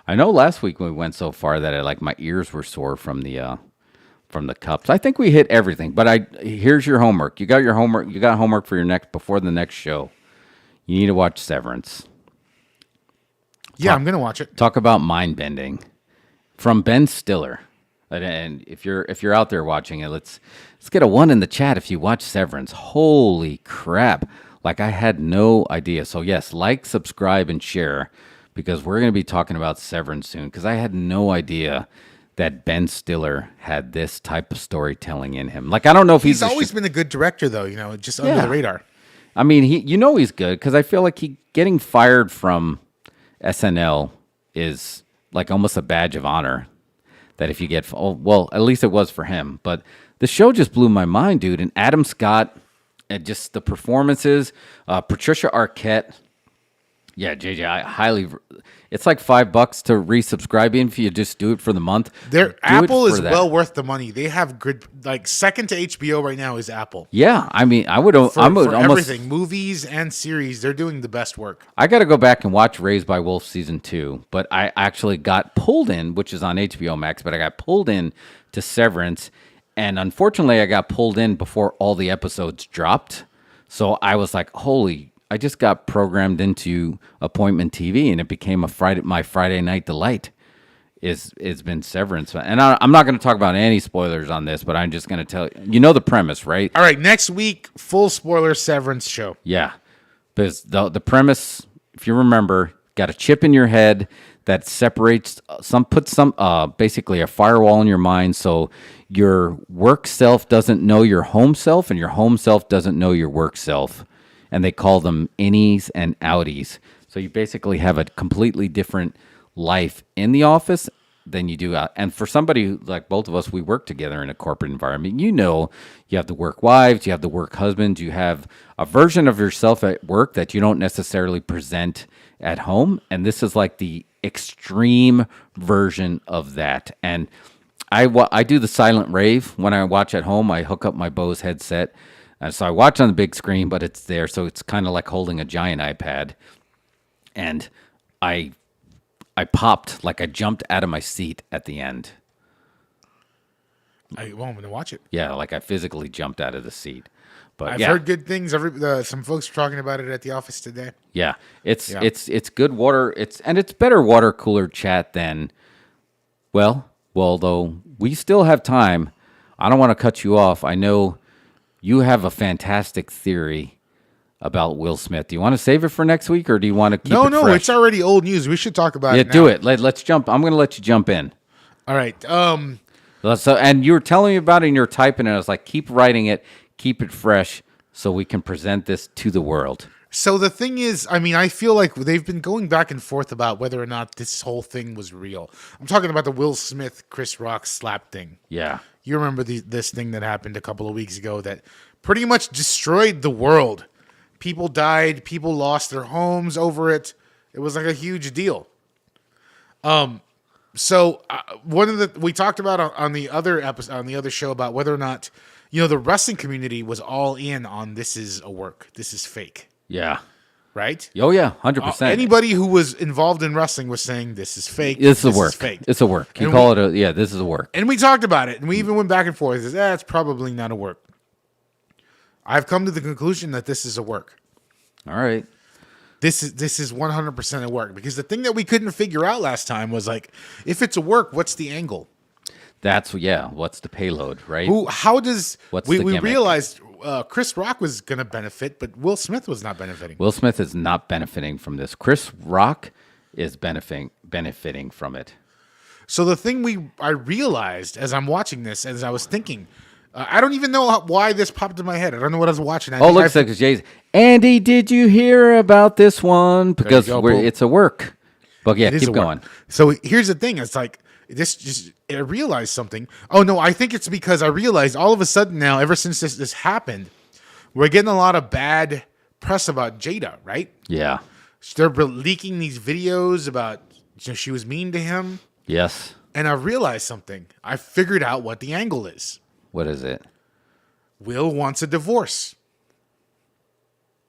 I know last week we went so far that my ears were sore from the cups. I think we hit everything, but here's your homework. You got your homework. You got homework for before the next show. You need to watch Severance. Yeah, I'm gonna watch it. Talk about mind bending from Ben Stiller. And if you're out there watching it, let's get a 1 in the chat if you watch Severance. Holy crap! Like I had no idea. So yes, like, subscribe, and share because we're going to be talking about Severance soon. Because I had no idea that Ben Stiller had this type of storytelling in him. Like I don't know if he's always been a good director, though. You know, just under the radar. I mean, he's good because I feel like getting fired from SNL is like almost a badge of honor. That if you get, at least it was for him. But the show just blew my mind, dude. And Adam Scott, and just the performances, Patricia Arquette. Yeah, JJ, I highly. It's like $5 to resubscribe if you just do it for the month. Apple is well worth the money. They have good, like second to HBO right now is Apple. Yeah, I mean, I would almost everything, movies and series. They're doing the best work. I got to go back and watch Raised by Wolves season 2, but I actually got pulled in, which is on HBO Max. But I got pulled in to Severance, and unfortunately, I got pulled in before all the episodes dropped. So I was like, holy. I just got programmed into appointment TV, and it became my Friday night delight. It's been Severance, and I'm not going to talk about any spoilers on this, but I'm just going to tell you know the premise, right? All right, next week, full spoiler Severance show. Yeah, because the premise, if you remember, got a chip in your head that separates basically a firewall in your mind, so your work self doesn't know your home self, and your home self doesn't know your work self. And they call them innies and outies. So you basically have a completely different life in the office than you do out. And for somebody like both of us, we work together in a corporate environment. You know, you have the work wives, you have the work husbands, you have a version of yourself at work that you don't necessarily present at home. And this is like the extreme version of that. And I do the silent rave when I watch at home. I hook up my Bose headset. So I watch on the big screen, but it's there. So it's kind of like holding a giant iPad. And I popped, like I jumped out of my seat at the end. I'm going to watch it. Yeah, like I physically jumped out of the seat. But I've heard good things. Some folks were talking about it at the office today. Yeah, it's good water. It's better water cooler chat than, well, though we still have time. I don't want to cut you off. I know you have a fantastic theory about Will Smith. Do you want to save it for next week, or do you want to keep it fresh? No, it's already old news. We should talk about it now. Yeah, do it. Let's jump. I'm going to let you jump in. All right. So, and you were telling me about it, and you were typing it. I was like, keep writing it, keep it fresh, so we can present this to the world. So the thing is, I mean, I feel like they've been going back and forth about whether or not this whole thing was real. I'm talking about the Will Smith, Chris Rock slap thing. Yeah. You remember this thing that happened a couple of weeks ago that pretty much destroyed the world. People died. People lost their homes over it. It was like a huge deal. So one of the we talked about on the other episode on the other show about whether or not the wrestling community was all in on this is a work, this is fake, Yeah. right? Oh yeah, 100%. Anybody who was involved in wrestling was saying this is fake. This is a work. Fake. It's a work. You And call it this is a work. And we talked about it, and we even went back and forth. It's probably not a work. I've come to the conclusion that this is a work. All right. This is 100% a work, because the thing that we couldn't figure out last time was like, if it's a work, what's the angle? What's the payload, right? How does What's we the gimmick? realized Chris Rock was going to benefit, but Will Smith was not benefiting. Will Smith is not benefiting from this. Chris Rock is benefiting from it. So the thing I realized as I'm watching this, as I was thinking, I don't even know why this popped in my head. I don't know what I was watching. Looks like Jay's. Andy, did you hear about this one? Because it's a work. But yeah, keep going. So here's the thing. It's like, I realized something. Oh, no, I think it's because I realized all of a sudden now, ever since this happened, we're getting a lot of bad press about Jada, right? Yeah. They're leaking these videos about she was mean to him. Yes. And I realized something. I figured out what the angle is. What is it? Will wants a divorce.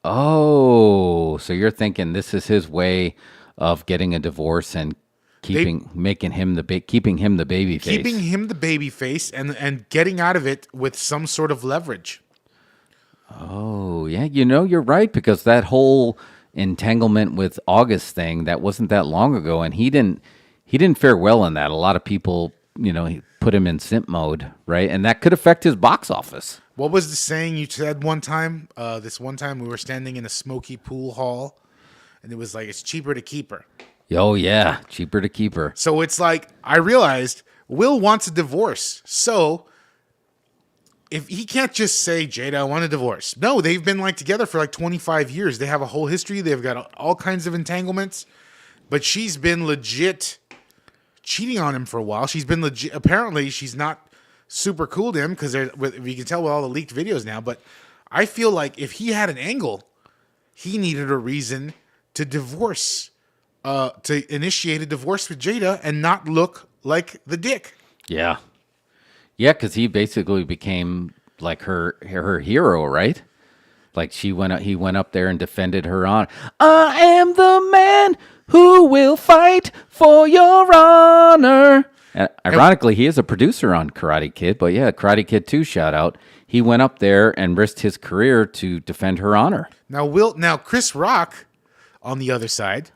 Oh, so you're thinking this is his way of getting a divorce and keeping him the baby face. Keeping him the baby face and getting out of it with some sort of leverage. Oh, yeah, you're right, because that whole entanglement with August thing, that wasn't that long ago, and he didn't fare well in that. A lot of people, he put him in simp mode, right? And that could affect his box office. What was the saying you said one time? This one time we were standing in a smoky pool hall, and it was like, it's cheaper to keep her. Oh, yeah, cheaper to keep her. So it's like, I realized Will wants a divorce. So if he can't just say, Jada, I want a divorce. No, they've been together for 25 years. They have a whole history. They've got all kinds of entanglements. But she's been legit cheating on him for a while. She's been legit. Apparently, she's not super cool to him, because you can tell with all the leaked videos now. But I feel like if he had an angle, he needed a reason to divorce, to initiate a divorce with Jada and not look like the dick. Yeah. Yeah, because he basically became like her hero, right? Like he went up there and defended her on, I am the man who will fight for your honor. And ironically, he is a producer on Karate Kid, but yeah, Karate Kid 2 shout out. He went up there and risked his career to defend her honor. Now Chris Rock, on the other side,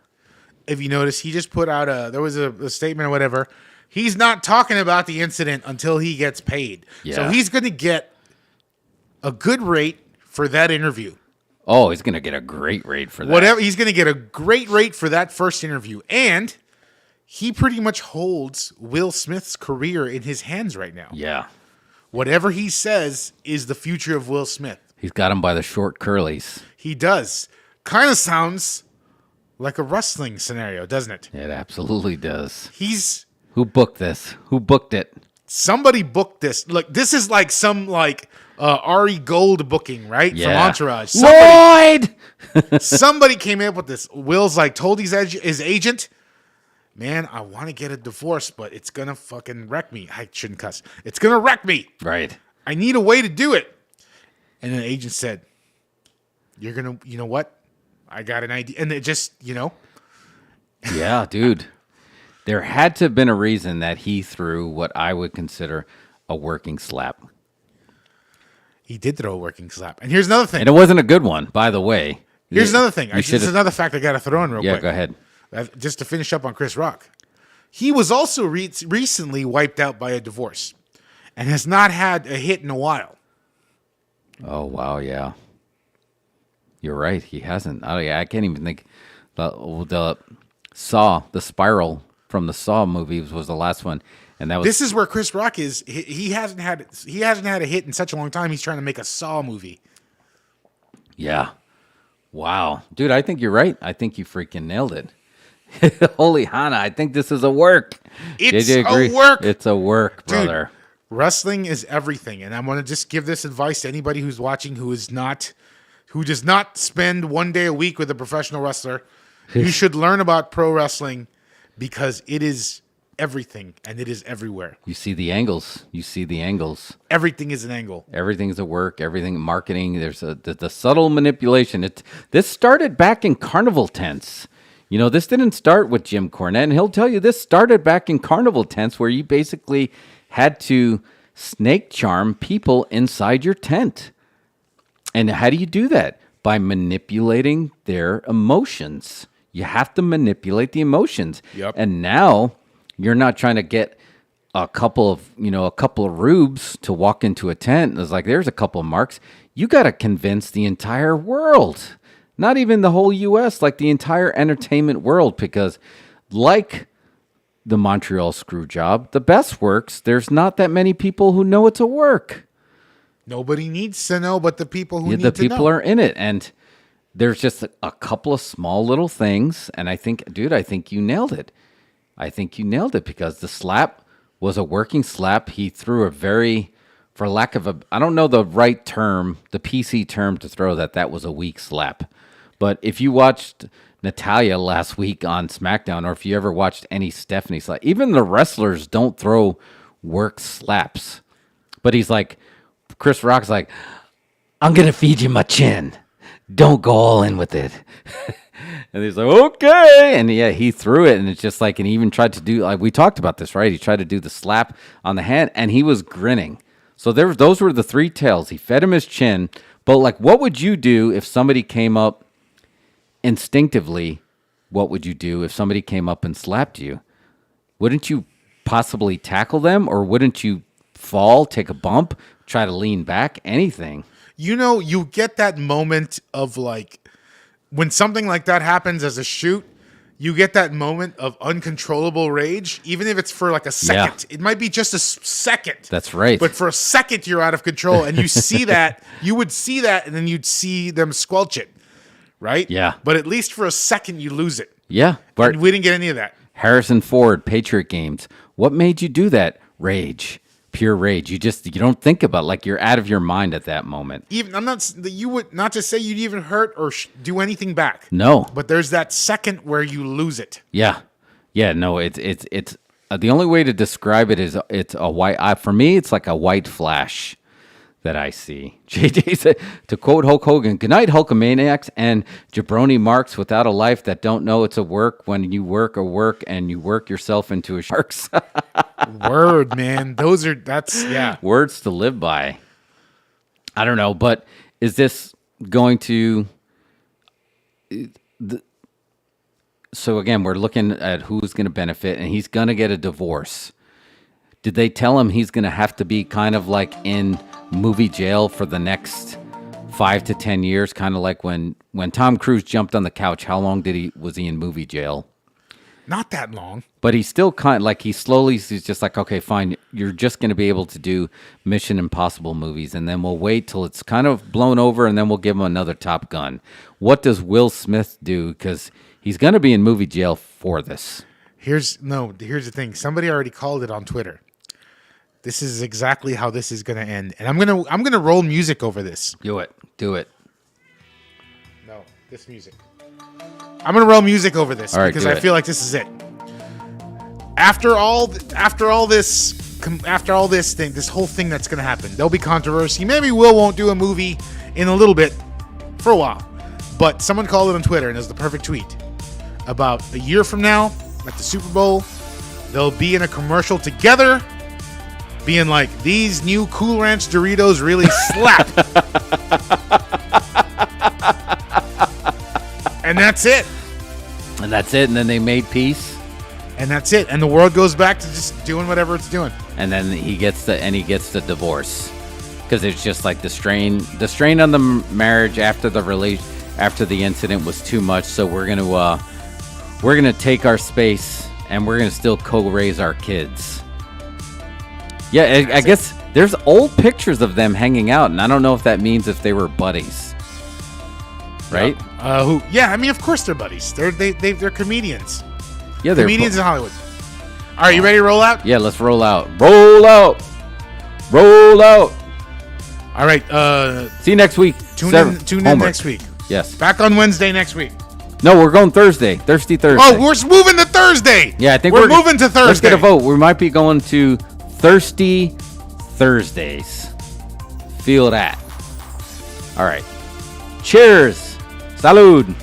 if you notice, he just put out there was a statement or whatever. He's not talking about the incident until he gets paid. Yeah. So he's going to get a good rate for that interview. Oh, he's going to get a great rate for that. He's going to get a great rate for that first interview. And he pretty much holds Will Smith's career in his hands right now. Yeah. Whatever he says is the future of Will Smith. He's got him by the short curlies. He does. Kind of sounds like a wrestling scenario, doesn't it? It absolutely does. Who booked this? Who booked it? Somebody booked this. Look, this is like some Ari Gold booking, right? Yeah. From Entourage. Lloyd! Somebody came up with this. Will's told his agent, man, I want to get a divorce, but it's going to fucking wreck me. I shouldn't cuss. It's going to wreck me. Right. I need a way to do it. And then the agent said, you're going to, you know what? I got an idea. And it just, Yeah, dude. There had to have been a reason that he threw what I would consider a working slap. He did throw a working slap. And here's another thing. And it wasn't a good one, by the way. Here's another thing. You This is another fact I got to throw in real quick. Yeah, go ahead. Just to finish up on Chris Rock. He was also recently wiped out by a divorce and has not had a hit in a while. Oh, wow, yeah. You're right. He hasn't. I can't even think. The Spiral from the Saw movies was the last one, and that was. This is where Chris Rock is. He hasn't had a hit in such a long time. He's trying to make a Saw movie. Yeah. Wow, dude. I think you're right. I think you freaking nailed it. Holy Hana, I think this is a work. It's a work. It's a work, brother. Dude, wrestling is everything, and I want to just give this advice to anybody who's watching who does not spend one day a week with a professional wrestler. You should learn about pro wrestling because it is everything, and it is everywhere. You see the angles. Everything is an angle. Everything's a work. Everything marketing. There's the subtle manipulation. This started back in carnival tents. This didn't start with Jim Cornette, and he'll tell you this started back in carnival tents, where you basically had to snake charm people inside your tent. And how do you do that? By manipulating their emotions. You have to manipulate the emotions. Yep. And now you're not trying to get a couple of rubes to walk into a tent. It's like, there's a couple of marks. You got to convince the entire world, not even the whole U.S., like the entire entertainment world, because like the Montreal screw job, the best works, there's not that many people who know it's a work. Nobody needs to know, but the people who need to know. The people are in it, and there's just a couple of small little things, and I think you nailed it. I think you nailed it, because the slap was a working slap. He threw a very, for lack of I don't know the right term, the PC term to throw that was a weak slap. But if you watched Natalya last week on SmackDown, or if you ever watched any Stephanie slap, even the wrestlers don't throw work slaps. But he's like, Chris Rock's like, I'm going to feed you my chin. Don't go all in with it. And he's like, okay. And yeah, he threw it. And it's just like, and he even tried to do, like we talked about this, right? He tried to do the slap on the hand, and he was grinning. So those were the three tails. He fed him his chin. But like, what would you do if somebody came up instinctively? What would you do if somebody came up and slapped you? Wouldn't you possibly tackle them, or wouldn't you fall, take a bump, try to lean back, anything? You get that moment of like, when something like that happens as a shoot, you get that moment of uncontrollable rage, even if it's for like a second. Yeah. It might be just a second. That's right. But for a second, you're out of control, and you see that. You would see that, and then you'd see them squelch it, right? Yeah. But at least for a second, you lose it. Yeah. But we didn't get any of that. Harrison Ford, Patriot Games. What made you do that? Rage. Pure rage. You don't think about it, like you're out of your mind at that moment. Even you would not to say you'd even hurt or do anything back. No, but there's that second where you lose it. Yeah. No, it's the only way to describe it is it's a white. For me, it's like a white flash that I see. JJ said, to quote Hulk Hogan, "Good night, Hulkamaniacs and jabroni marks without a life that don't know it's a work when you work a work and you work yourself into a shark's." Word, man. That's words to live by. I don't know, but is this going to... So again, we're looking at who's going to benefit, and he's going to get a divorce. Did they tell him he's going to have to be kind of like in movie jail for the next 5 to 10 years? Kind of like when Tom Cruise jumped on the couch, how long was he in movie jail? Not that long. But he's still he's just like, okay, fine, you're just going to be able to do Mission Impossible movies, and then we'll wait till it's kind of blown over, and then we'll give him another Top Gun. What does Will Smith do? Because he's going to be in movie jail for this. Here's the thing. Somebody already called it on Twitter. This is exactly how this is going to end, and I'm gonna roll music over this. Do it. No, this music. I'm gonna roll music over this because I feel like this is it. After all this thing, this whole thing that's gonna happen, there'll be controversy. Maybe Will won't do a movie in a little bit, for a while. But someone called it on Twitter, and it was the perfect tweet. About a year from now, at the Super Bowl, they'll be in a commercial together, being like, "These new Cool Ranch Doritos really slap." And that's it. And then they made peace. And that's it. And the world goes back to just doing whatever it's doing. And then he gets the divorce, because it's just like the strain on the marriage after the incident was too much. So we're gonna take our space, and we're gonna still co-raise our kids. Yeah, I guess there's old pictures of them hanging out, and I don't know if that means if they were buddies. Right? Yeah, I mean, of course they're buddies. They're comedians. Yeah, they're comedians in Hollywood. All right, you ready to roll out? Yeah, let's roll out. Roll out. All right. See you next week. Tune in next week. Yes. Back on Wednesday next week. No, we're going Thursday. Thirsty Thursday. Oh, we're moving to Thursday. Yeah, I think we're moving to Thursday. Let's get a vote. We might be going to Thirsty Thursdays. Feel that. All right. Cheers. Salud.